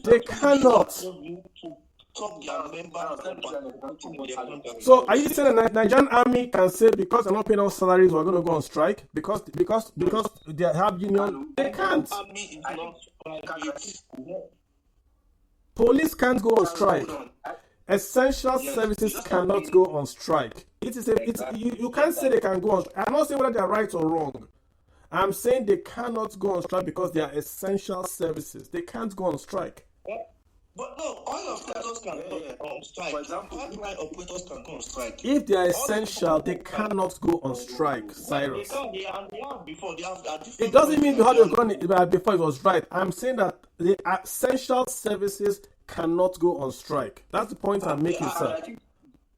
They cannot. So are you saying the Nigerian army can say because they're not paying us salaries, we're going to go on strike? Because they have union? They can't. Police can't go on strike. Essential services cannot go on strike. You can't say they can go on strike. I'm not saying whether they're right or wrong. I'm saying they cannot go on strike because they are essential services. They can't go on strike. But no, oil operators can go on strike. For example, pipeline operators can go on strike. If they are essential, they cannot go on strike, Cyrus. It doesn't mean how they've gone before it was right. I'm saying that the essential services cannot go on strike. That's the point I'm making, sir.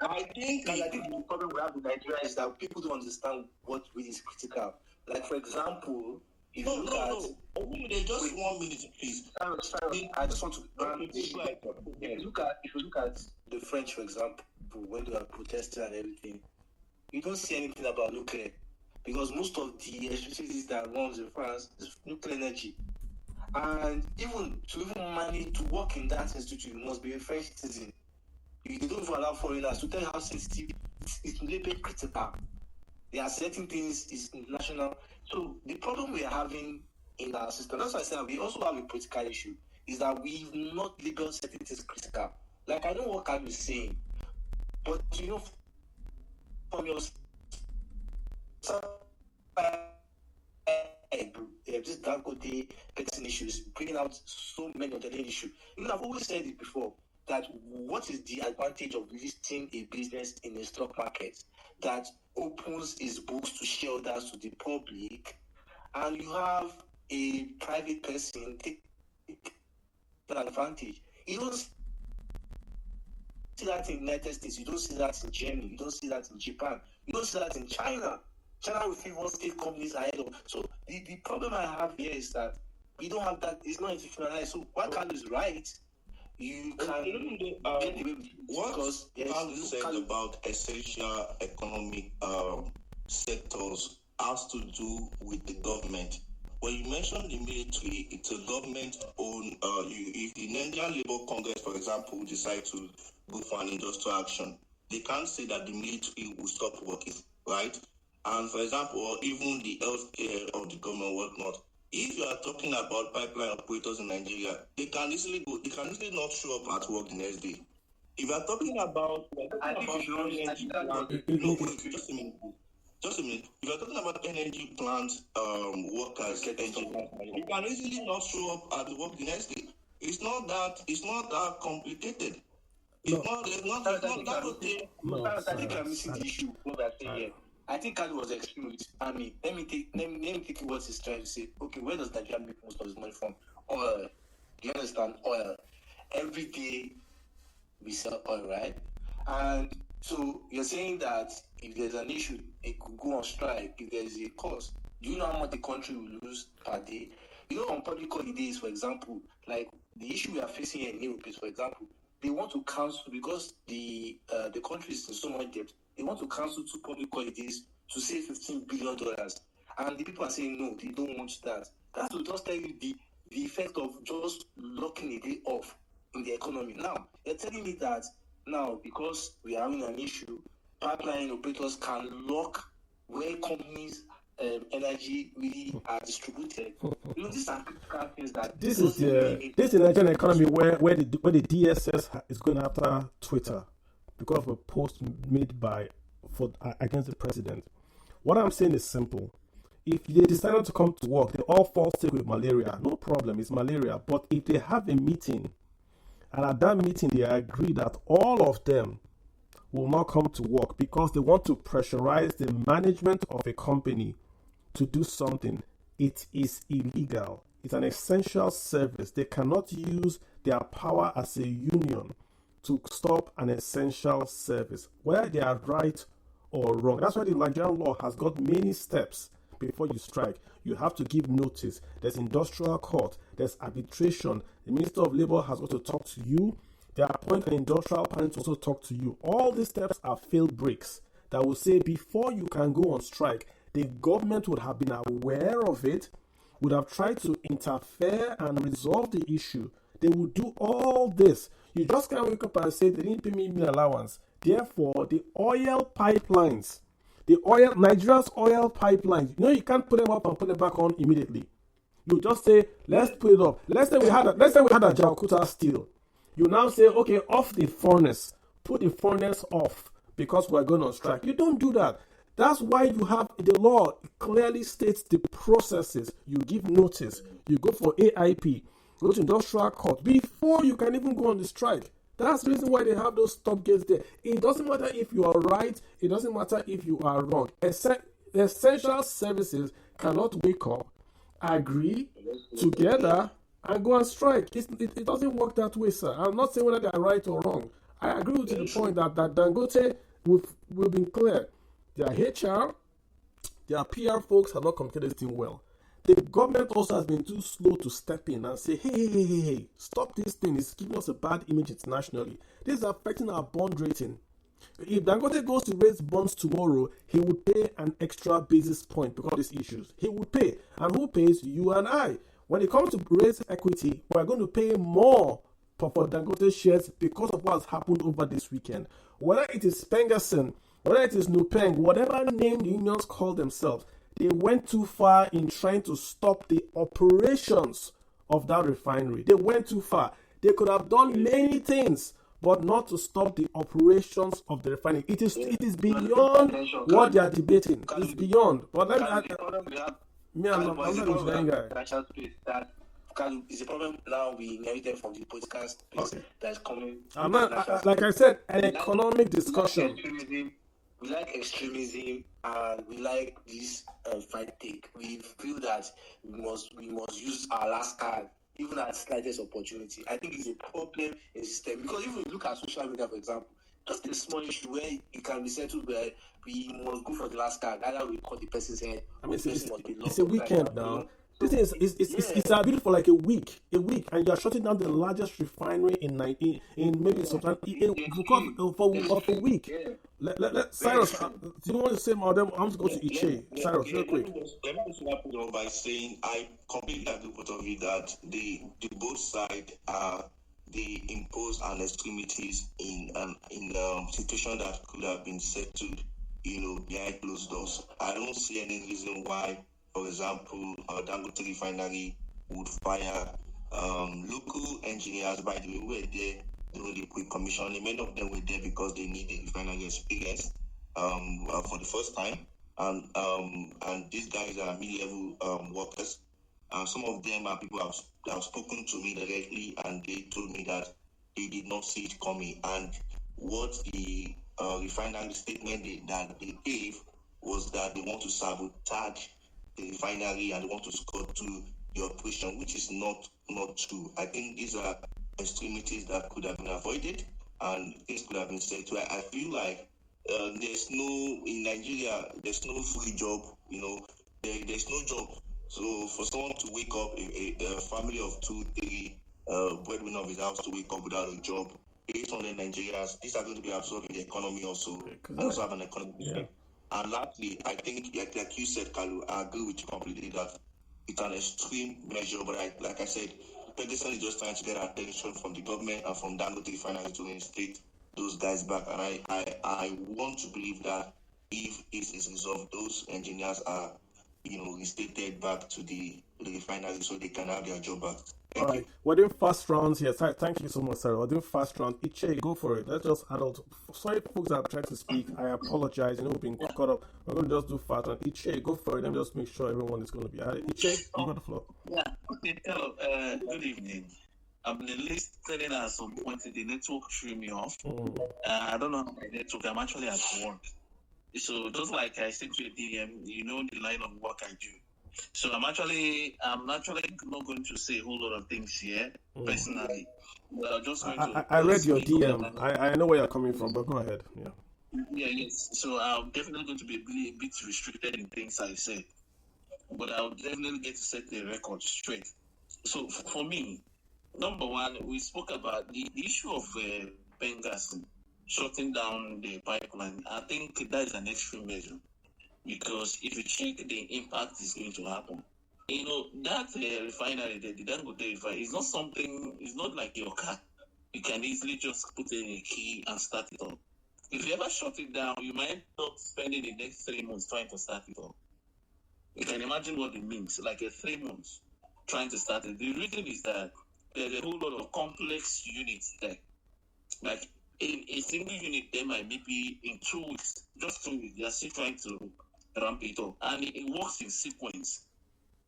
I think the problem we have in Nigeria is that people don't understand what really is critical. Like, for example, if you look at... Just 1 minute, please. I just want to... If you look at the French, for example, when they are protesting and everything, you don't see anything about nuclear. Because most of the electricity that runs in France is nuclear energy. And even manage to work in that institute, you must be a French citizen. They don't even allow foreigners to tell you how sensitive it's really critical. There are certain things is national. So the problem we are having in our system, that's why I said we also have a political issue, is that we've not labeled certain things critical. Like, I know what Carl is saying, but from your this Dangote Petroleum issues bringing out so many of the issues. I've always said it before, that what is the advantage of listing a business in a stock market that opens its books to shareholders, to the public, and you have a private person take advantage? You don't see that in the United States, you don't see that in Germany, you don't see that in Japan, you don't see that in China. China will favor state companies ahead of. So the problem I have here is that we don't have that. It's not institutionalized. So what Carl is right. You can what Carl said about essential economic sectors has to do with the government. When you mention the military, it's a government-owned. If the Nigerian Labour Congress, for example, decide to go for an industrial action, they can't say that the military will stop working, right? And for example, or even the healthcare of the government, whatnot. If you are talking about pipeline operators in Nigeria, they can easily not show up at work the next day. If you are talking about just a minute. If you are talking about energy plant workers, you can easily not show up at work the next day. It's not that complicated. I think I'm missing the issue. What we're saying here. I think Kali was extreme with army. Let me take what he's trying to say. Okay, where does Nigeria make most of his money from? Oil. Do you understand? Oil. Every day we sell oil, right? And so you're saying that if there's an issue, it could go on strike. If there's a cost, do you know how much the country will lose per day? On public holidays, for example, like the issue we are facing here in Europe is, for example, they want to cancel because the country is in so much debt. they want to cancel 2 public holidays to save $15 billion. And the people are saying no, they don't want that. That will just tell you the effect of just locking a day off in the economy. Now, you're telling me that now, because we are having an issue, pipeline operators can lock where companies' energy really are distributed. These are critical things that this is the Nigerian economy where the DSS is going after Twitter because of a post made against the president. What I'm saying is simple. If they decided to come to work, they all fall sick with malaria. No problem, it's malaria. But if they have a meeting, and at that meeting they agree that all of them will not come to work because they want to pressurize the management of a company to do something, it is illegal. It's an essential service. They cannot use their power as a union to stop an essential service, whether they are right or wrong. That's why the Nigerian law has got many steps before you strike. You have to give notice. There's industrial court. There's arbitration. The Minister of Labour has got to talk to you. They appoint an industrial panel to also talk to you. All these steps are fail breaks that will say before you can go on strike, the government would have been aware of it, would have tried to interfere and resolve the issue. They would do all this. You just can't wake up and say they didn't pay me meal allowance. Therefore, the oil pipelines, Nigeria's oil pipelines, you can't put them up and put them back on immediately. You just say, let's put it up. Let's say we had a Jalkuta steel. You now say, okay, off the furnace. Put the furnace off because we're going on strike. You don't do that. That's why you have the law clearly states the processes. You give notice. You go for AIP. Go to industrial court before you can even go on the strike. That's the reason why they have those stop gates there. It doesn't matter if you are right. It doesn't matter if you are wrong. Essential services cannot wake up, agree together, and go on strike. It doesn't work that way, sir. I'm not saying whether they are right or wrong. I agree with you to the point that Dangote, we've been clear. Their HR, their PR folks have not communicated this thing well. The government also has been too slow to step in and say, hey, stop this thing. It's giving us a bad image internationally. This is affecting our bond rating. If Dangote goes to raise bonds tomorrow, he would pay an extra basis point because of these issues. He would pay. And who pays? You and I. When it comes to raise equity, we're going to pay more for Dangote shares because of what has happened over this weekend. Whether it is Pengerson, whether it is Nupeng, whatever name the unions call themselves, they went too far in trying to stop the operations of that refinery. They went too far. They could have done many things, but not to stop the operations of the refinery. It is beyond what they are debating. It's beyond. But let me, I'm not an engineering guy. It's a problem now we inherited from the political space that's coming. I'm not, like I said, an economic discussion. We like extremism and we like this fight take. We feel that we must use our last card even at slightest opportunity. I think it's a problem in the system because if we look at social media, for example, just a small issue where it can be settled where we must go for the last card. Either we cut the person's head. I mean, it's a weekend now. This thing it's been for like a week, and you are shutting down the largest refinery in maybe sometime for a week. Let Cyrus, do you want to say more? I'm going to go to Iche. Cyrus, real quick. Let me just wrap it up by saying I completely agree with both of you that the both sides are they impose an extremities in a situation that could have been settled, behind closed doors. I don't see any reason why, for example, Dangote Refinery would fire local engineers. By the way, who were there during the pre-commissioning. Many of them were there because they need the refinery experience for the first time. And these guys are mid-level workers. Some of them are people that have spoken to me directly, and they told me that they did not see it coming. And what the refinery statement that they gave was that they want to sabotage the refinery and they want to score to the operation, which is not true. I think these are extremities that could have been avoided and things could have been said to. I feel like in Nigeria, there's no free job, there's no job. So for someone to wake up, a family of 2, 3 breadwinner of his house to wake up without a job, 800 Nigerians, these are going to be absorbed in the economy also, and also have an economic effect. And lastly, I think, like you said, Kalu, I agree with you completely that it's an extreme measure, but like I said, Peterson is just trying to get attention from the government and from Dangote Refinary to reinstate those guys back. And I want to believe that if it is resolved, those engineers are, reinstated back to the refinery so they can have their job back. All right, we're doing fast rounds here. Thank you so much, Sarah. We're doing fast rounds. Iche, go for it. Let's just adult. Sorry, folks that are trying to speak. I apologize. We've been caught up. We're going to just do fast rounds. Iche, go for it. Let me just make sure everyone is going to be. Iche, you got the floor. Yeah. Okay. Hello. Good evening. I'm listening at some point. The network threw me off. I don't know my network. I'm actually at work. So just like I said to your DM, you know the line of work I do. So I'm actually not going to say a whole lot of things here personally. But I'm just going to. I read your DM. I know where you're coming from, but go ahead. Yeah. Yes. So I'm definitely going to be a bit restricted in things I say, but I'll definitely get to set the record straight. So for me, number one, we spoke about the issue of Benghazi shutting down the pipeline. I think that is an extreme measure. Because if you check, the impact is going to happen. That refinery, the Dangote refinery, is not something, it's not like your car. You can easily just put in a key and start it up. If you ever shut it down, you might end up spending the next 3 months trying to start it up. You can imagine what it means, like 3 months trying to start it. The reason is that there's a whole lot of complex units there. Like in a single unit, there might maybe in 2 weeks, just 2 weeks, they're still trying to ramp it up, and it works in sequence.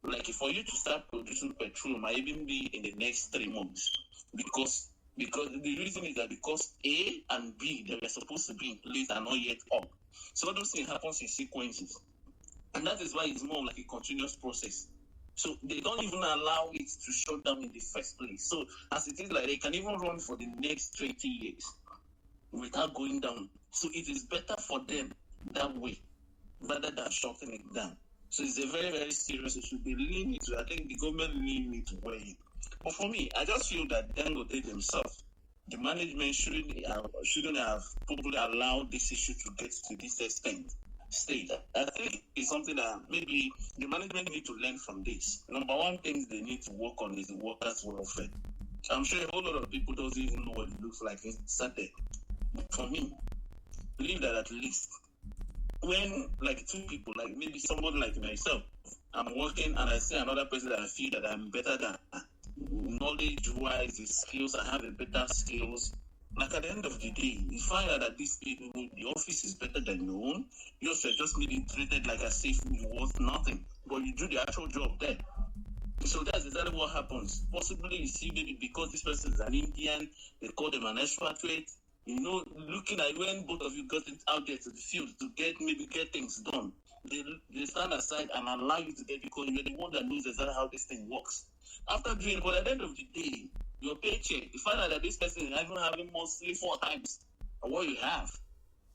Like for you to start producing petrol might even be in the next 3 months, because the reason is that because A and B that were supposed to be in place are not yet up. So those things happens in sequences, and that is why it's more like a continuous process. So they don't even allow it to shut down in the first place. So as it is, like they can even run for the next 20 years without going down. So it is better for them that way, rather than shutting it down. So it's a very, very serious issue. They really need to, I think the government really need to weigh in. But for me, I just feel that Dangote themselves, the management shouldn't have probably allowed this issue to get to this extent. State. I think it's something that maybe the management need to learn from this. Number one thing they need to work on is the workers' welfare. I'm sure a whole lot of people don't even know what it looks like inside there. But for me, I believe that at least when like 2 people, like maybe somebody like myself, I'm working and I see another person that I feel that I'm better than, knowledge-wise, the skills, I have a better skills. Like at the end of the day, you find out that these people, the office is better than your own. You're just maybe treated like as if you're worth nothing, but you do the actual job there. So that's exactly what happens. Possibly you see maybe because this person is an Indian, they call them an expatriate. Looking at when both of you got it out there to the field to get things done, they stand aside and allow you to get, because you're the one that knows exactly how this thing works. After doing it, but at the end of the day, your paycheck, you find out that this person is even having mostly 4 times what you have,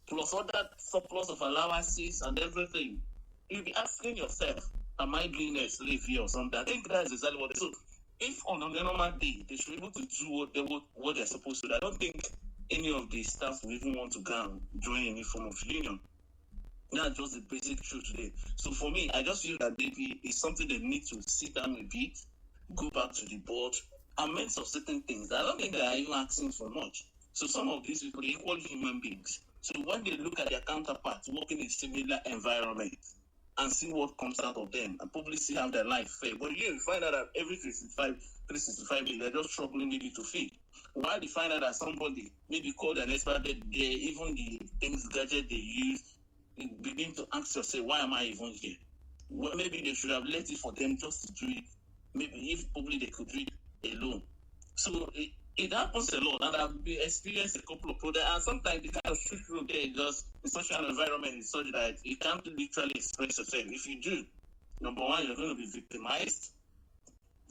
plus all that surplus of allowances and everything. You'll be asking yourself, am I being a slave here or something? I think that's exactly what it is. So if on a normal day, they should be able to do what they're supposed to do, I don't think any of the staff will even want to go and join any form of union. That's just the basic truth today. So for me, I just feel that maybe it's something they need to sit down a bit, go back to the board, amend some certain things. I don't think they are even asking for much. So some of these people are equal human beings. So when they look at their counterparts working in similar environment and see what comes out of them and probably see how their life fares. But you find out that every 365 days, they're just struggling maybe to feed. Why they find out that somebody maybe called an expert, even the things gadget they use, you begin to ask yourself, why am I even here? Well, maybe they should have let it for them just to do it. Maybe if probably they could do it alone. So it happens a lot, and I've experienced a couple of products, and sometimes the kind of street road there is just in such an environment is such that you can't literally express yourself. If you do, number one, you're going to be victimized,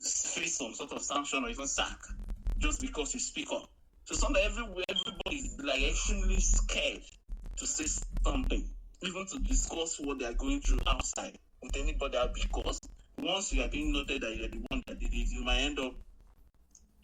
face some sort of sanction or even sack, just because you speak up. So sometimes everybody is like extremely scared to say something, even to discuss what they are going through outside with anybody else, because once you are being noted that you're the one that did it, you might end up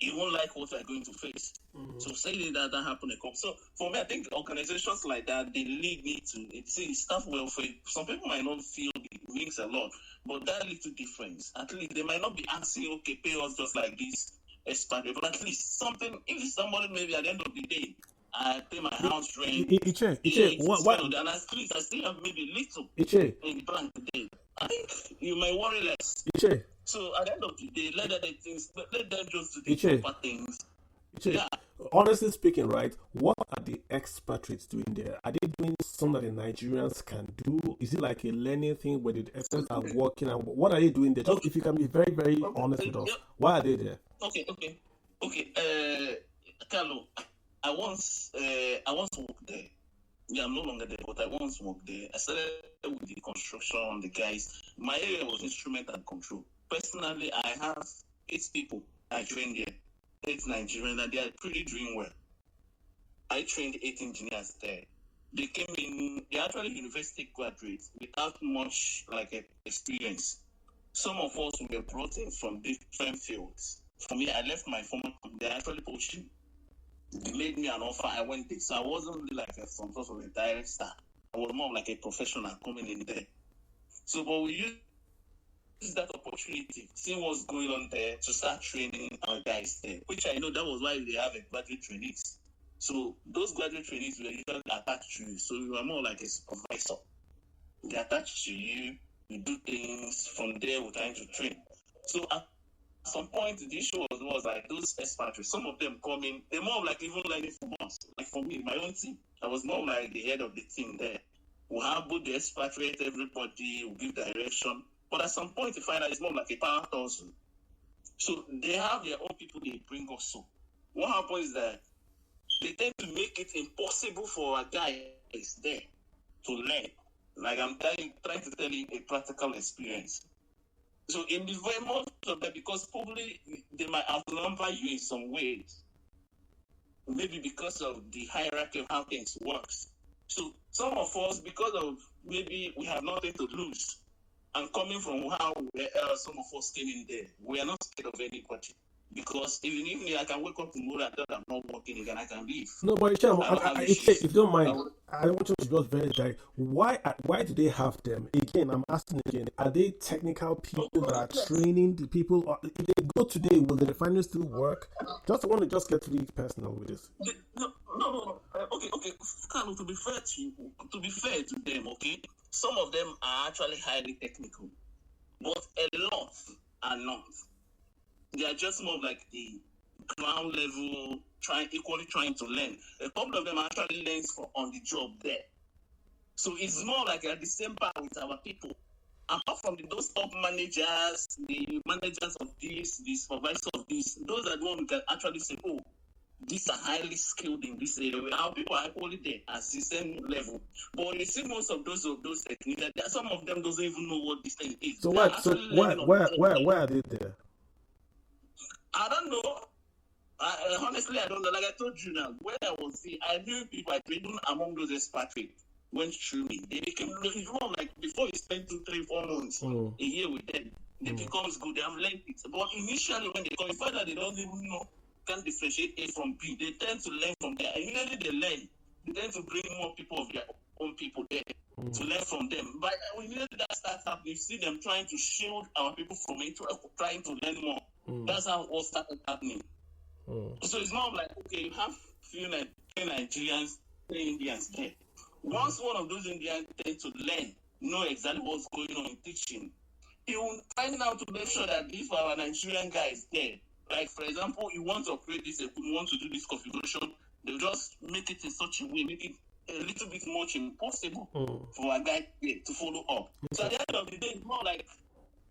you won't like what we're going to face. So saying that happened. So for me, I think organizations like that, they lead me to staff welfare. Some people might not feel it means a lot, but that little difference, at least they might not be asking, okay, pay us just like this expert, but at least something. If somebody maybe at the end of the day, I pay my house rent, what? and at least I still have maybe little Iche, in the bank today. I think you might worry less. Iche, So at the end of the day, let them just do the Iche. proper things. Iche, Yeah. honestly speaking, right, what are the expatriates doing there? Are they doing something that the Nigerians can do? Is it like a learning thing where the experts are working? And what are they doing there? Just if you can be very, very honest with us, why are they there? Okay. Carlo, I once worked there. Yeah, I'm no longer there, but I once worked there. I started with the construction, the guys. My area was instrument and control. Personally, I have 8 people I trained there. 8 Nigerians, and they are pretty doing well. I trained 8 engineers there. They came in, they're actually university graduates without much experience. Some of us were brought in from different fields. For me, I left my former company. They actually poached me. They made me an offer. I went there. So I wasn't really like some sort of a direct star. I was more like a professional coming in there. So, but we used that opportunity, seeing what's going on there, to start training our guys there, which I know that was why they have a graduate trainees. So those graduate trainees were usually attached to you. So you are more like a supervisor. They attach to you, you do things from there, we're trying to train. So at some point, the issue was like those expatriates, some of them come in, they're more like even learning from us. Like for me, my own team, I was more like the head of the team there. We'll have both the expatriate, everybody will give direction. But at some point, you find out it's more like a power tussle. So they have their own people they bring also. What happens is that they tend to make it impossible for a guy is there to learn. Like I'm trying to tell you a practical experience. So in the very most of that, because probably they might outnumber you in some ways, maybe because of the hierarchy of how things works. So some of us, because of maybe we have nothing to lose, and coming from how some of us came in there, we are not scared of anybody. Because even if I can wake up tomorrow and tell I'm not working again, I can leave. No, but if you don't mind, I want you to just very direct. Why do they have them? Again, I'm asking again. Are they technical people that are training the people? Or if they go today, will the refinery still work? Just want to just get really personal with this. No. Okay. Carlo, to be fair to them, okay, some of them are actually highly technical, but a lot are not. They are just more like the ground level, equally trying to learn. A couple of them actually learn on the job there. So it's more like at the same part with our people. Apart from those top managers, the managers of this, the supervisors of this, those are the ones who can actually say, oh, these are highly skilled in this area. Our people are equally there at the same level. But you see most of those techniques, some of them doesn't even know what this thing is. So why are they there? I don't know. Honestly, I don't know. Like I told you now, when I was there, I knew people, even among those expatriates, went through me. They became more like before you spend 2, 3, 4 months a year with them, they becomes good. They have learned it. But initially, when they come, you find that they don't even know, can't differentiate A from B. They tend to learn from there. Immediately they learn, they tend to bring more people of their own people there to learn from them. But immediately that starts happening, you see them trying to shield our people from it, trying to learn more. That's how it all started happening. So it's more like, okay, you have few Nigerians, 3 Indians there. Once one of those Indians tend to learn, know exactly what's going on in teaching, he will find out to make sure that if our Nigerian guy is there, like for example, you want to operate this, you want to do this configuration, they'll just make it in such a way, make it a little bit much impossible for a guy to follow up. So at the end of the day, it's more like,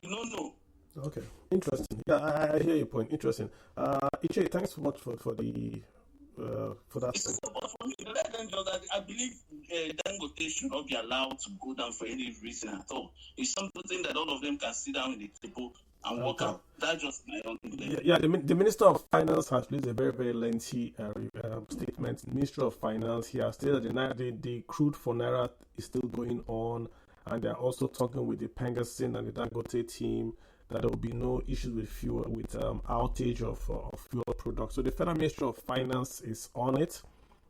you don't know. Okay, interesting. Yeah, I hear your point. Interesting. Iche, thanks so much for that. I believe Dangote should not be allowed to go down for any reason at all. It's something that all of them can sit down in the table and work out. That's just my own thing. Yeah, the Minister of Finance has released a very, very lengthy statement. The Ministry of Finance, he has stated that the crude for Naira is still going on, and they're also talking with the Pengasin and the Dangote team that there will be no issues with fuel, with outage of fuel products. So the Federal Ministry of Finance is on it.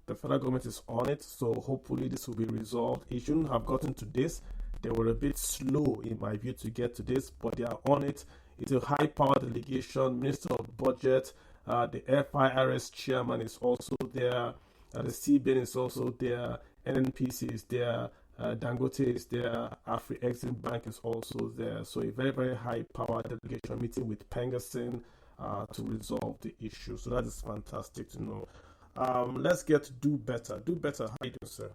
The federal government is on it. So hopefully this will be resolved. It shouldn't have gotten to this. They were a bit slow, in my view, to get to this, but they are on it. It's a high-powered delegation. Minister of Budget, the FIRS chairman is also there. The CBN is also there. NNPC is there. Dangote is there. Afri-Exim Bank is also there. So a very, very high-powered delegation meeting with Pengasyn to resolve the issue. So that is fantastic to know. Let's get to Do Better. Do Better. How you doing, sir?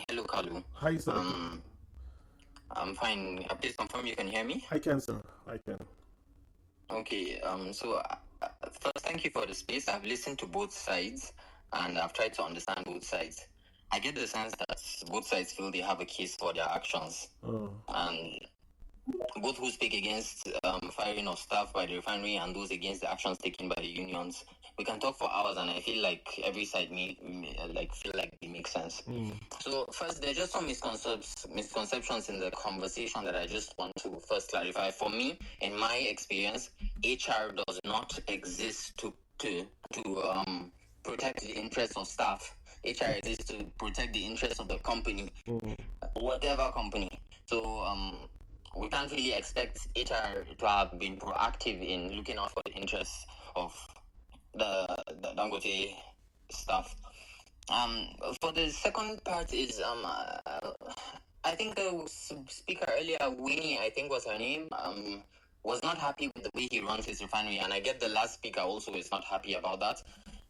Hello, Kalu. Hi, sir. I'm fine. Please confirm you can hear me. I can, sir. I can. Okay. So first, thank you for the space. I've listened to both sides, and I've tried to understand both sides. I get the sense that both sides feel they have a case for their actions, and both who speak against firing of staff by the refinery and those against the actions taken by the unions. We can talk for hours, and I feel like every side feel like they make sense. So first, there are just some misconceptions in the conversation that I just want to first clarify. For me, in my experience, HR does not exist to protect the interests of staff. HR exists to protect the interests of the company, whatever company. So we can't really expect HR to have been proactive in looking out for the interests of the Dangote staff. For the second part is I think the speaker earlier, Winnie, I think was her name, was not happy with the way he runs his refinery, and I get the last speaker also is not happy about that.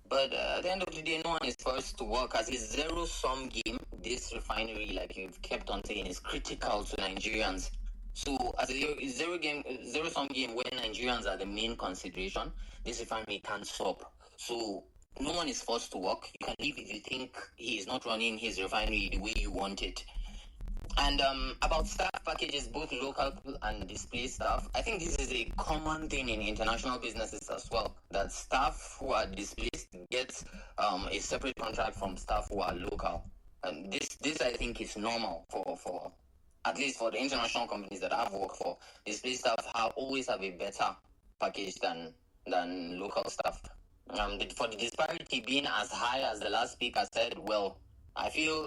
But at the end of the day, no one is forced to work. As a zero-sum game, this refinery, like you've kept on saying, is critical to Nigerians. So as a zero-sum game where Nigerians are the main consideration, this refinery can't stop. So no one is forced to work. You can leave if you think he is not running his refinery the way you want it. And about staff packages, both local and displaced staff, I think this is a common thing in international businesses as well, that staff who are displaced get a separate contract from staff who are local. And this I think is normal for at least for the international companies that I've worked for. Displaced staff always have a better package than local staff. For the disparity being as high as the last speaker said, well, I feel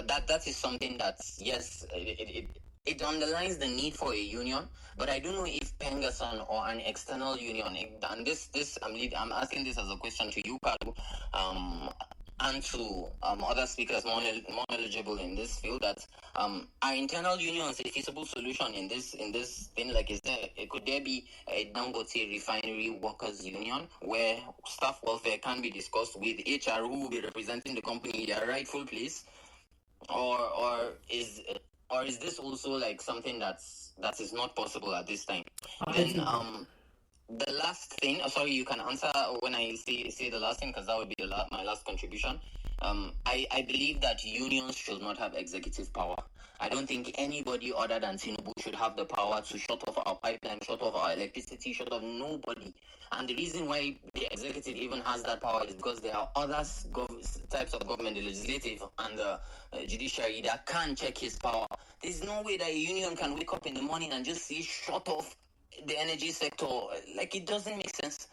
that is something that, yes, it underlines the need for a union, but I don't know if Pengasyn or an external union, and I'm asking this as a question to you, Kalu, and to other speakers more knowledgeable in this field, that are internal unions a feasible solution in this thing? Like, could there be a Dangote refinery workers union where staff welfare can be discussed with HR, who will be representing the company in their rightful place, or is this also like something that is not possible at this time? Then the last thing, sorry, you can answer when I say the last thing, because that would be my last contribution. I believe that unions should not have executive power. I don't think anybody other than Tinubu should have the power to shut off our pipeline, shut off our electricity, shut off nobody. And the reason why the executive even has that power is because there are other types of government, the legislative and the judiciary, that can check his power. There's no way that a union can wake up in the morning and just say shut off the energy sector. Like, it doesn't make sense.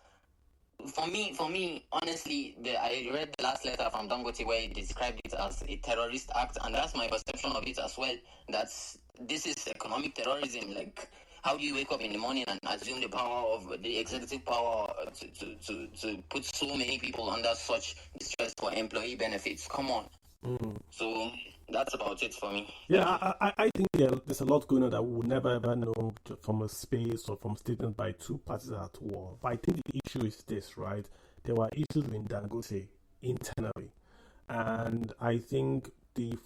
For me, honestly, I read the last letter from Dangote where he described it as a terrorist act, and that's my perception of it as well. This is economic terrorism. Like, how do you wake up in the morning and assume the power of the executive power to put so many people under such distress for employee benefits? Come on. So that's about it for me. Yeah, I think there's a lot going on that we will never ever know from a space or from statements by two parties at war. But I think the issue is this, right? There were issues in Dangote internally, and I think the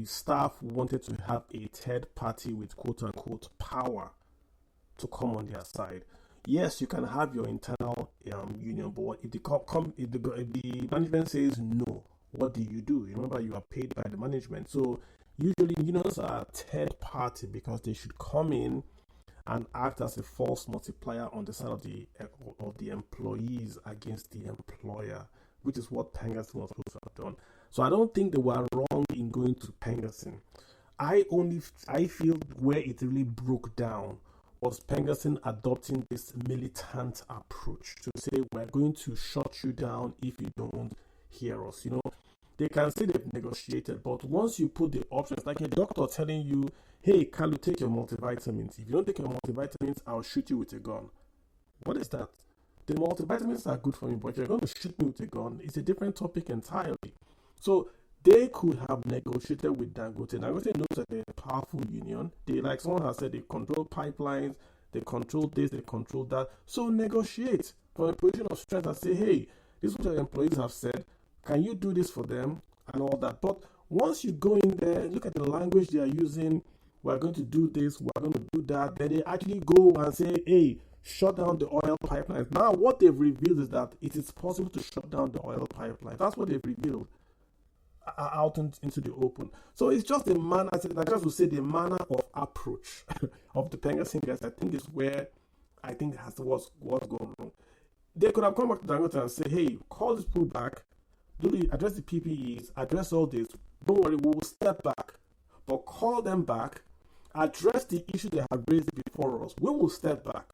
staff wanted to have a third party with quote unquote power to come on their side. Yes, you can have your internal union, but if the management says no, what do? You remember, you are paid by the management. So usually unions are third party because they should come in and act as a force multiplier on the side of the employees against the employer, which is what Pengasyn was supposed to have done. So I don't think they were wrong in going to Pengasyn. I feel where it really broke down was Pengerson adopting this militant approach to say we're going to shut you down if you don't hear us. They can say they've negotiated, but once you put the options, like a doctor telling you, hey, Kalu, take your multivitamins. If you don't take your multivitamins, I'll shoot you with a gun. What is that? The multivitamins are good for me, but if you're going to shoot me with a gun, it's a different topic entirely. So they could have negotiated with Dangote. Dangote knows that they're a powerful union. They, like someone has said, they control pipelines, they control this, they control that. So negotiate from a position of strength and say, hey, this is what your employees have said. Can you do this for them? And all that. But once you go in there, look at the language they are using. We're going to do this, we're going to do that. Then they actually go and say, hey, shut down the oil pipelines. Now, what they've revealed is that it is possible to shut down the oil pipeline. That's what they've revealed out into the open. So it's just the manner, I just would say the manner of approach of the Pengerson guys, I think is where I think has what's going wrong. They could have come back to Dangote and say, hey, call this pull back, address the PPEs, address all this. Don't worry, we will step back. But call them back, address the issue they have raised before us. We will step back.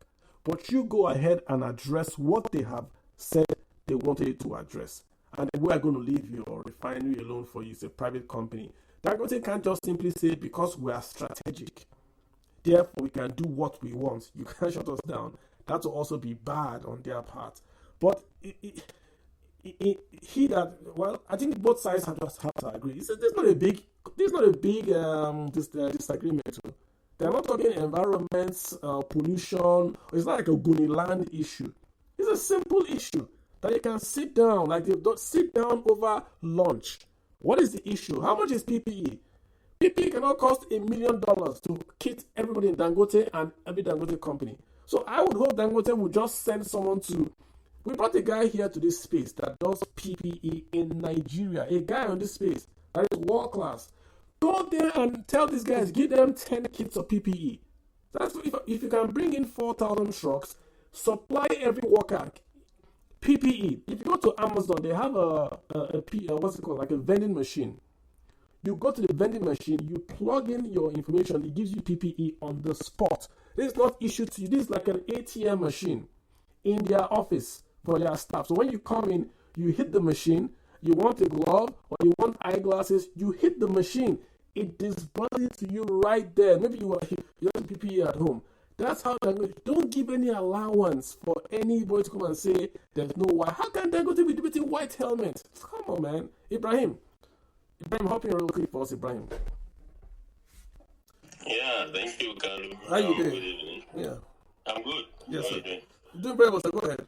But you go ahead and address what they have said they wanted you to address. And then we are going to leave your refinery alone for you. It's a private company. Dangote can't just simply say, because we are strategic, therefore we can do what we want. You can't shut us down. That will also be bad on their part. But I think both sides have to agree. There's not a big disagreement. They're not talking environment, pollution. It's not like a Guniland issue. It's a simple issue that you can sit down, like they've done, sit down over lunch. What is the issue? How much is PPE? PPE cannot cost $1 million to kit everybody in Dangote and every Dangote company. So I would hope Dangote would just send someone to. We brought a guy here to this space that does PPE in Nigeria. A guy on this space that is world class. Go there and tell these guys, give them 10 kits of PPE. That's if you can bring in 4,000 trucks, supply every worker PPE. If you go to Amazon, they have what's it called, like a vending machine. You go to the vending machine, you plug in your information, it gives you PPE on the spot. This is not issued to you. This is like an ATM machine in their office for their staff. So when you come in, you hit the machine. You want a glove or you want eyeglasses, you hit the machine. It disburses it to you right there. Maybe you have PPE at home. That's how Dangote. Don't give any allowance for anybody to come and say there's no white. How can Dangote be debating white helmet? Come on, man. Ibrahim, hop in real quick for us, Ibrahim. Yeah, thank you, Kalu. How you doing? Good evening. Yeah. I'm good. Yes, How sir. are you doing? Doing very well, sir. Go ahead.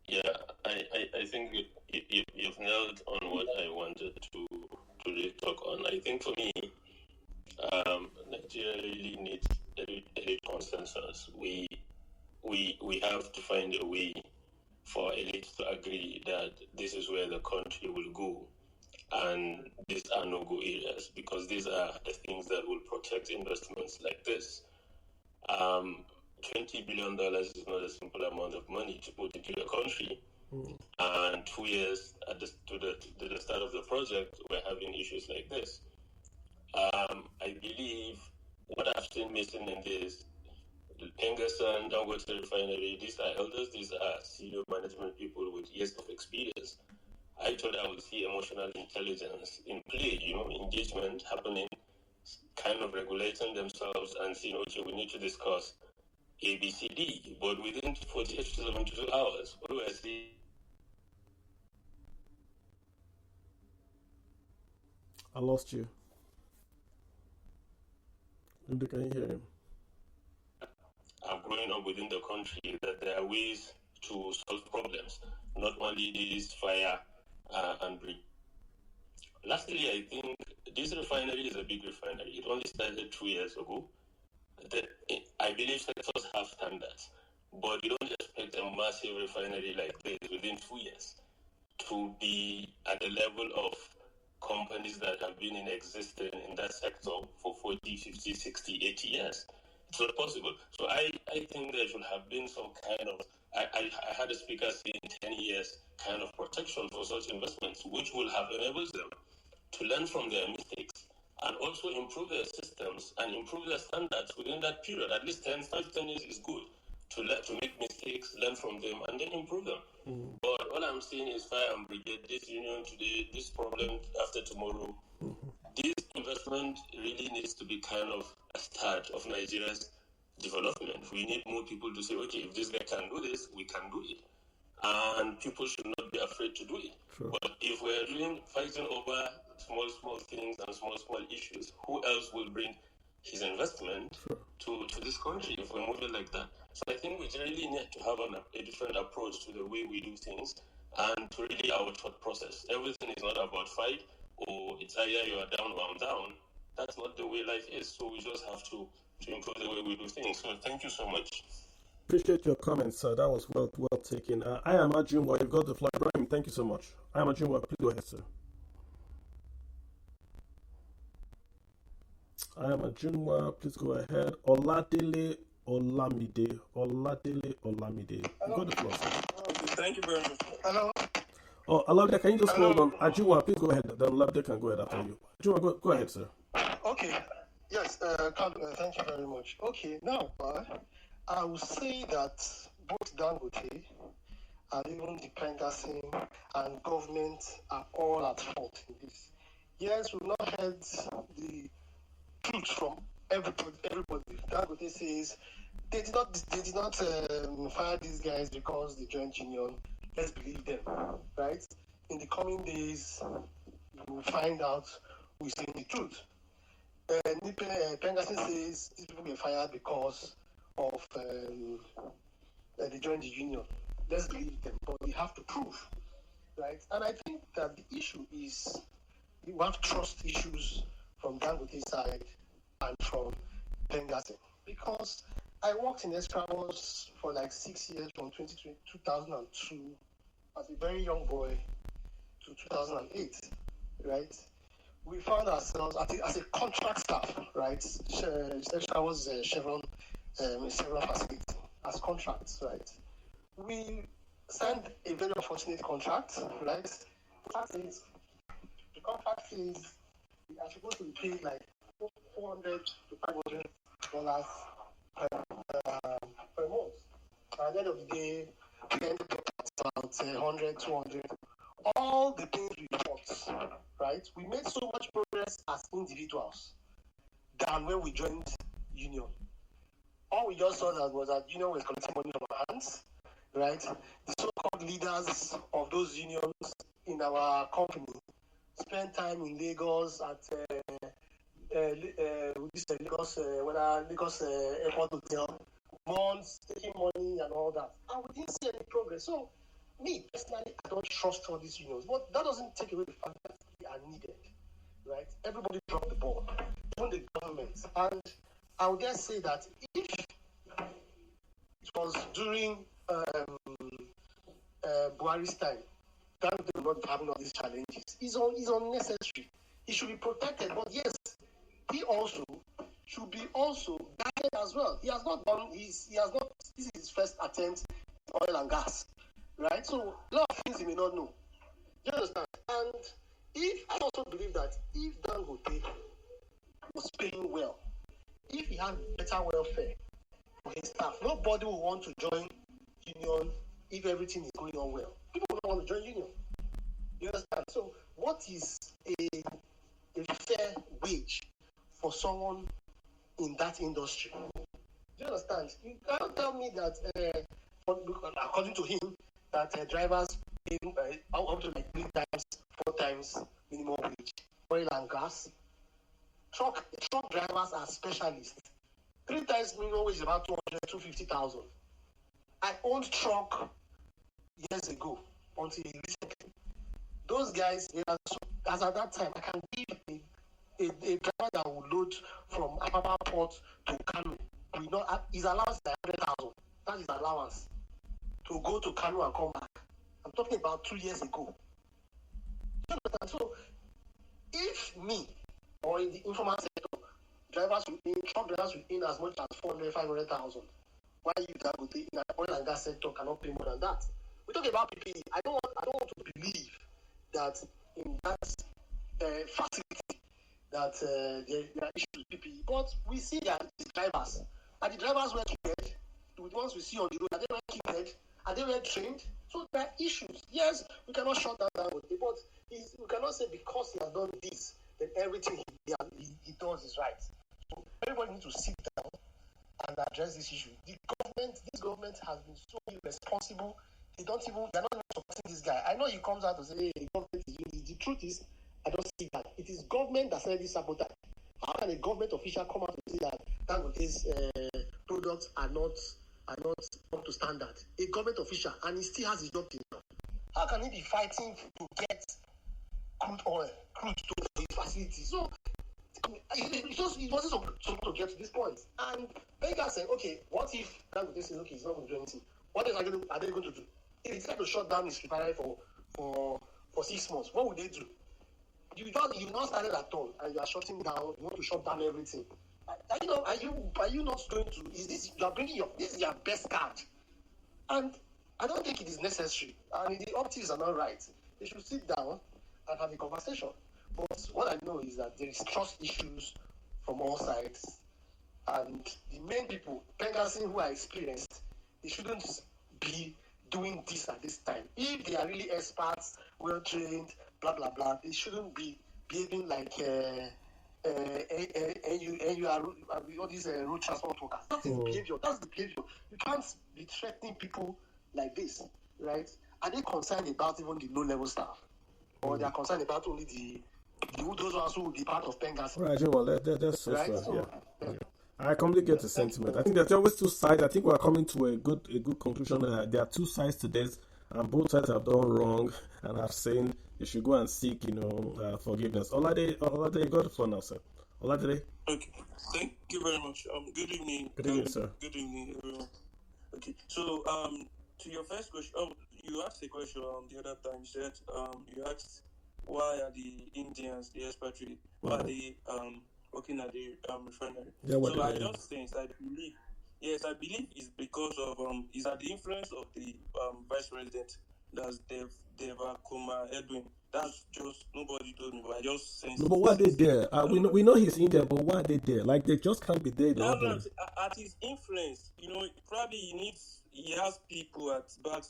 Yeah, I think you've nailed on what I wanted to really talk on. I think for me, Nigeria really needs a consensus. We have to find a way for elites to agree that this is where the country will go, and these are no-go areas, because these are the things that will protect investments like this. $20 billion is not a simple amount of money to put into the country. And 2 years to the start of the project, we're having issues like this. I believe what I've seen missing in this, Pengerson, Dangote Refinery, these are elders, these are senior management people with years of experience. I thought I would see emotional intelligence in play, engagement happening, kind of regulating themselves and saying, okay, we need to discuss A, B, C, D. But within 48 to 72 hours, what do I see? I lost you. Can you hear him? Are growing up within the country that there are ways to solve problems, not only this fire and breach. Lastly, I think this refinery is a big refinery. It only started 2 years ago. I believe sectors have standards, but you don't expect a massive refinery like this within 2 years to be at the level of companies that have been in existence in that sector for 40, 50, 60, 80 years. It's not possible. So I think there should have been some kind of, I had a speaker saying 10 years kind of protection for such investments, which will have enabled them to learn from their mistakes and also improve their systems and improve their standards within that period. At least 10 years is good to make mistakes, learn from them, and then improve them. But all I'm saying is fire and brigade, this union today, this problem after tomorrow. This investment really needs to be kind of a start of Nigeria's development. We need more people to say, okay, if this guy can do this, we can do it. And people should not be afraid to do it. True. But if we're fighting over small things and small issues, who else will bring his investment to this country if we're moving like that? So I think we really need to have a different approach to the way we do things and to really our thought process. Everything is not about fight or it's either you are down or I'm down. That's not the way life is. So we just have to improve the way we do things. So thank you so much. Appreciate your comments, sir. That was well taken. I am Ajunwa. You've got the floor. Ibrahim, thank you so much. I am Ajunwa. Please go ahead, sir. I am Ajunwa. Please go ahead. Oladele Olamide. Oladele Olamide. You've got the floor, sir. Thank you very much. Hello. Oh, Olamide, can you just hold on? Ajunwa, please go ahead. Then Olamide can go ahead after you. Ajunwa, go ahead, sir. Okay. Yes, thank you very much. Okay, now, I would say that both Dangote and even the Pengasing and government are all at fault in this. Yes, we've not heard the truth from everybody. Dangote says they did not fire these guys because they joined union. Let's believe them, right? In the coming days, we'll find out who's saying the truth. Pengasing says these people were fired because of they joined the union. Let's believe them, but we have to prove, right? And I think that the issue is we have trust issues from Dangote's side and from Pengasing, because I worked in Escravos for like 6 years from 2002 as a very young boy to 2008, right? We found ourselves as a contract staff, right? Escravos Chevron facility as contracts, right? We signed a very unfortunate contract, right? The contract says we are supposed to be paid like $400 to $500 per month. At the end of the day, we ended up at about 100, 200. All the things we fought, right? We made so much progress as individuals than when we joined union. All we just saw that was that union was collecting money from our hands, right? The so-called leaders of those unions in our company spent time in Lagos at Lagos Airport Hotel, months taking money and all that, and we didn't see any progress. So, me personally, I don't trust all these unions, but that doesn't take away the fact that they are needed, right? Everybody dropped the ball, even the government, and I would dare say that if it was during Buhari's time, that would not be having all these challenges. It's unnecessary. He should be protected, but yes, he also should be guided as well. He has not done. This is his first attempt at oil and gas, right? So a lot of things he may not know. You understand? And I also believe that if Dangote was paying well, if he had better welfare for his staff, nobody will want to join union if everything is going on well. People don't want to join union. You understand? So what is a fair wage for someone in that industry? Do you understand? You cannot tell me that, according to him, that drivers pay up to like 4 times minimum wage. Oil and gas. Truck drivers are specialists. 3 times minimum wage is about 250,000. I owned truck years ago until recently. Those guys, as at that time, I can give a driver that will load from Apapa Port to Kano. His allowance is 100,000. That is allowance to go to Kano and come back. I'm talking about 2 years ago. So, if me or in the informal sector, truck drivers will earn as much as 400,000, 500,000. Why you that would in the oil and gas sector cannot pay more than that? We talk about PPE. I don't want to believe that in that facility that there are issues with PPE, but we see that the drivers, are the drivers well trained? The ones we see on the road, are they well trained? Are they well trained? So there are issues. Yes, we cannot shut down Dangote, but we cannot say because he has done this, then everything he does is right. So everybody needs to sit down and address this issue. This government has been so irresponsible. They're not even supporting this guy. I know he comes out to say, hey, the government is doing this. The truth is, I don't see that. It is government that started this sabotage. How can a government official come out and say that Dangote's products are not up to standard? A government official, and he still has his job till now. How can he be fighting to get crude to his facility? So it wasn't supposed to get to this point. And Benga said, okay, what if Dangote says, okay, he's not going to do anything? What else are they going to do? If it's time to shut down his refinery for 6 months, what would they do? You've not started at all, and you are shutting down. You want to shut down everything. Are you not going to? Is this you are bringing this is your best card? And I don't think it is necessary. And the optics are not right. They should sit down and have a conversation. But what I know is that there is trust issues from all sides, and the main people, Pengassin, who are experienced, they shouldn't be doing this at this time. If they are really experts, well trained, blah blah blah, they shouldn't be behaving like you are all these road transport workers. That's the behavior. That's the behavior. You can't be threatening people like this, right? Are they concerned about even the low level staff, or they are concerned about only those ones who will be part of Pengas? Right, well, that's so right? sad. Yeah. I completely get the sentiment. I think there's always two sides. I think we're coming to a good conclusion that there are two sides to this, and both sides have done wrong and have saying you should go and seek, forgiveness. Olade, you got the floor now, sir. Olade. Okay, thank you very much. Good evening. Good evening, sir. Good evening, everyone. Okay, so to your first question, you asked a question the other time. You said you asked why are the Indians, the expatriates, why are they working at the refinery? Yeah, so I just think I believe it's because of is that the influence of the vice president, that's Dev Kuma Edwin. That's just nobody told me, but I just sense. No, but why are they there? We know he's in there, but why are they there? Like they just can't be there. At his influence, probably he has people at back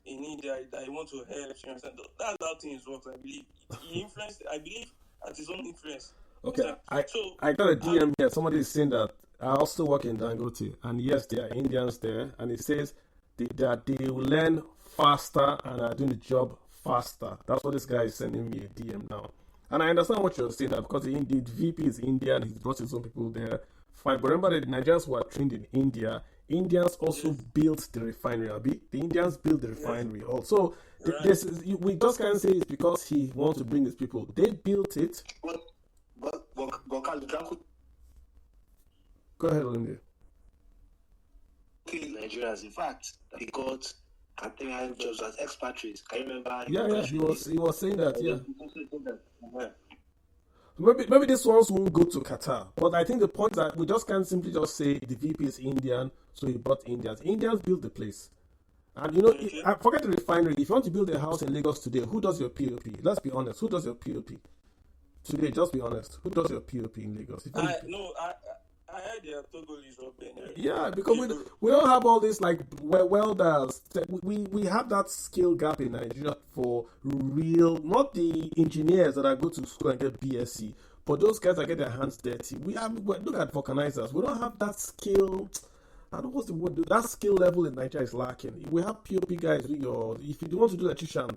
in India that he wants to help. You understand? That's how things work. I believe he influenced. I believe at his own influence. Okay, I got a DM here. Somebody is saying that I also work in Dangote, and yes, there are Indians there, and it says that they will learn faster and are doing the job faster. That's what this guy is sending me a DM now. And I understand what you're saying, that because the VP is Indian, he's brought his own people there. Fine, but remember that the Nigerians who are trained in India, Indians also built the refinery. The Indians built the refinery also. We just can't say it's because he wants to bring his people. They built it. Go ahead, Lindy. Nigerians, in fact, they got Catherian jobs as expatriates. Can you remember? Yeah, he was saying that, yeah. Maybe these ones won't go to Qatar, but I think the point that we just can't simply just say the VP is Indian, so he brought Indians. Indians built the place. And forget the refinery. If you want to build a house in Lagos today, who does your POP? Let's be honest. Who does your POP? Today, just be honest. Who does your POP in Lagos? I heard there are Togolese up there. Yeah, because we don't have all this like welders. We have that skill gap in Nigeria for real, not the engineers that are go to school and get BSc, but those guys that get their hands dirty. Look at vulcanizers. We don't have that skill. I don't know what's the word. That skill level in Nigeria is lacking. We have POP guys. If you want to do electrician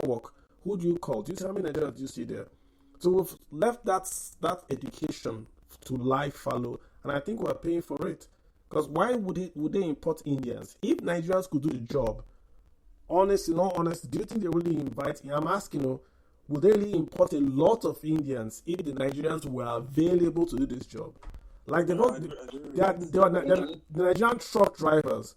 work, who do you call? Do you see how many Nigerians do you see there? So we've left that education to life follow, and I think we're paying for it. Because why would they import Indians? If Nigerians could do the job, honest, do you think they really invite? I'm asking, would they really import a lot of Indians if the Nigerians were available to do this job? Like the Nigerian truck drivers,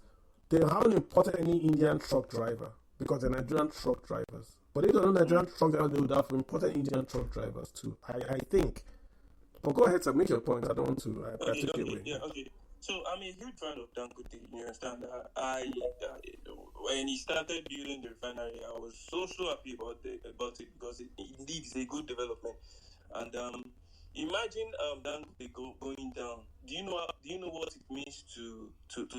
they haven't imported any Indian truck driver because they're Nigerian truck drivers. But if they don't Nigerian truck drivers, they would have imported Indian truck drivers too. I think. But go ahead, sir. Make your point. I don't want to take it away. Yeah, okay. So I'm a huge fan of Dangote. You understand that? When he started building the refinery, I was so happy about it because it indeed is a good development. And imagine Dangote going down. Do you know what it means to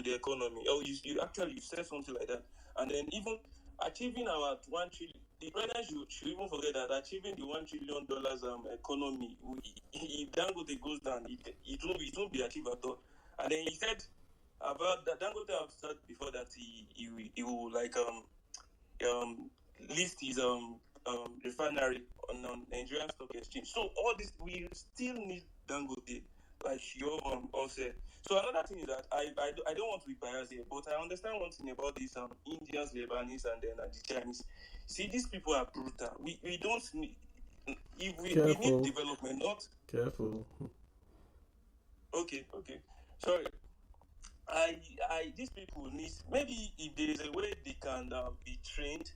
the economy? Oh, you actually said something like that. And then even achieving our 1 trillion, the president should even forget that achieving the $1 trillion economy, if Dangote goes down, it won't be achieved at all. And then he said about that Dangote have said before that he will like list his refinery on Nigerian Stock Exchange. So all this we still need Dangote, like you all said. So another thing is that I don't want to be biased here, but I understand one thing about these Indians, Lebanese, and then the Chinese. See, these people are brutal. We don't need if we need development, not careful. Okay. Sorry. These people need, maybe if there is a way they can be trained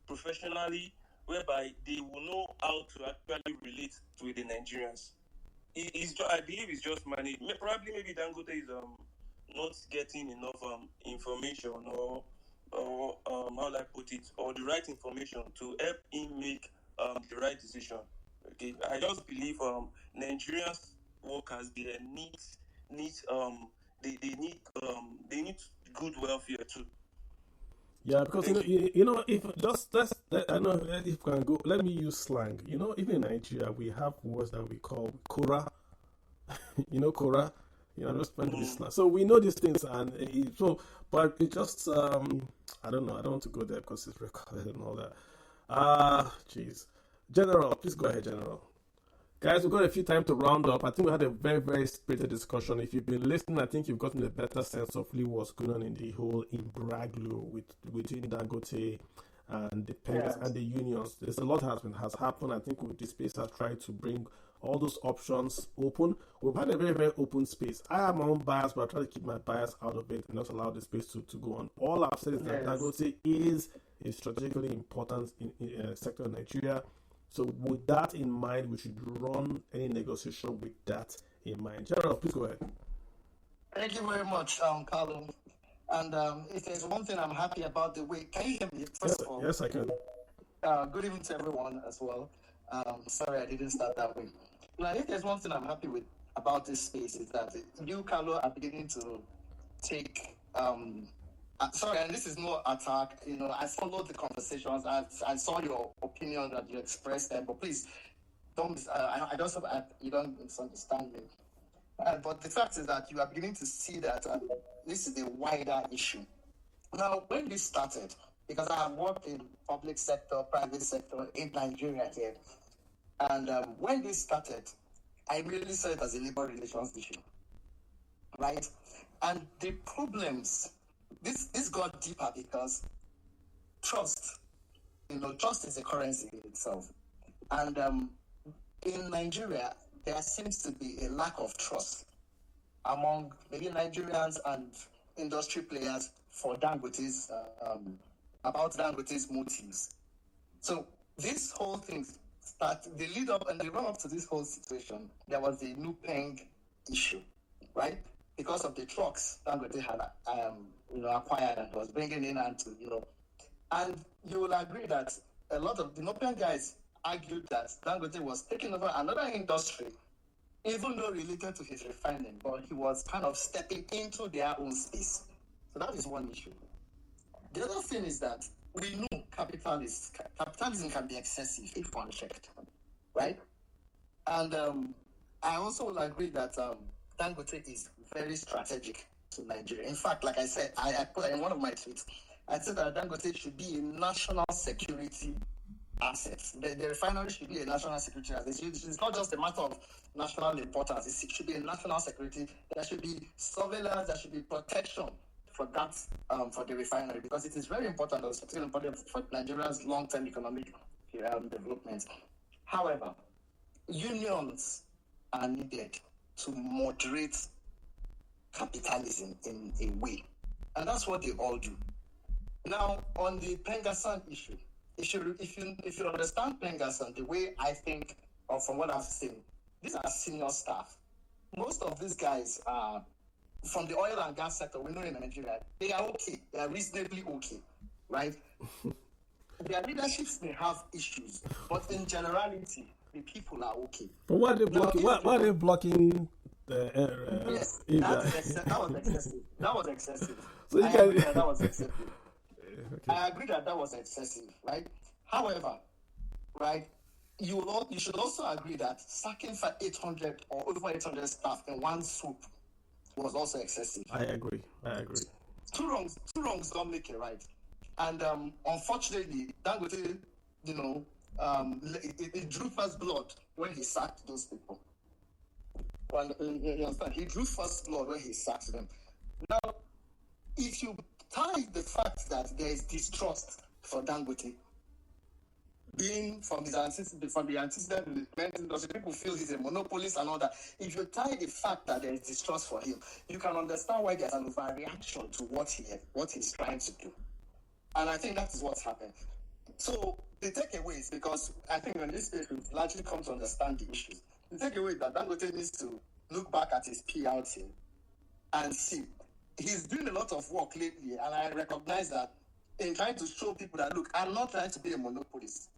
professionally, whereby they will know how to actually relate to the Nigerians. I believe it's just managed. Probably maybe Dangote is not getting enough information or how do I put it, or the right information to help him make the right decision. Okay, I just believe Nigerians workers they need they need good welfare too. Yeah, because if I know if you can go, let me use slang. Even in Nigeria, we have words that we call kora. Kora. I'm just trying to be slang. So we know these things, and but it just I don't know. I don't want to go there because it's recorded and all that. Jeez. General, please go ahead, General. Guys, we've got a few time to round up. I think we had a very, very spirited discussion. If you've been listening, I think you've gotten a better sense of what's going on in the whole imbroglio between Dangote and the parents and the unions. There's a lot has happened. I think with this space has tried to bring all those options open. We've had a very, very open space. I have my own bias, but I try to keep my bias out of it and not allow the space to go on. All I've said is that Dangote is a strategically important sector in Nigeria. So with that in mind, we should run any negotiation with that in mind. General, please go ahead. Thank you very much, Carlo. And if there's one thing I'm happy about the way, can you hear me? First of all, yes, I can. Good evening to everyone as well. Sorry I didn't start that way. Now, if there's one thing I'm happy with about this space is that you, Carlo, are beginning to take sorry, and this is no attack. I followed the conversations. I saw your opinion that you expressed there, but please don't. I don't. You don't misunderstand me. But the fact is that you are beginning to see that this is a wider issue. Now, when this started, because I have worked in public sector, private sector in Nigeria here, and when this started, I really saw it as a labor relations issue, right? And the problems. This got deeper because trust, trust is a currency in itself. And in Nigeria, there seems to be a lack of trust among maybe Nigerians and industry players for Dangote's, about Dangote's motives. So this whole thing the lead up and the run up to this whole situation, there was the Nupeng issue, right? Because of the trucks Dangote had acquired and was bringing in, and you will agree that a lot of the Nupeng guys argued that Dangote was taking over another industry, even though related to his refining, but he was kind of stepping into their own space. So that is one issue. The other thing is that we know capitalism can be excessive if unchecked, right? And I also will agree that Dangote is very strategic to Nigeria. In fact, like I said, I put in one of my tweets, I said that Dangote should be a national security asset. The refinery should be a national security asset. It's not just a matter of national importance. It should be a national security. There should be surveillance. There should be protection for that, for the refinery, because it is very important. It's particularly important for Nigeria's long-term economic development. However, unions are needed to moderate capitalism in a way, and that's what they all do. Now, on the Pengassan issue, if you understand Pengassan the way I think, or from what I've seen, these are senior staff. Most of these guys are from the oil and gas sector. We know in Nigeria, they are okay. They are reasonably okay, right? Their leaderships may have issues, but in generality, the people are okay. But why are they blocking? Why are they blocking Yes, that? that was excessive. That was excessive. So you I guys, agree that was excessive. okay. I agree that was excessive, right? However, right, you should also agree that sacking for 800 or over 800 staff in one swoop was also excessive. I agree. Two wrongs don't make it right. And unfortunately, Dangote, it drew first blood when he sacked those people. Well, you understand? He drew first blood when he sacked them. Now, if you tie the fact that there is distrust for Dangote, being from the antecedent industry, people feel he's a monopolist and all that. If you tie the fact that there is distrust for him, you can understand why there's an overreaction to what he's trying to do. And I think that is what's happened. So the takeaway is, because I think in this case we've largely come to understand the issues. The takeaway is that Dangote needs to look back at his PR team and see. He's doing a lot of work lately, and I recognize that in trying to show people that, look, I'm not trying to be a monopolist.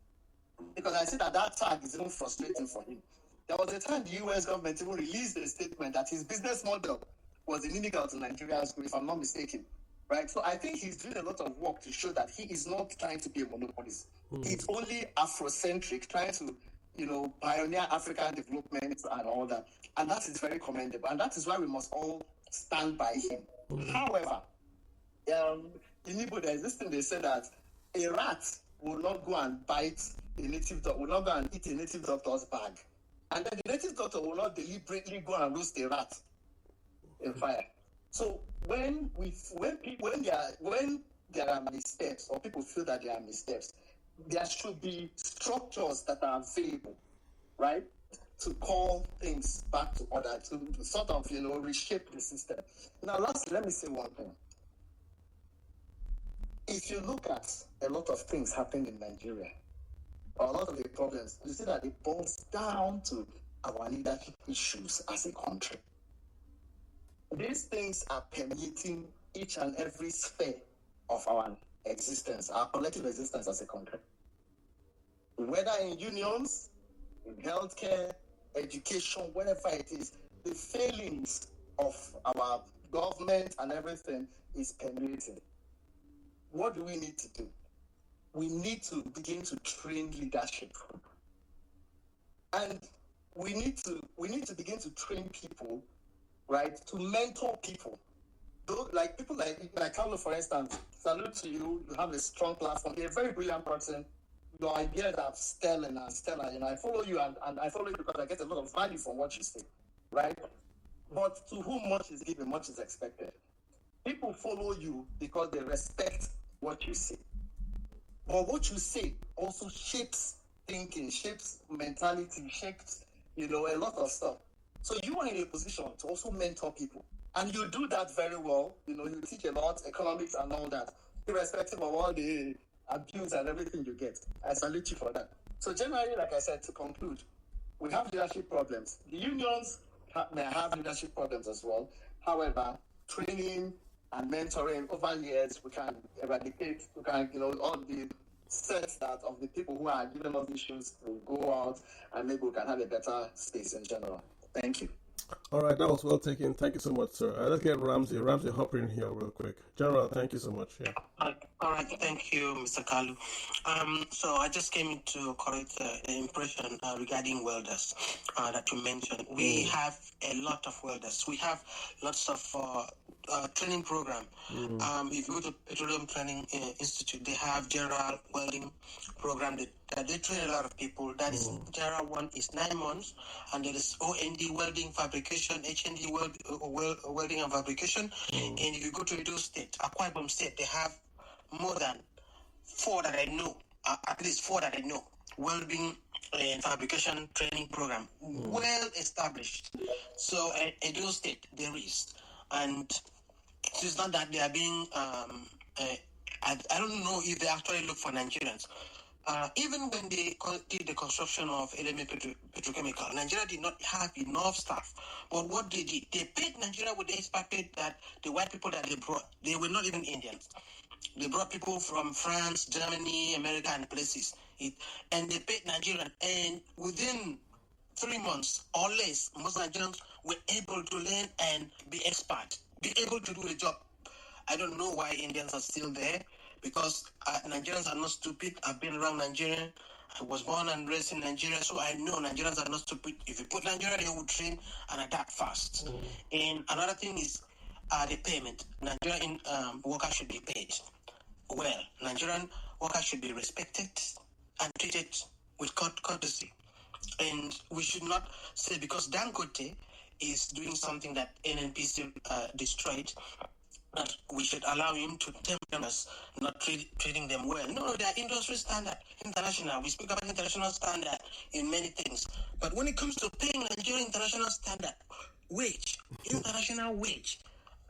Because I see that tag is even frustrating for him. There was a time the US government even released a statement that his business model was inimical to Nigeria's growth, if I'm not mistaken. Right? So I think he's doing a lot of work to show that he is not trying to be a monopolist. He's only Afrocentric, trying to, pioneer African development and all that. And that is very commendable. And that is why we must all stand by him. However, in Igbo, there is this thing they say that a rat will not go and bite a native doctor, will not go and eat a native doctor's bag. And then the native doctor will not deliberately go and roast a rat in fire. So when there are missteps, or people feel that there are missteps, there should be structures that are available, right, to call things back to order, to sort of, reshape the system. Now, lastly, let me say one thing. If you look at a lot of things happening in Nigeria, or a lot of the problems, you see that it boils down to our leadership issues as a country. These things are permeating each and every sphere of our existence, our collective existence as a country. Whether in unions, in healthcare, education, wherever it is, the failings of our government and everything is permeating. What do we need to do? We need to begin to train leadership. And we need to begin to train people, right, to mentor people. Like people like Carlo, for instance, salute to you. You have a strong platform. You're a very brilliant person. Your ideas are stellar. I follow you, and I follow you because I get a lot of value from what you say, right? But to whom much is given, much is expected. People follow you because they respect what you say. But what you say also shapes thinking, shapes mentality, shapes, a lot of stuff. So you are in a position to also mentor people. And you do that very well. You teach a lot, economics and all that, irrespective of all the abuse and everything you get. I salute you for that. So generally, like I said, to conclude, we have leadership problems. The unions may have leadership problems as well. However, training and mentoring over years, we can eradicate, all the sets that of the people who are giving us issues will go out, and maybe we can have a better space in general. Thank you. All right, that was well taken. Thank you so much, sir. Let's get Ramsey. Ramsey, hop in here real quick. General, thank you so much. Yeah. All right, thank you, Mr. Kalu. So I just came in to correct the impression regarding welders that you mentioned. We have a lot of welders. We have lots of training program. If you go to Petroleum Training Institute, they have general welding program that they train a lot of people. That is general one is 9 months, and there is OND welding fabrication, HND welding and fabrication. And if you go to Edo State, Akwa Ibom State, they have more than 4 that I know, at least 4 that I know, welding and fabrication training program, well established. So at Edo State, there is. And it's not that they are being, I don't know if they actually look for Nigerians. Even when they did the construction of LMA Petrochemical, Nigeria did not have enough staff. But what they did, they paid Nigeria with the expatriate that the white people that they brought, they were not even Indians. They brought people from France, Germany, America, and places. And they paid Nigerian. And within 3 months or less, most Nigerians were able to learn and be expert, be able to do the job. I don't know why Indians are still there, because Nigerians are not stupid. I've been around Nigeria. I was born and raised in Nigeria, so I know Nigerians are not stupid. If you put Nigeria, they will train and adapt fast. And another thing is the payment. Nigerian workers should be paid well. Nigerian workers should be respected and treated with courtesy. And we should not say because Dangote is doing something that NNPC destroyed, that we should allow him to tempt us, not treating them well. No, they are industry standard, international. We speak about international standard in many things. But when it comes to paying Nigerian international standard wage, international wage,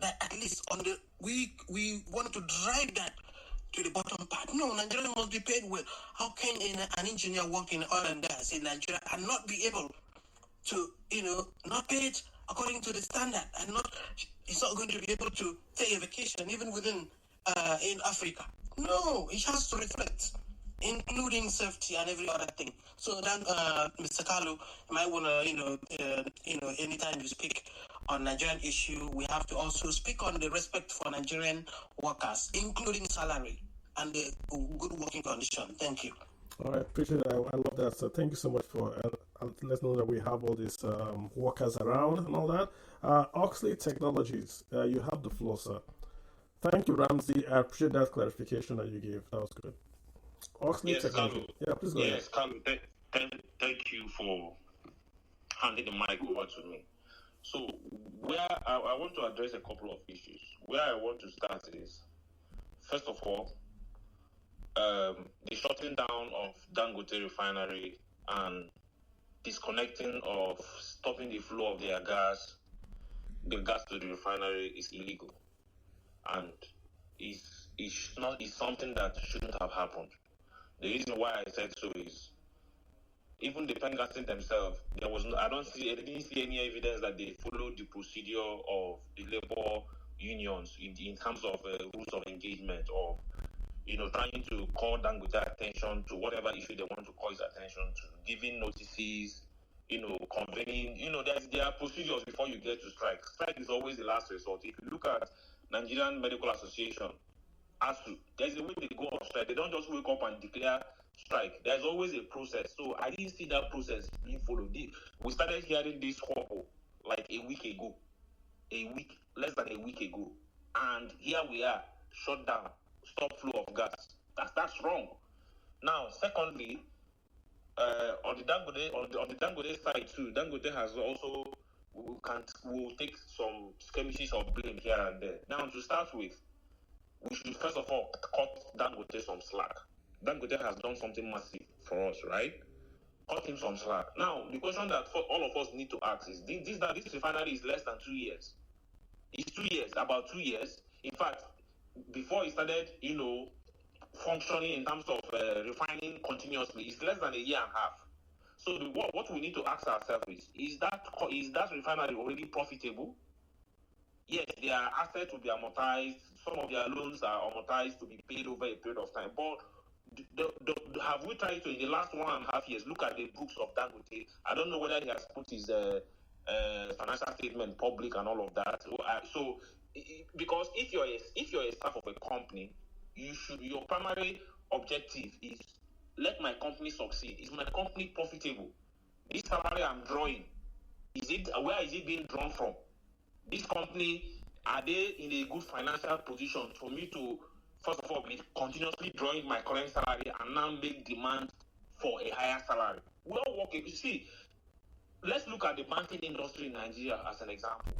that at least on the we want to drive that to the bottom part. No, Nigeria must be paid well. How can an engineer work in oil and gas in Nigeria and not be able to, not paid according to the standard, and he's not going to be able to take a vacation even within in Africa? No, it has to reflect, including safety and every other thing. So then, Mr. Carlo, you might want to, anytime you speak on Nigerian issue, we have to also speak on the respect for Nigerian workers, including salary and the good working condition. Thank you. All right, appreciate it. I love that. So thank you so much for letting us know that we have all these workers around and all that. Oxley Technologies, you have the floor, sir. Thank you, Ramsey. I appreciate that clarification that you gave. That was good. Oxley Technologies. Yeah, please go ahead. Yes, Carlo, thank you for handing the mic over to me. So where I want to address a couple of issues. Where I want to start is, first of all, the shutting down of Dangote Refinery and disconnecting of stopping the flow of the gas to the refinery is illegal, and is something that shouldn't have happened. The reason why I said so is, even the Pengastin themselves, I didn't see any evidence that they followed the procedure of the labor unions in terms of rules of engagement, or trying to call Dangote attention to whatever issue they want to call his attention to, giving notices, convening. There are procedures before you get to strike. Strike is always the last resort. If you look at Nigerian Medical Association, ASU, there's a way they go on strike. They don't just wake up and declare strike. There's always a process. So I didn't see that process being followed. We started hearing this hobble like a week ago, less than a week ago, and here we are, shut down, stop flow of gas. That's wrong. Now, secondly, on the Dangote side too, Dangote has also will take some skirmishes of blame here and there. Now, to start with, we should first of all cut Dangote some slack. Dangote has done something massive for us, right? Cut him some slack. Now, the question that all of us need to ask is, this refinery is less than 2 years. It's 2 years, about 2 years. In fact, before it started, functioning in terms of refining continuously, it's less than a year and a half. So what we need to ask ourselves is that refinery already profitable? Yes, their assets will be amortized. Some of their loans are amortized to be paid over a period of time. But have we tried to, in the last 1.5 years, look at the books of Dangote? I don't know whether he has put his financial statement public and all of that. So, because if you're a staff of a company, your primary objective is, let my company succeed. Is my company profitable? This salary I'm drawing, where is it being drawn from? This company, are they in a good financial position for me to, first of all, be continuously drawing my current salary and now make demand for a higher salary? We all work. You see, let's look at the banking industry in Nigeria as an example.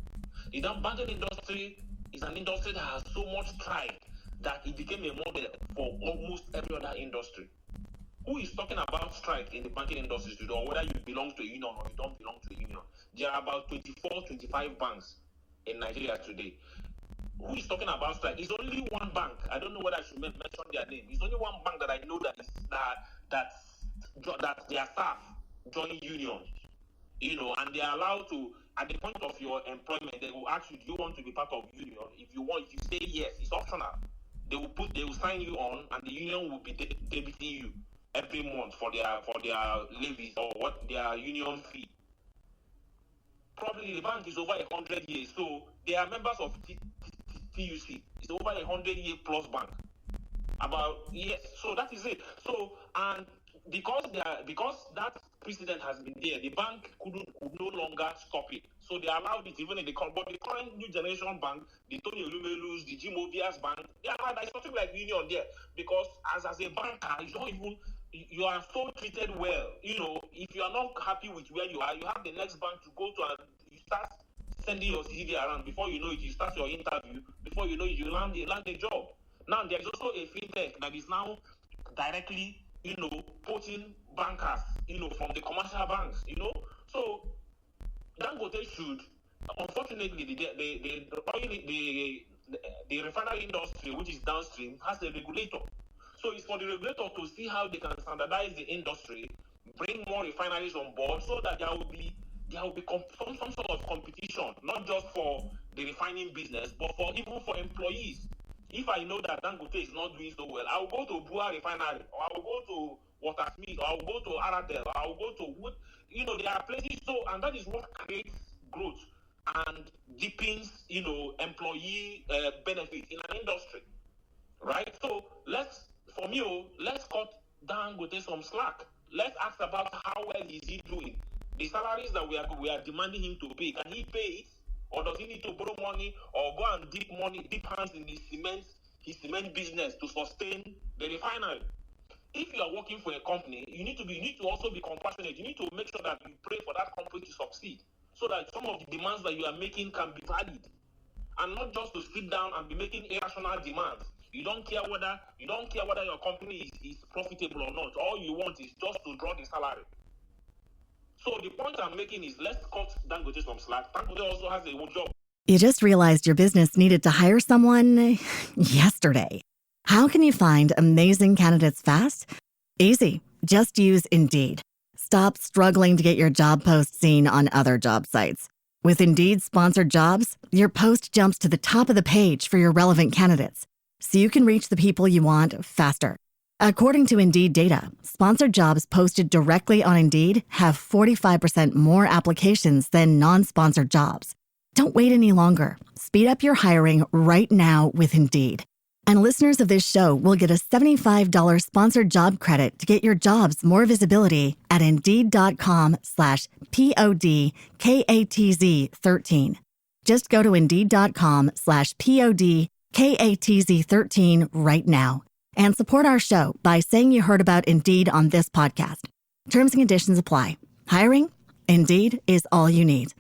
The banking industry is an industry that has so much pride that it became a model for almost every other industry. Who is talking about strike in the banking industry today, or whether you belong to a union or you don't belong to a union? There are about 24, 25 banks in Nigeria today. Who is talking about strike? It's only one bank. I don't know whether I should mention their name. It's only one bank that I know that their staff join unions, and they are allowed to, at the point of your employment, they will ask you, do you want to be part of union? If you say yes, it's optional. they will sign you on, and the union will be debiting you every month for their levies or what their union fee. Probably the bank is over 100 years, so they are members of TUC. It's over 100-year plus bank. So that is it. So, and because that precedent has been there, the bank could no longer stop it. So they allowed it even in the current new generation bank, the Tony Olumelus, the Jim Obias bank, there's something like union there, because as a banker, you are so treated well. If you are not happy with where you are, you have the next bank to go to, and you start sending your CV around. Before you know it, you start your interview. Before you know it, you land a job. Now there is also a fintech that is now directly, poaching bankers, from the commercial banks, So Dangote should, unfortunately, the refinery industry, which is downstream, has a regulator. So it's for the regulator to see how they can standardize the industry, bring more refineries on board, so that there will be some sort of competition, not just for the refining business, but even for employees. If I know that Dangote is not doing so well, I will go to Bua Refinery, or I will go to Watersmith, or I will go to Aradel, or I will go to Wood. There are places, and that is what creates growth and deepens, employee benefit in an industry, right? So let's cut Dangote some slack. Let's ask about how well is he doing. The salaries that we are demanding him to pay, can he pay it? Or does he need to borrow money or go and dip hands in his cement business to sustain the refinery? If you are working for a company, you need to also be compassionate. You need to make sure that you pray for that company to succeed, so that some of the demands that you are making can be valid, and not just to sit down and be making irrational demands. You don't care whether your company is profitable or not. All you want is just to draw the salary. So the point I'm making is, let's cut Dangote some slack. Dangote also has a job. You just realized your business needed to hire someone yesterday. How can you find amazing candidates fast? Easy. Just use Indeed. Stop struggling to get your job post seen on other job sites. With Indeed sponsored jobs, your post jumps to the top of the page for your relevant candidates, so you can reach the people you want faster. According to Indeed data, sponsored jobs posted directly on Indeed have 45% more applications than non-sponsored jobs. Don't wait any longer. Speed up your hiring right now with Indeed. And listeners of this show will get a $75 sponsored job credit to get your jobs more visibility at Indeed.com/PODKATZ13. Just go to Indeed.com/PODKATZ13 right now and support our show by saying you heard about Indeed on this podcast. Terms and conditions apply. Hiring? Indeed is all you need.